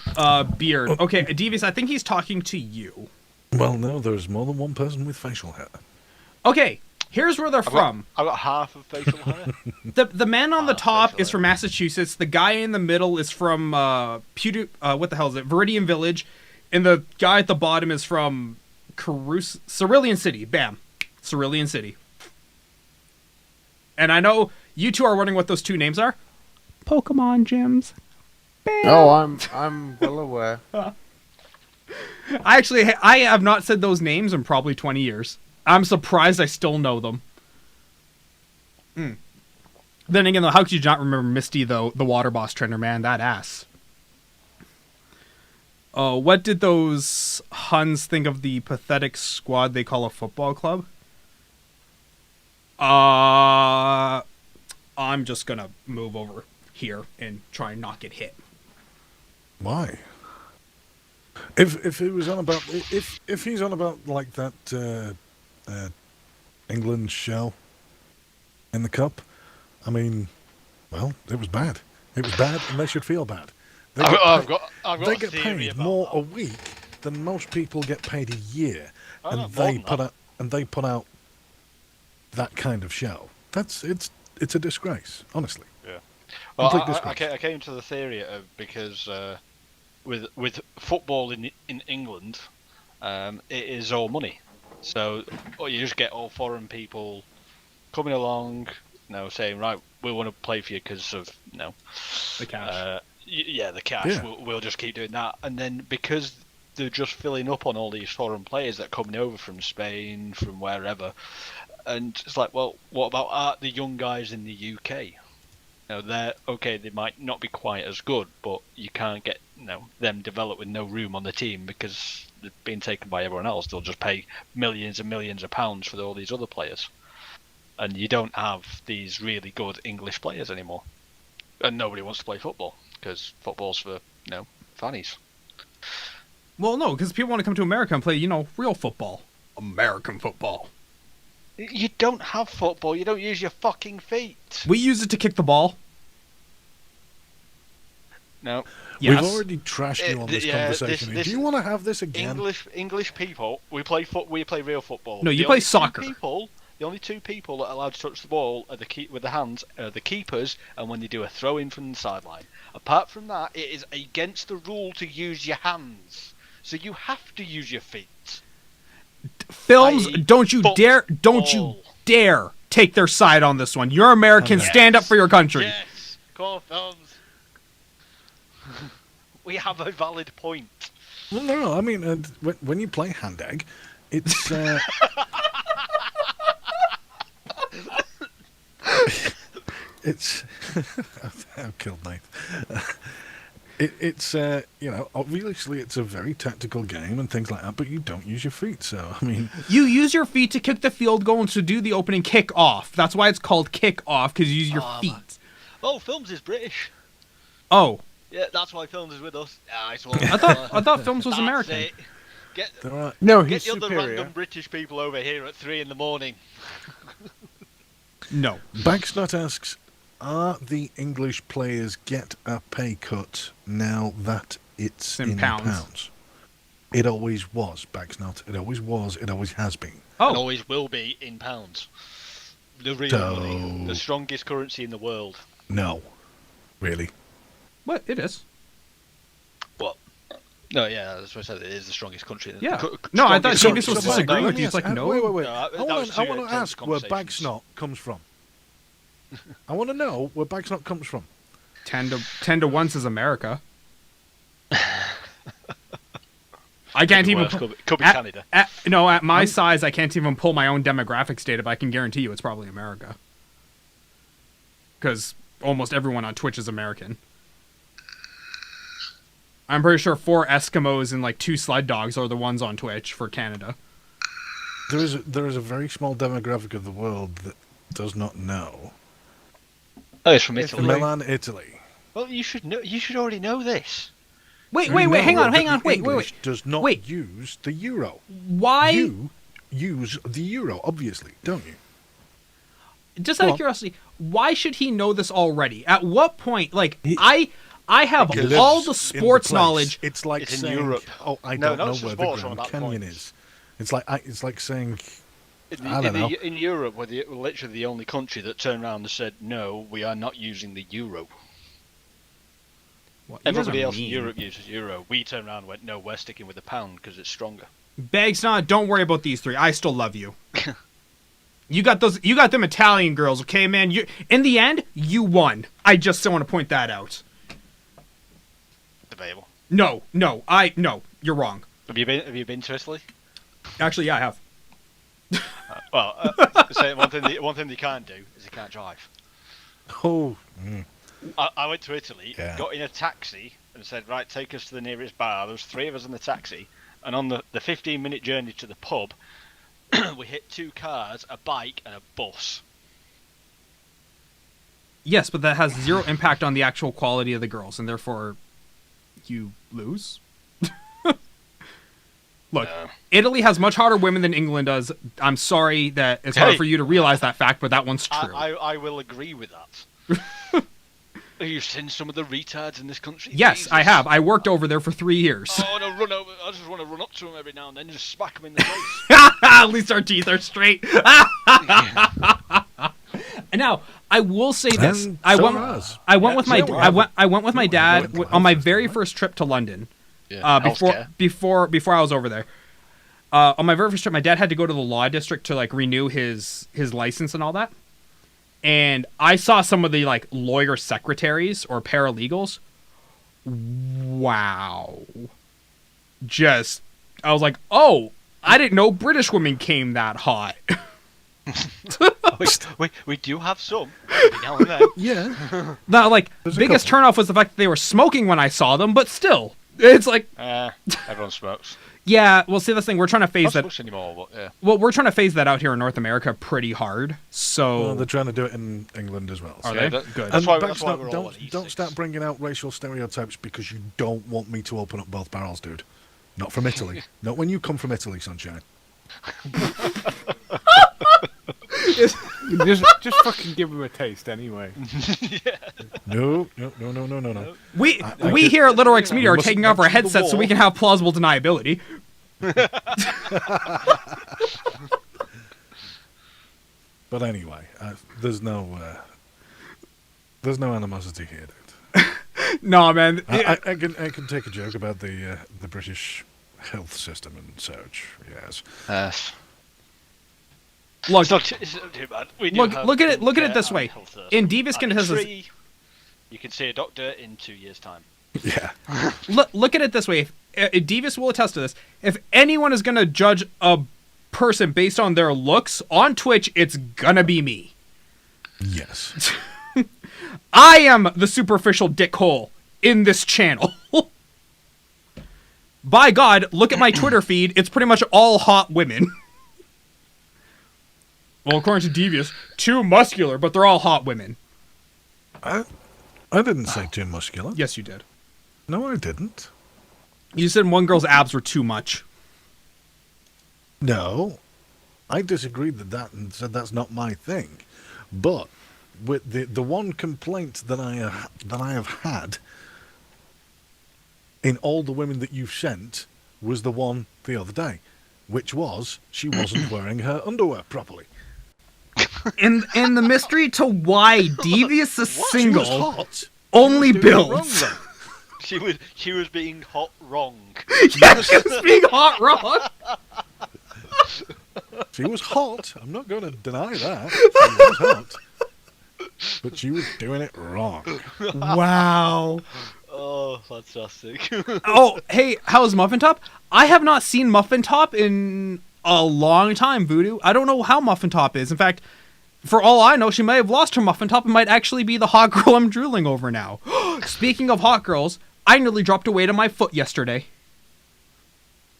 beard. Okay, Devious, I think he's talking to you. Well, no, there's more than one person with facial hair. Okay, here's where they're from. I've got half of facial hair. The man on the top is from Massachusetts. The guy in the middle is from what the hell is it? Viridian Village, and the guy at the bottom is from Cerulean City. Bam, Cerulean City. And I know you two are wondering what those 2 names are. Pokemon gyms. Oh, I'm well aware. I have not said those names in probably 20 years. I'm surprised I still know them. Then again, though, how could you not remember Misty, the water boss trainer, man? That ass. What did those Huns think of the pathetic squad they call a football club? I'm just gonna move over here and try and not get hit. Why? If he was on about if he's on about like that England show in the cup, I mean, well, it was bad. It was bad, and they should feel bad. I've got they a get theory paid about more that. a week than most people get paid a year, Oh, and no, they more than put out that kind of show. It's a disgrace, honestly. Yeah. Well, Complete disgrace. I came to the theory because with football in England, it is all money. So you just get all foreign people coming along, saying, right, we want to play for you because of The cash. the cash. Yeah. We'll just keep doing that, and then because they're just filling up on all these foreign players that are coming over from Spain, from wherever, and it's like, well, what about the young guys in the UK? They're okay. They might not be quite as good, but you can't get them developed with no room on the team because they're being taken by everyone else. They'll just pay millions and millions of pounds for all these other players, and you don't have these really good English players anymore. And nobody wants to play football because football's for fannies. Well, no, because people want to come to America and play, real football. American football. You don't have football. You don't use your fucking feet. We use it to kick the ball. No. Yes. We've already trashed you on this yeah, conversation. this- Do you want to have this again? English people, we play real football. No, you The play only two soccer. The only two people that are allowed to touch the ball are with the hands are the keepers, and when they do a throw in from the sideline. Apart from that, it is against the rule to use your hands, so you have to use your feet. Films, I.e. don't you football. dare take their side on this one. You're Americans. Yes. Stand up for your country. Yes, come on, films. We have a valid point. Well, no, I mean, when you play hand egg, it's it's I've killed Nath. It's obviously it's a very tactical game and things like that, but you don't use your feet. So I mean, You use your feet to kick the field goal and to do the opening kick off. That's why it's called kick off, because you use your feet. Oh, films is British. Oh, Yeah, that's why films is with us. Nice one. I thought films was That's American. it. Get there are No, get he's the other superior. random British people over here at 3 a.m. No. Backsnot asks, are the English players get a pay cut now that it's In in pounds. pounds? It always was, Backsnot. It always was. It always has been. And Oh, always will be in pounds. The real So- money, the strongest currency in the world. No, really. what? It is. What? No, yeah, that's what I said. It is the strongest country. Yeah. The No, I thought strongest Seamus was country. disagreeing No, with you. It's like, no. Wait. No, I that was want two to ask where conversations. Bagsnot comes from. I want to know where Bagsnot comes from. 10 to 1 says America. I can't even. Could be at- Canada. At my size, I can't even pull my own demographics data, but I can guarantee you it's probably America. Because almost everyone on Twitch is American. I'm pretty sure 4 Eskimos and like 2 sled dogs are the ones on Twitch for Canada. There is a very small demographic of the world that does not know. Oh, it's from Italy. Milan, Italy. Well, you should know. You should already know this. Wait, You hang know on, that the wait. English does not Wait. use the euro. Why? You use the euro, obviously, don't you? Just Go out of on. curiosity, why should he know this already? At what point? Like, He- I have He all lives the in sports place. knowledge. It's like It's in saying, Europe. "Oh, I No, don't not know just where the sports Grand on that Canyon point. is." It's like saying, In, I don't know. in Europe, we're literally the only country that turned around and said, "No, we are not using the euro." What, you guys Everybody are else in mean. Europe uses euro. We turned around and went, "No, we're sticking with the pound because it's stronger." Bagsnot, don't worry about these 3. I still love you. You got them Italian girls, okay, man? You in the end, you won. I just want to point that out. Debatable. No, you're wrong. Have you been to Italy? Actually, yeah, I have. Say one thing you can't do is you can't drive. "Oh, I went to Italy, Yeah. got in a taxi, and said, "Right, take us to the nearest bar." There was 3 of us in the taxi, and on the 15-minute journey to the pub, we hit 2 cars, a bike, and a bus. Yes, but that has 0 impact on the actual quality of the girls, and therefore, you lose. Look, No. Italy has much hotter women than England does. I'm sorry that it's hard Hey. for you to realize that fact, but that one's true. I will agree with that. Have you seen some of the retards in this country? Yes, Jesus. I have. I worked over there for 3 years. Oh, no, run over. I just want to run up to them every now and then and just smack them in the face. At least our teeth are straight. Now, I will say this: And I so went. are us. I went with my. so are I went with my we. dad We went to on my Health very Festival, right? first trip to London. Yeah, Before I was over there. On my very first trip, my dad had to go to the law district to like renew his license and all that. And I saw some of the like lawyer secretaries or paralegals. Wow. Just, I was like, oh, I didn't know British women came that hot. we do have some every now and then. Yeah, Now, like, There's a biggest couple. turnoff was the fact that they were smoking when I saw them, but still, it's like, Everyone smokes. yeah. Well, see, this thing we're trying to phase Not so that. much anymore, but yeah. Well, we're trying to phase that out here in North America pretty hard. So well, they're trying to do it in England as well. are so- they that- good? That's And why Bagsnot, we're all don't on E6. don't start bringing out racial stereotypes because you don't want me to open up both barrels, dude. Not from Italy. Not when you come from Italy, sunshine. Just fucking give him a taste anyway. No. We here at Little X Media are taking off our headsets so we can have plausible deniability. But anyway, there's no animosity here, dude. No, man. I can take a joke about the British health system and such. Yes. Look, It's not too bad. look at it this way. In Devious consensus, you can see a doctor in 2 years' time. Yeah. look at it this way. If Devious will attest to this. If anyone is gonna judge a person based on their looks on Twitch, it's gonna be me. Yes. I am the superficial dickhole in this channel. By God, look at my Twitter feed. It's pretty much all hot women. Well, according to Devious, too muscular, but they're all hot women. I didn't say too muscular. Yes, you did. No, I didn't. You said one girl's abs were too much. No, I disagreed with that and said that's not my thing. But with the one complaint that I have had in all the women that you've sent was the one the other day, which was she wasn't wearing her underwear properly. And the mystery to why Devious is single She was hot. only Doing it wrong, builds. though. She was being hot wrong. Yeah, she was being hot wrong. She was hot. I'm not going to deny that. She was hot. But she was doing it wrong. Wow. Oh, fantastic. Oh, hey, how's Muffin Top? I have not seen Muffin Top in a long time, Voodoo. I don't know how Muffin Top is. In fact, for all I know, she might have lost her Muffin Top and might actually be the hot girl I'm drooling over now. Speaking of hot girls, I nearly dropped a weight on my foot yesterday.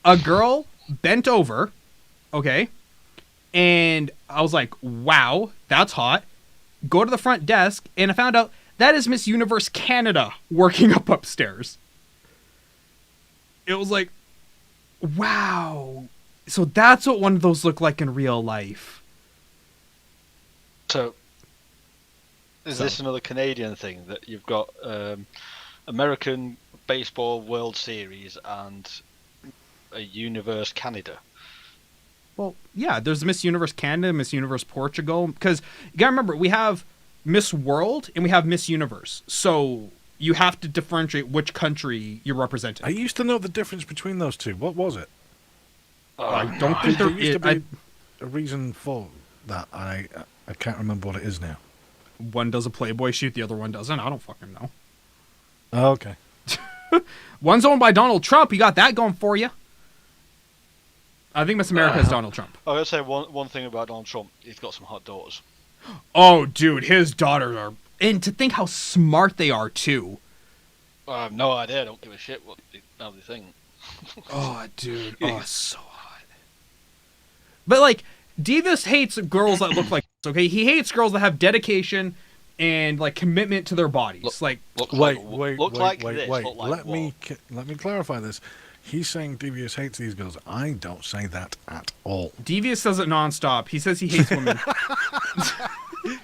A girl bent over, okay, and I was like, wow, that's hot. Go to the front desk, and I found out that is Miss Universe Canada working up upstairs. It was like, wow. So that's what one of those look like in real life. So, is this another Canadian thing that you've got American Baseball World Series and a Universe Canada? Well, yeah, there's Miss Universe Canada, Miss Universe Portugal. Because you gotta remember, we have Miss World and we have Miss Universe. So you have to differentiate which country you're representing. I used to know the difference between those two. What was it? I don't think there used to is. be a reason for that. I can't remember what it is now. One does a Playboy shoot, the other one doesn't. I don't fucking know. Oh, okay. One's owned by Donald Trump. You got that going for you. I think Miss America is Donald Trump. I gotta say one thing about Donald Trump. He's got some hot daughters. Oh, dude, his daughters are... And to think how smart they are, too. I have no idea. I don't give a shit how they think. Oh, dude. Oh, so hot. But, like, Devious hates girls that look like... Okay, he hates girls that have dedication and, like, commitment to their bodies. Wait. Wait. Like Let me clarify this. He's saying Devious hates these girls. I don't say that at all. Devious says it nonstop. He says he hates women.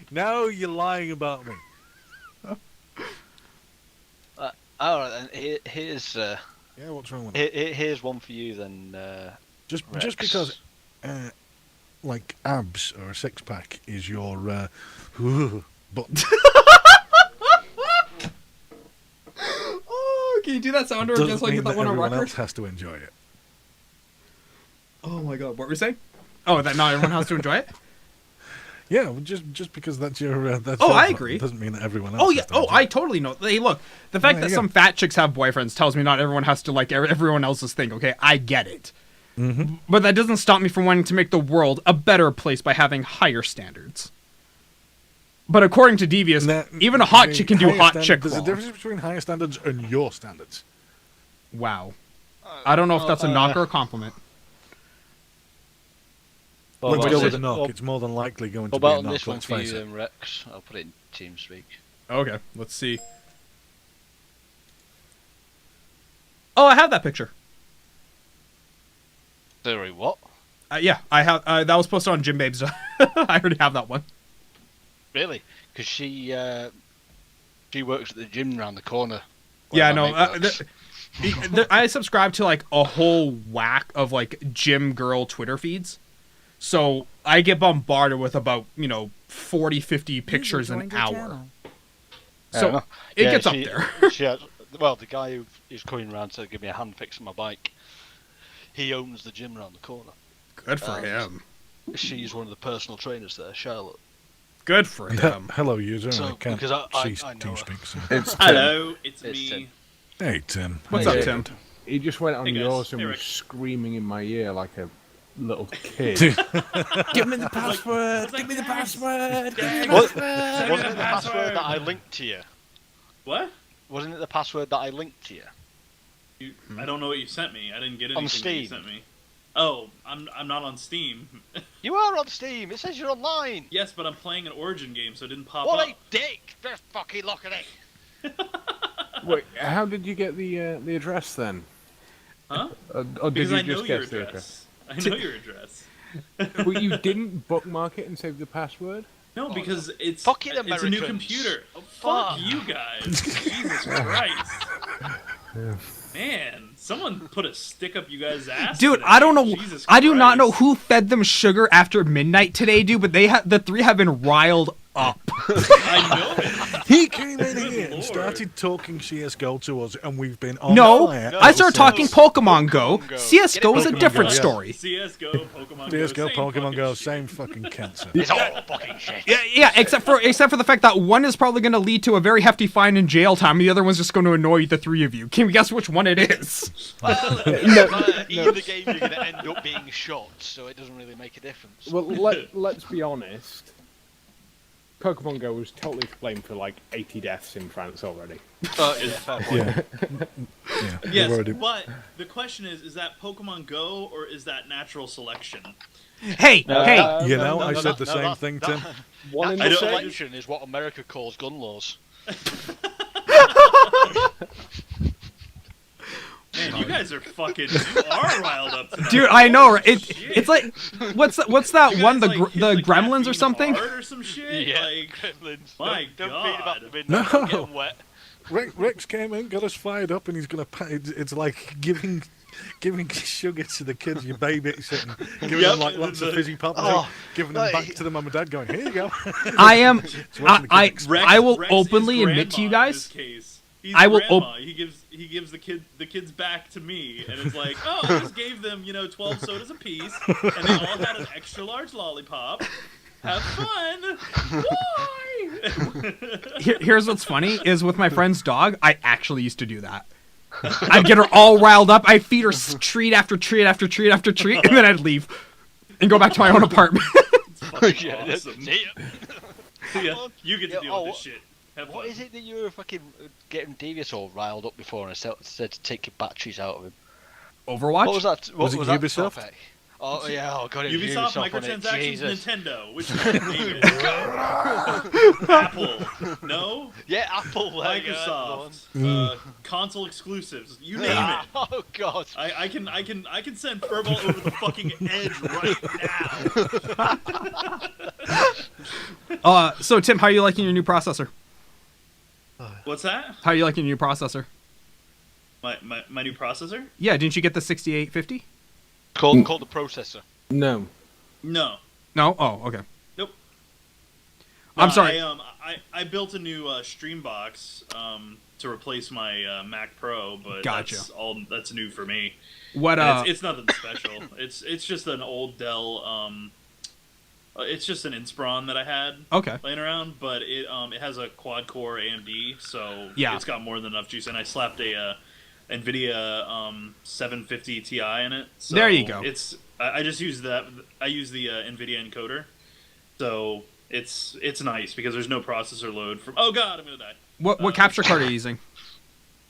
Now you're lying about me. All right, then. Here's Yeah, what's wrong with that? here's one for you then. Just Rex. because, like abs or a six pack is your but Oh, can you do that sound or doesn't just like mean get that one on everyone record? else has to enjoy it. Oh my god, what were you saying? Oh, that not everyone has to enjoy it? Yeah, well, just because that's your that's Oh, your I button agree. doesn't mean that everyone else. Oh has yeah. to Oh, enjoy I it. totally know. Hey, look, the fact There that you some go. fat chicks have boyfriends tells me not everyone has to like everyone else's thing. Okay, I get it. Mhm. But that doesn't stop me from wanting to make the world a better place by having higher standards. But according to Devious, Now, even a hot the chick can do higher hot standard- chick There's a qual. difference between higher standards and your standards. Wow. I don't know if that's a knock or a compliment. When What we go about with this- a knock, what- it's more than likely going to What be a about knock. this one Let's for face you it. then, Rex? I'll put it in TeamSpeak. Okay, let's see. Oh, I have that picture. Sorry, what? Yeah, I have. That was posted on Jim Babe's. I already have that one. Really? Because she She works at the gym around the corner. Yeah, Where no. my mate works. I subscribe to like a whole whack of like gym girl Twitter feeds. So I get bombarded with about, 40, 50 pictures an hour. So it gets up there. Well, the guy who is coming around to give me a hand fix on my bike, he owns the gym around the corner. Good for him. She's one of the personal trainers there, Charlotte. Good for him. Hello, user. So, I can't because I see know her. TeamSpeak. So. Hello, it's It's me. Tim. Hey, Tim. What's How up, you Tim? doing? He just went on Hey, guys. yours and Hey, was Rick. screaming in my ear like a little kid. Give me the password. Give me the password. Wasn't it the password that I linked to you? What? Wasn't it the password that I linked to you? I don't know what you sent me. I didn't get On anything that you Steam. sent me. Oh, I'm not on Steam. You are on Steam. It says you're online. Yes, but I'm playing an Origin game, so it didn't pop What up. a dick! Just fucking look at it. Wait, how did you get the address then? Huh? Or did Because you I know just your guess the address? address. I know your address. Well, you didn't bookmark it and save the password? No, because it's Fucking it's a new Americans. computer. Oh, fuck Fuck. you guys. Jesus Christ. Man, someone put a stick up you guys' ass. Dude, today. I don't know. Jesus I do not know Christ. who fed them sugar after midnight today, dude. But the three have been riled up. I know it. He came in Good here lord. and started talking CSGO to us, and we've been on No, fire. I started ever talking since. Pokemon Go. Pokemon Go. CS:GO is a Pokemon different Go, yeah. story. CS:GO, Pokemon Go, CSGO, same Pokemon fucking Go, shit. same fucking cancer. It's all fucking shit. Yeah, except for the fact that one is probably going to lead to a very hefty fine and jail time, and the other one's just going to annoy the three of you. Can you guess which one it is? Well, either game you're going to end up being shot, so it doesn't really make a difference. Well, let's be honest. Pokemon Go was totally to blame for like 80 deaths in France already. Yeah, fair point. Yeah. Yeah. Yes, they've already- but the question is that Pokemon Go or is that natural selection? Hey, hey. You know, I no, said the no, same that- thing, that- Tim. One in I the don't- same. Selection is what America calls gun laws. Man, you guys are fucking you are riled up tonight. Dude, I know, right? Shit. It's like, what's that You one? guys, The like, hit the the Gremlins or caffeine something? hard or some shit? Like, Gremlins. my don't beat about the midnight. No. Don't get 'em wet. Rex came in, got us fired up, and he's gonna. It's like giving sugar to the kids you're babysitting, giving Yep, them like lots of fizzy pop, Oh, giving them back like- to the mum and dad, going, "Here you go." I am. It's watching the I kids Rex, I will Rex is openly admit to you grandma in guys. this case. He's I will grandma. He gives the kids back to me, and it's like, oh, I just gave them 12 sodas apiece, and they all had an extra large lollipop. Have fun. Why? Here's what's funny is with my friend's dog, I actually used to do that. I'd get her all riled up. I'd feed her treat after treat after treat after treat, and then I'd leave and go back to my own apartment. It's fucking Yeah, awesome. see ya. Yeah, you get to Yeah, deal with this shit. Have What fun. is it that you were fucking getting Devious all riled up before and I said to take your batteries out of him? Overwatch? What was that? What Was it was that Ubisoft? topic? Oh yeah, oh god, it was Ubisoft, Ubisoft on it. microtransactions, Jesus. Nintendo. Which one? Name it. Apple. No. Yeah, Apple. There you go, Microsoft. Console exclusives. You name it. Oh god. I can send Furball over the fucking edge right now. So Tim, how are you liking your new processor? What's that? How are you liking your new processor? My new processor? Yeah, didn't you get the 6850? Called the processor. No. No. No? Oh, okay. Nope. I'm sorry. I built a new stream box to replace my Mac Pro, but Gotcha. that's new for me. What And it's nothing special. It's just an old Dell. It's just an Inspiron that I had Okay. laying around, but it has a quad core AMD, so Yeah. it's got more than enough juice. And I slapped a NVIDIA 750 Ti in it. So There you go. I just use that. I use the NVIDIA encoder, so it's nice because there's no processor load from. Oh god, I'm gonna die. What capture card are you using?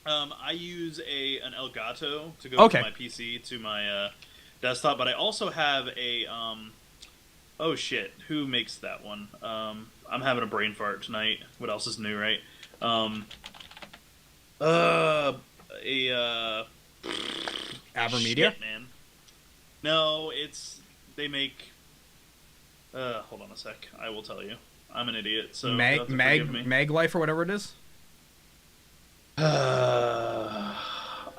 I use an Elgato to go Okay. from my PC to my desktop, but I also have a oh shit, who makes that one? I'm having a brain fart tonight. What else is new, right? Avermedia? Shit, man. No, they make. Hold on a sec. I will tell you. I'm an idiot, so you'll have to forgive me. Mag Life or whatever it is? I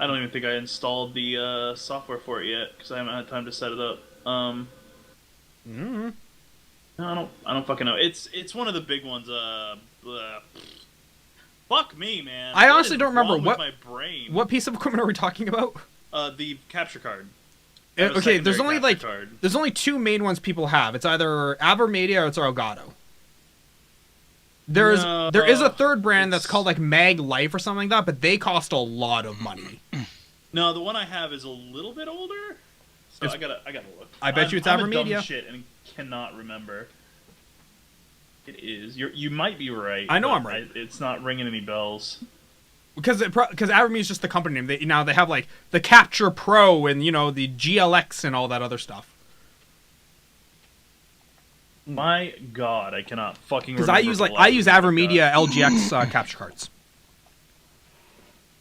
don't even think I installed the software for it yet because I haven't had time to set it up. Mm-hmm. No, I don't fucking know. It's one of the big ones. Fuck me, man. I What honestly is don't remember wrong what with my brain. What piece of equipment are we talking about? The capture card. I have a Okay, there's secondary only capture card. there's only two main ones people have. It's either Avermedia or it's Elgato. There is a third brand that's called like Mag Life or something like that, but they cost a lot of money. No, the one I have is a little bit older. So I gotta look. I bet you it's I'm a Avermedia. dumb shit and cannot remember. It is. You might be right. I know but I'm right. It's not ringing any bells. Because Avermedia is just the company name. They have like the Capture Pro and the GLX and all that other stuff. My God, I cannot fucking. Because Remember I use Avermedia LGX capture cards.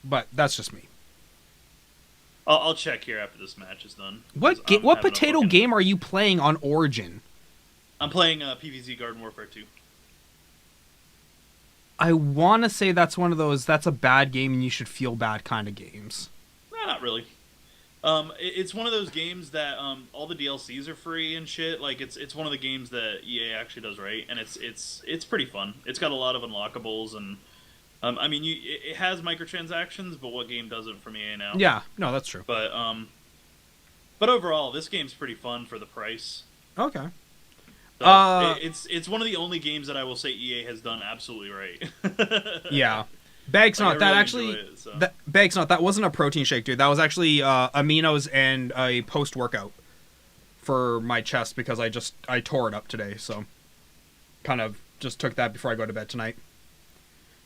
But that's just me. I'll check here after this match is done. What potato game are you playing on Origin? I'm playing PvZ Garden Warfare 2. I want to say that's one of those that's a bad game and you should feel bad kind of games. Nah, not really. It's one of those games that all the DLCs are free and shit. Like it's one of the games that EA actually does right, and it's pretty fun. It's got a lot of unlockables and I mean it has microtransactions, but what game doesn't from EA now? Yeah, no, that's true. But overall, this game's pretty fun for the price. Okay. So it's one of the only games that I will say EA has done absolutely right. Yeah. Bag's not that really actually. enjoy it, so. Bag's not that wasn't a protein shake, dude. That was actually aminos and a post workout for my chest because I tore it up today. So kind of just took that before I go to bed tonight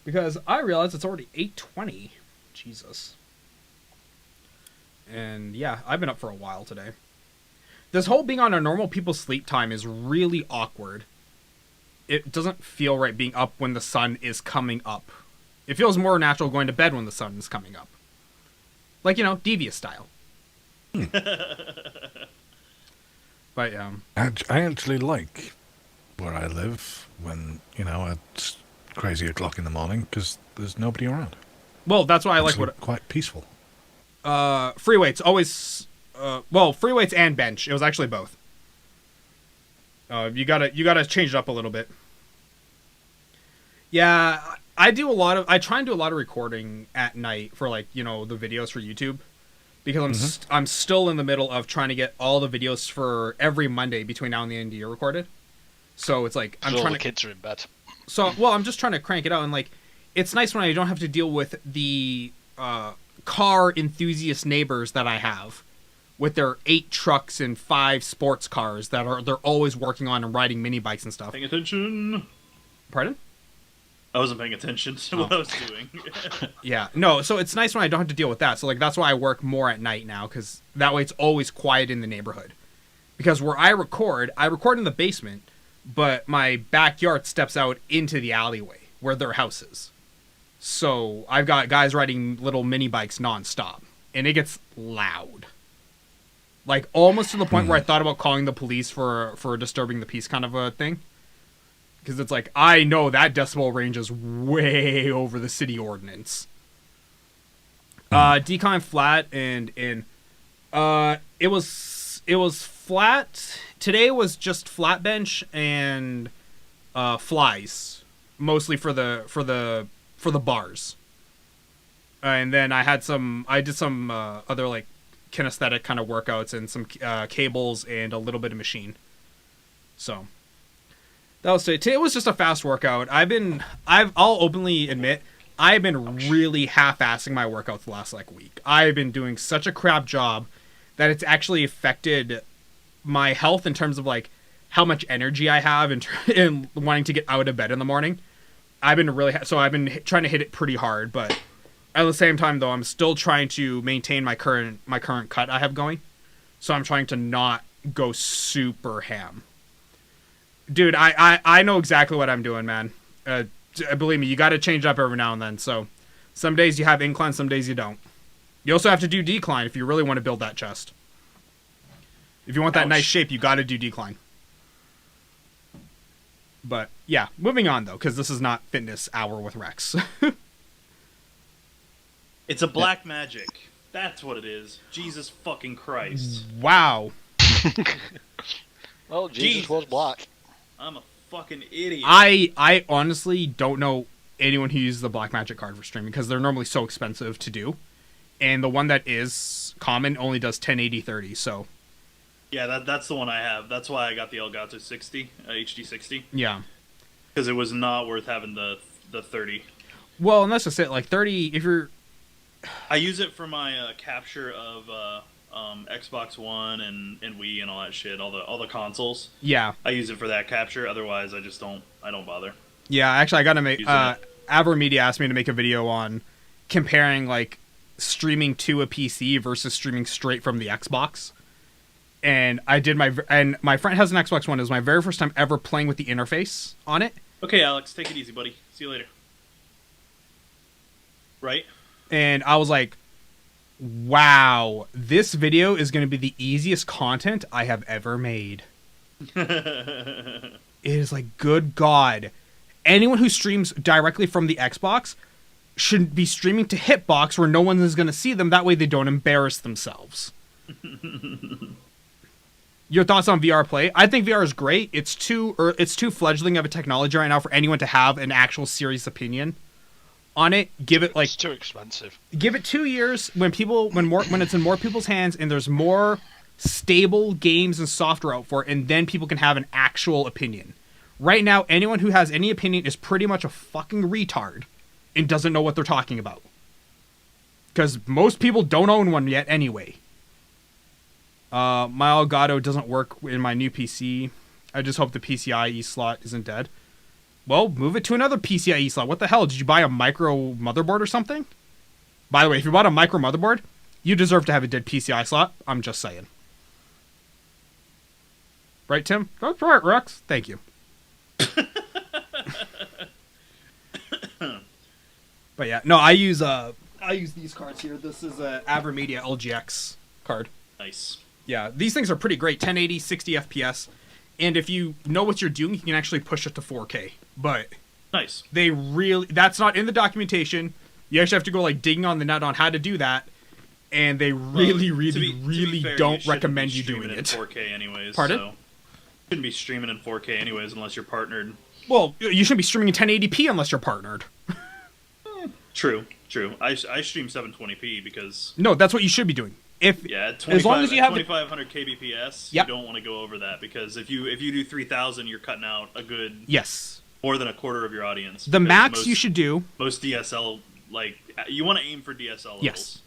because I realized it's already 8:20. Jesus. And yeah, I've been up for a while today. This whole being on a normal people's sleep time is really awkward. It doesn't feel right being up when the sun is coming up. It feels more natural going to bed when the sun is coming up. Like, devious style. But, I actually like where I live when, it's crazy o'clock in the morning because there's nobody around. Well, that's why I like quite peaceful. Free weights, always... free weights and bench. It was actually both. You gotta change it up a little bit. Yeah... I try and do a lot of recording at night for the videos for YouTube because I'm still in the middle of trying to get all the videos for every Monday between now and the end of the year recorded. So it's like all the kids are in bed. So I'm just trying to crank it out and it's nice when I don't have to deal with the car enthusiast neighbors that I have with their 8 trucks and 5 sports cars that they're always working on and riding mini bikes and stuff. Paying attention. Pardon? I wasn't paying attention to what I was doing. Yeah, no, so it's nice when I don't have to deal with that. So that's why I work more at night now, because that way it's always quiet in the neighborhood. Because where I record in the basement, but my backyard steps out into the alleyway where their house is. So I've got guys riding little mini bikes nonstop, and it gets loud. Almost to the point where I thought about calling the police for disturbing the peace kind of a thing. Because it's I know that decibel range is way over the city ordinance. Decline flat and in. It was flat. Today was just flat bench and flies, mostly for the bars. And then I did some other kinesthetic kind of workouts and some cables and a little bit of machine. So. That was today. It was just a fast workout. I'll openly admit, I've been really half-assing my workouts the last week. I've been doing such a crap job that it's actually affected my health in terms of how much energy I have in wanting to get out of bed in the morning. I've been trying to hit it pretty hard, but at the same time though, I'm still trying to maintain my current cut I have going. So I'm trying to not go super ham. Dude, I know exactly what I'm doing, man. Believe me, you got to change up every now and then. So, some days you have incline, some days you don't. You also have to do decline if you really want to build that chest. If you want that nice shape, you got to do decline. But yeah, moving on though, because this is not fitness hour with Rex. It's a black magic. That's what it is. Jesus fucking Christ. Wow. Well, Jesus was black. I'm a fucking idiot. I honestly don't know anyone who uses the black magic card for streaming because they're normally so expensive to do, and the one that is common only does 1080 30. So yeah, that's the one I have. That's why I got the Elgato 60 HD 60 yeah, because it was not worth having the 30. well, and that's just it. Like 30, if you're, I use it for my capture of Xbox One and Wii and all that shit, all the consoles. yeah, I use it for that capture. Otherwise, I don't bother. yeah. Actually, I gotta make. Using it. Avro Media asked me to make a video on comparing like streaming to a PC versus streaming straight from the Xbox. And I did and my friend has an Xbox One. It was my very first time ever playing with the interface on it. Okay, Alex, take it easy, buddy. See you later. Right? And I was like, wow, this video is going to be the easiest content I have ever made. It is like, good God. Anyone who streams directly from the Xbox should be streaming to Hitbox where no one is going to see them. That way they don't embarrass themselves. Your thoughts on VR play? I think VR is great. It's too fledgling of a technology right now for anyone to have an actual serious opinion on it. Give it like It's too expensive. give it 2 years when it's in more people's hands and there's more stable games and software out for it, and then people can have an actual opinion. Right now, anyone who has any opinion is pretty much a fucking retard and doesn't know what they're talking about. Because most people don't own one yet anyway. My Elgato doesn't work in my new PC. I just hope the PCIe slot isn't dead. Well, move it to another PCIe slot. What the hell? Did you buy a micro motherboard or something? By the way, if you bought a micro motherboard, you deserve to have a dead PCI slot. I'm just saying. Right, Tim? That's right, Rex. Thank you. But yeah, no, I use these cards here. This is a AverMedia LGX card. Nice. Yeah, these things are pretty great. 1080, 60 FPS. And if you know what you're doing, you can actually push it to 4K. But Nice. that's not in the documentation. You actually have to go like digging on the net on how to do that. And they really fair, don't you recommend you shouldn't doing be streaming it. in 4K anyways. Pardon? So. Shouldn't be streaming in 4K anyways unless you're partnered. Well, you shouldn't be streaming in 1080p unless you're partnered. True. I stream 720p because No, that's what you should be doing. If yeah, at as long as you have 2500 kbps, Yep. you don't want to go over that because if you do 3000, you're cutting out a good yes, more than a quarter of your audience. the because max you should do. most DSL you want to aim for DSL levels. Yes.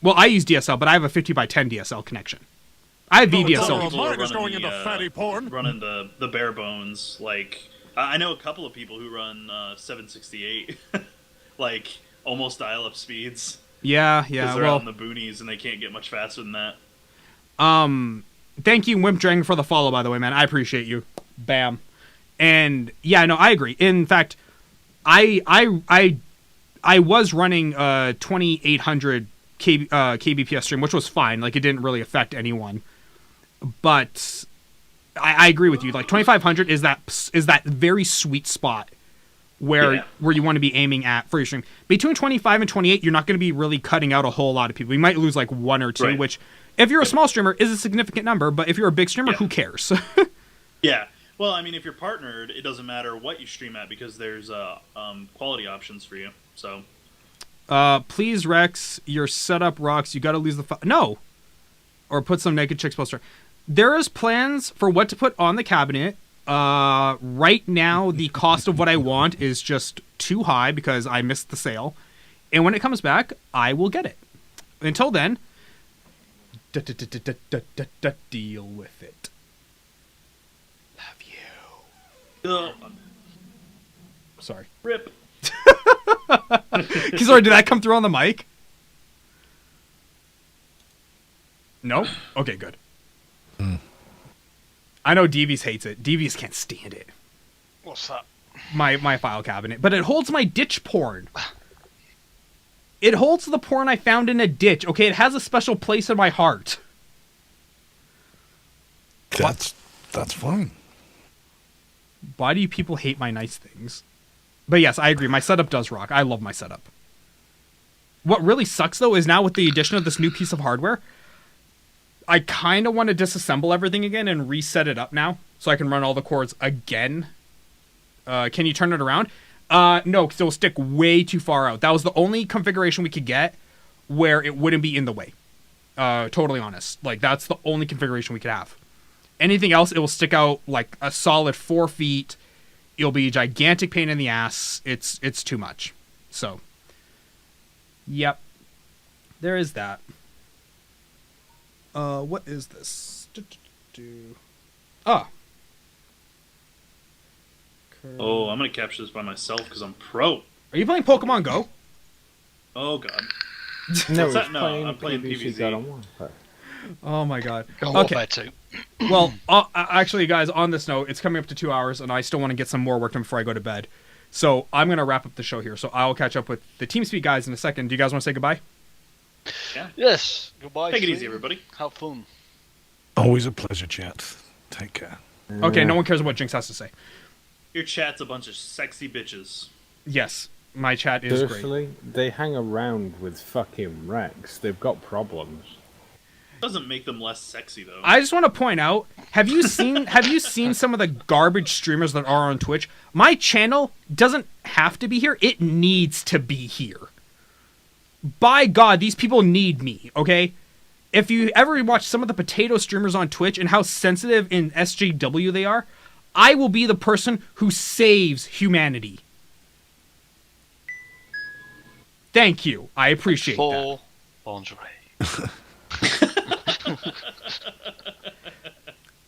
Well, I use DSL, but I have a 50x10 DSL connection. I have Some VDSL. people are Mine is going running into fatty porn. running the bare bones. Like I know a couple of people who run 768, like almost dial-up speeds. Yeah. Because they're Well, out in the boonies and they can't get much faster than that. thank you, Wimp Dragon, for the follow. By the way, man, I appreciate you. Bam. And yeah, no, I agree. In fact, I was running 2800 kbps stream, which was fine. Like it didn't really affect anyone. But I agree with you. Like 2500 is that very sweet spot where you want to be aiming at for your stream. Between 25 and 28, you're not going to be really cutting out a whole lot of people. You might lose like one or two, Right. which if you're a small streamer is a significant number. But if you're a big streamer, who cares? Yeah. Well, I mean, if you're partnered, it doesn't matter what you stream at because there's quality options for you. So. Please, Rex, your setup rocks. You got to lose the no, or put some naked chicks poster. There is plans for what to put on the cabinet. Right now, the cost of what I want is just too high because I missed the sale, and when it comes back, I will get it. Until then, deal with it. Love you. Sorry. Rip. Sorry, did that come through on the mic? No? Okay, good. I know Devious hates it. Devious can't stand it. What's that? My file cabinet. But it holds my ditch porn. It holds the porn I found in a ditch. Okay, it has a special place in my heart. That's fine. Why do you people hate my nice things? But yes, I agree. My setup does rock. I love my setup. What really sucks, though, is now with the addition of this new piece of hardware, I kind of want to disassemble everything again and reset it up now so I can run all the cords again. Can you turn it around? No, because it will stick way too far out. That was the only configuration we could get where it wouldn't be in the way. Totally honest. Like, that's the only configuration we could have. Anything else, it will stick out like a solid 4 feet. It'll be a gigantic pain in the ass. It's too much. So, yep. There is that. What is this? Ah. Oh, I'm gonna capture this by myself because I'm pro. Are you playing Pokemon Go? Oh god. No, What's that? No, playing I'm playing PvZ. God on Warfare. Oh my god. Warfare 2. Well, actually, guys, on this note, it's coming up to 2 hours, and I still want to get some more work done before I go to bed. So I'm going to wrap up the show here. So I'll catch up with the TeamSpeak guys in a second. Do you guys want to say goodbye? Yeah. Yes. Goodbye. Take it Steve. easy, everybody. Have fun. Always a pleasure, chat. Take care. Okay, no one cares what Jinx has to say. Your chat's a bunch of sexy bitches. Yes, my chat is great. Seriously, they hang around with fucking Rex. They've got problems. Doesn't make them less sexy though. I just want to point out, have you seen some of the garbage streamers that are on Twitch? My channel doesn't have to be here. It needs to be here. By God, these people need me, okay? If you ever watch some of the potato streamers on Twitch and how sensitive in SJW they are, I will be the person who saves humanity. Thank you. I appreciate that. For lingerie.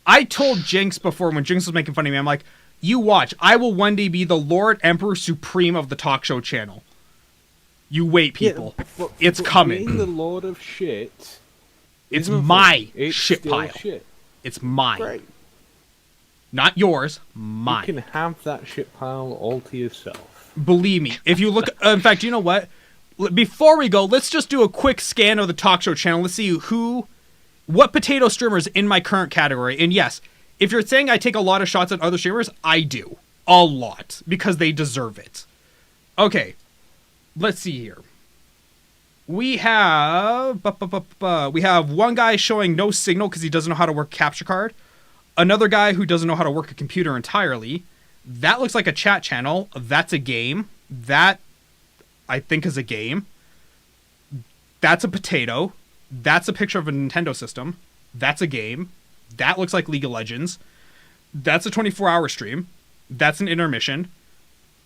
I told Jinx before, when Jinx was making fun of me, I'm like, you watch, I will one day be the Lord Emperor Supreme of the talk show channel. You wait, people. It's coming. Being the Lord of Shit. It's isn't my fun. It's shit still pile. Shit. It's mine. Great. Not yours, mine. You can have that shit pile all to yourself. Believe me. If you look... in fact, you know what? Before we go, let's just do a quick scan of the talk show channel. Let's see what potato streamers in my current category. And yes, if you're saying I take a lot of shots at other streamers, I do. A lot. Because they deserve it. Okay. Let's see here. We have... we have one guy showing no signal because he doesn't know how to work capture card. Another guy who doesn't know how to work a computer entirely. That looks like a chat channel. That's a game. That, I think, is a game. That's a potato. That's a picture of a Nintendo system. That's a game. That looks like League of Legends. That's a 24-hour stream. That's an intermission.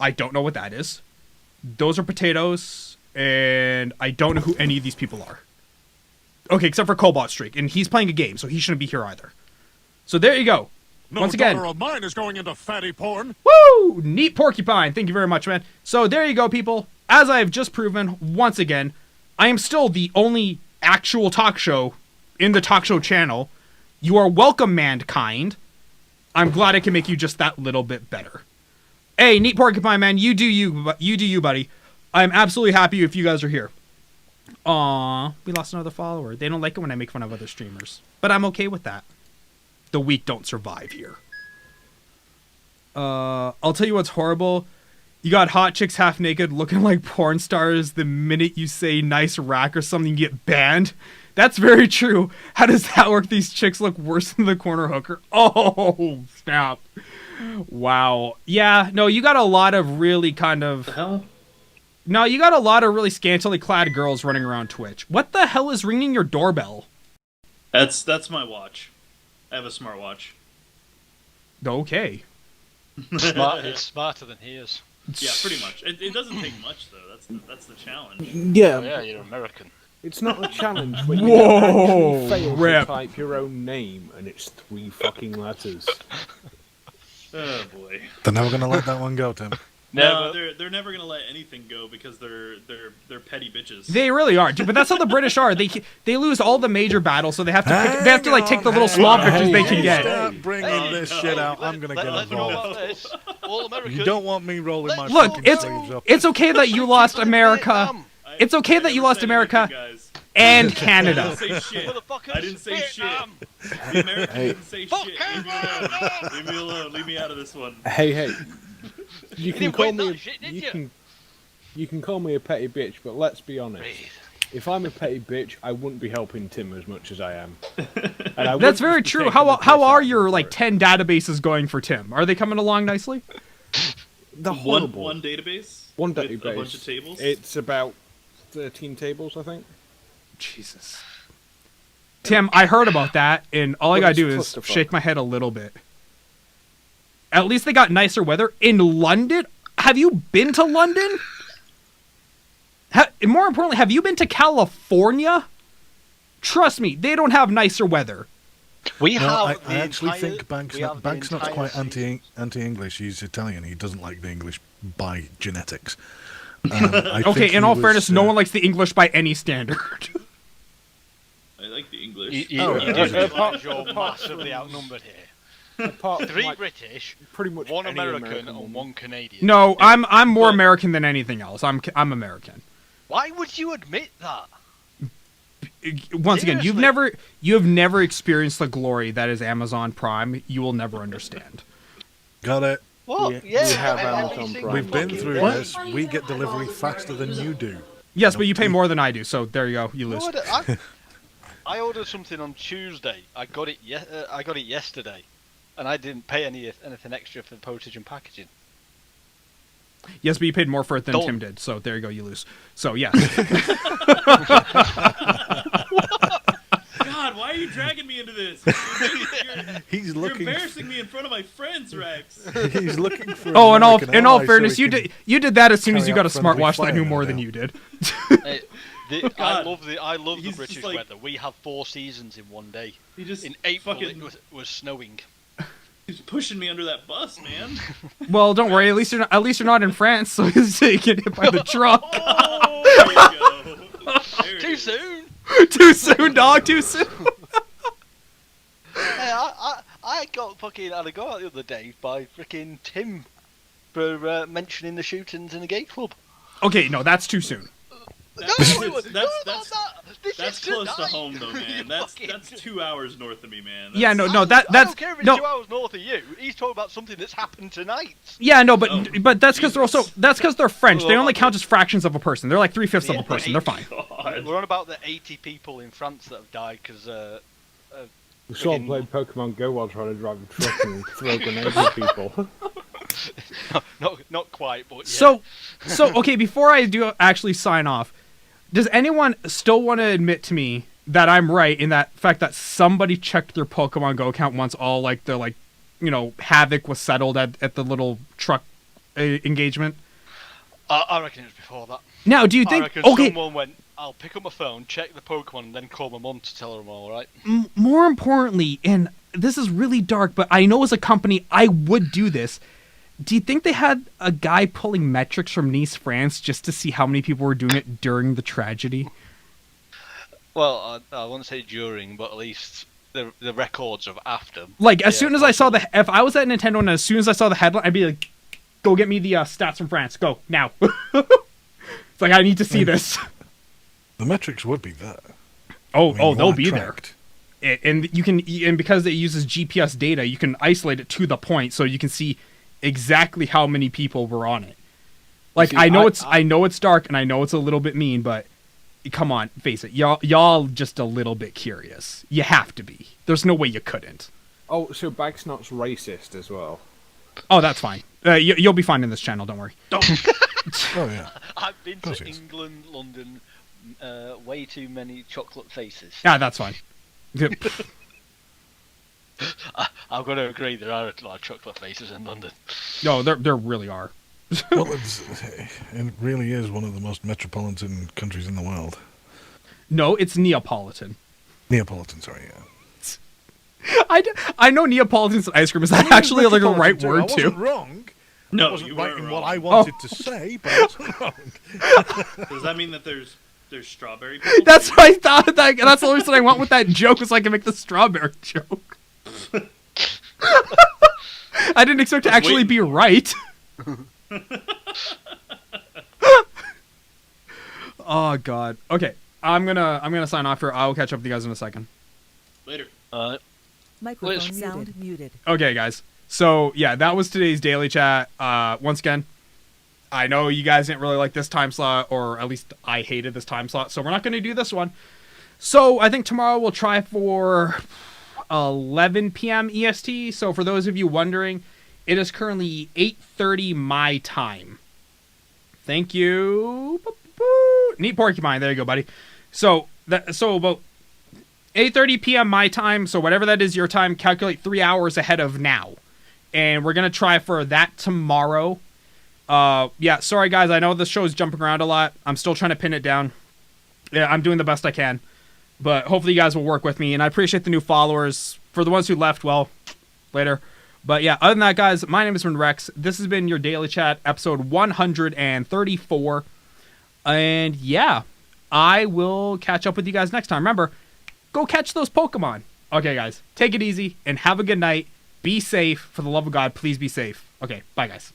I don't know what that is. Those are potatoes, and I don't know who any of these people are. Okay, except for Cobalt Streak, and he's playing a game, so he shouldn't be here either. So there you go. No Once again, daughter of mine is going into fatty porn. woo! Neat porcupine. Thank you very much, man. So there you go, people. As I have just proven, once again, I am still the only actual talk show in the talk show channel. You are welcome, mankind. I'm glad I can make you just that little bit better. Hey, Neat Porcupine, man, you do you, buddy. I'm absolutely happy if you guys are here. Aw, we lost another follower. They don't like it when I make fun of other streamers. But I'm okay with that. The weak don't survive here. I'll tell you what's horrible. You got hot chicks half naked looking like porn stars. The minute you say nice rack or something, you get banned. That's very true. How does that work? These chicks look worse than the corner hooker. Oh, snap. Wow. Yeah, no, you got a lot of really kind of... The hell? No, you got a lot of really scantily clad girls running around Twitch. What the hell is ringing your doorbell? That's my watch. I have a smartwatch. Okay. It's smarter than he is. Yeah, pretty much. It doesn't take much though. That's the challenge. Yeah, Oh, yeah, you're American. it's not a challenge when you Whoa, actually fail rip. to type your own name and it's 3 fucking letters. Oh boy. They're never going to let that one go, Tim. No, they're never gonna let anything go because they're petty bitches. They really are, dude. But that's how the British are. They lose all the major battles, so they have to like take the little small victories they can get. Stop bringing this shit out. I'm going to get Let's go involved. about this. All American. You don't want me rolling my Look, fucking it's sleeves up. it's okay that you lost America. It's okay that you lost America and Canada. I didn't say shit. Motherfuckers, I didn't say shit. Vietnam. The Americans didn't say Fuck shit. Canada. Leave me alone. Leave me out of this one. Hey, you can didn't call win me. that shit, did You you? can. You can call me a petty bitch, but let's be honest. Breathe. If I'm a petty bitch, I wouldn't be helping Tim as much as I am. And I That's wouldn't very just be true. taking How the are piss out of your him like for it. 10 databases going for Tim? Are they coming along nicely? They're One horrible. one database. One with database. a bunch of tables. It's about 13 tables, I think. Jesus. Tim, I heard about that, and all I Well, gotta it's do is clusterfuck. shake my head a little bit. At least they got nicer weather. In London? Have you been to London? More importantly, have you been to California? Trust me, they don't have nicer weather. We No, have. I actually think we Bank's have the not entire quite season. anti-English. He's Italian. He doesn't like the English by genetics. Okay, in all fairness, no one likes the English by any standard. I like the English. You Oh, do yeah. realise you're massively outnumbered here. Apart from, 3 like, British, pretty much 1 any American, and woman. 1 Canadian. No, I'm more But- American than anything else. I'm American. Why would you admit that? Once again, Seriously? you have never experienced the glory that is Amazon Prime. You will never understand. Got it. What? We yeah, have every Amazon single Prime. We've been fucking through day. this. We get delivery faster than you do. Yes, but you pay more than I do, so there you go. You No, lose. I ordered something on Tuesday. I got it yesterday, and I didn't pay anything extra for postage and packaging. Yes, but you paid more for it than Don't. Tim did, so there you go. You lose. So yes. God, why are you dragging me into this? He's You're looking. embarrassing me in front of my friends, Rex. He's looking for. Oh, an American in all ally so fairness, he you can- did that as soon as carry you got a out friendly smartwatch that fire knew no more than doubt. you did. I God. love the He's British just like- weather. We have 4 seasons in one day. He just In April, fucking it was snowing. he's pushing me under that bus, man. Well, don't worry. At least you're not in France, so you get hit by the truck. Oh, there you go. There it Too is. soon. Too soon, dog. Too soon. Hey, I got fucking had a go out the other day by freaking Tim for mentioning the shootings in a gay club. Okay, no, that's too soon. That's, No, that's, no, that's, not that. This that's is close to tonight. home, though, man. You That's fucking- 2 hours north of me, man. Yeah, That's- no, I that's don't care if it's no. 2 hours north of you. He's talking about something that's happened tonight. Yeah, no, but Oh, that's because they're also they're French. They Oh, only my count as fractions of a person. They're like 3/5 of Yeah, a person. They're fine. God. We're on about the 80 people in France that have died because We saw him Freaking- playing Pokemon Go while trying to drive a truck and throw grenades at people. not quite, but yeah. So okay, before I do actually sign off, does anyone still want to admit to me that I'm right in that fact that somebody checked their Pokemon Go account once all like the havoc was settled at the little truck engagement? I reckon it was before that. Now, do you I think reckon okay? someone went, I'll pick up my phone, check the Pokemon, and then call my mum to tell her I'm alright. More importantly, and this is really dark, but I know as a company I would do this. Do you think they had a guy pulling metrics from Nice, France, just to see how many people were doing it during the tragedy? Well, I won't say during, but at least the records of after. Like, as Yeah, soon as I saw possibly. if I was at Nintendo and as soon as I saw the headline, I'd be like, go get me the stats from France. Go, now. It's like, I need to see this. The metrics would be there. Oh, I mean, you they'll are be tracked. there. And because it uses GPS data, you can isolate it to the point so you can see exactly how many people were on it. Like, See, I know it's dark and I know it's a little bit mean, but come on, face it. Y'all just a little bit curious. You have to be. There's no way you couldn't. Oh, so Bagsnot's racist as well. Oh, that's fine. You'll be fine in this channel, don't worry. Oh yeah. I've been course to he is. England, London, way too many chocolate faces. Yeah, that's fine. Yep. I've got to agree, there are a lot of chocolate faces in London. No, there really are. Well, it really is one of the most metropolitan countries in the world. No, it's Neapolitan. Neapolitan, sorry, yeah. I know Neapolitan ice cream is actually like a right Metropolitan, word I wasn't too. wrong. I No, wasn't you right weren't in wrong. what I wanted to say, but I wasn't wrong. Does that mean that there's strawberry people? That's what I thought. That's the only reason I went with that joke was so I can make the strawberry joke. I didn't expect to actually be right. Oh god. Okay, I'm gonna sign off here. I will catch up with you guys in a second. Later. Microphone Liz. sound muted. Okay, guys. So yeah, that was today's daily chat. Once again, I know you guys didn't really like this time slot, or at least I hated this time slot, so we're not going to do this one. So I think tomorrow we'll try for 11 p.m. EST. So for those of you wondering, it is currently 8:30 my time. Thank you. Neat porcupine. There you go, buddy. So about 8:30 p.m. my time. So whatever that is your time, calculate 3 hours ahead of now. And we're going to try for that tomorrow. Yeah, sorry guys. I know this show is jumping around a lot. I'm still trying to pin it down. Yeah, I'm doing the best I can. But hopefully you guys will work with me. And I appreciate the new followers. For the ones who left, well, later. But yeah, other than that, guys, my name is Rex. This has been your Daily Chat, episode 134. And yeah, I will catch up with you guys next time. Remember, go catch those Pokemon. Okay, guys, take it easy and have a good night. Be safe. For the love of God, please be safe. Okay, bye, guys.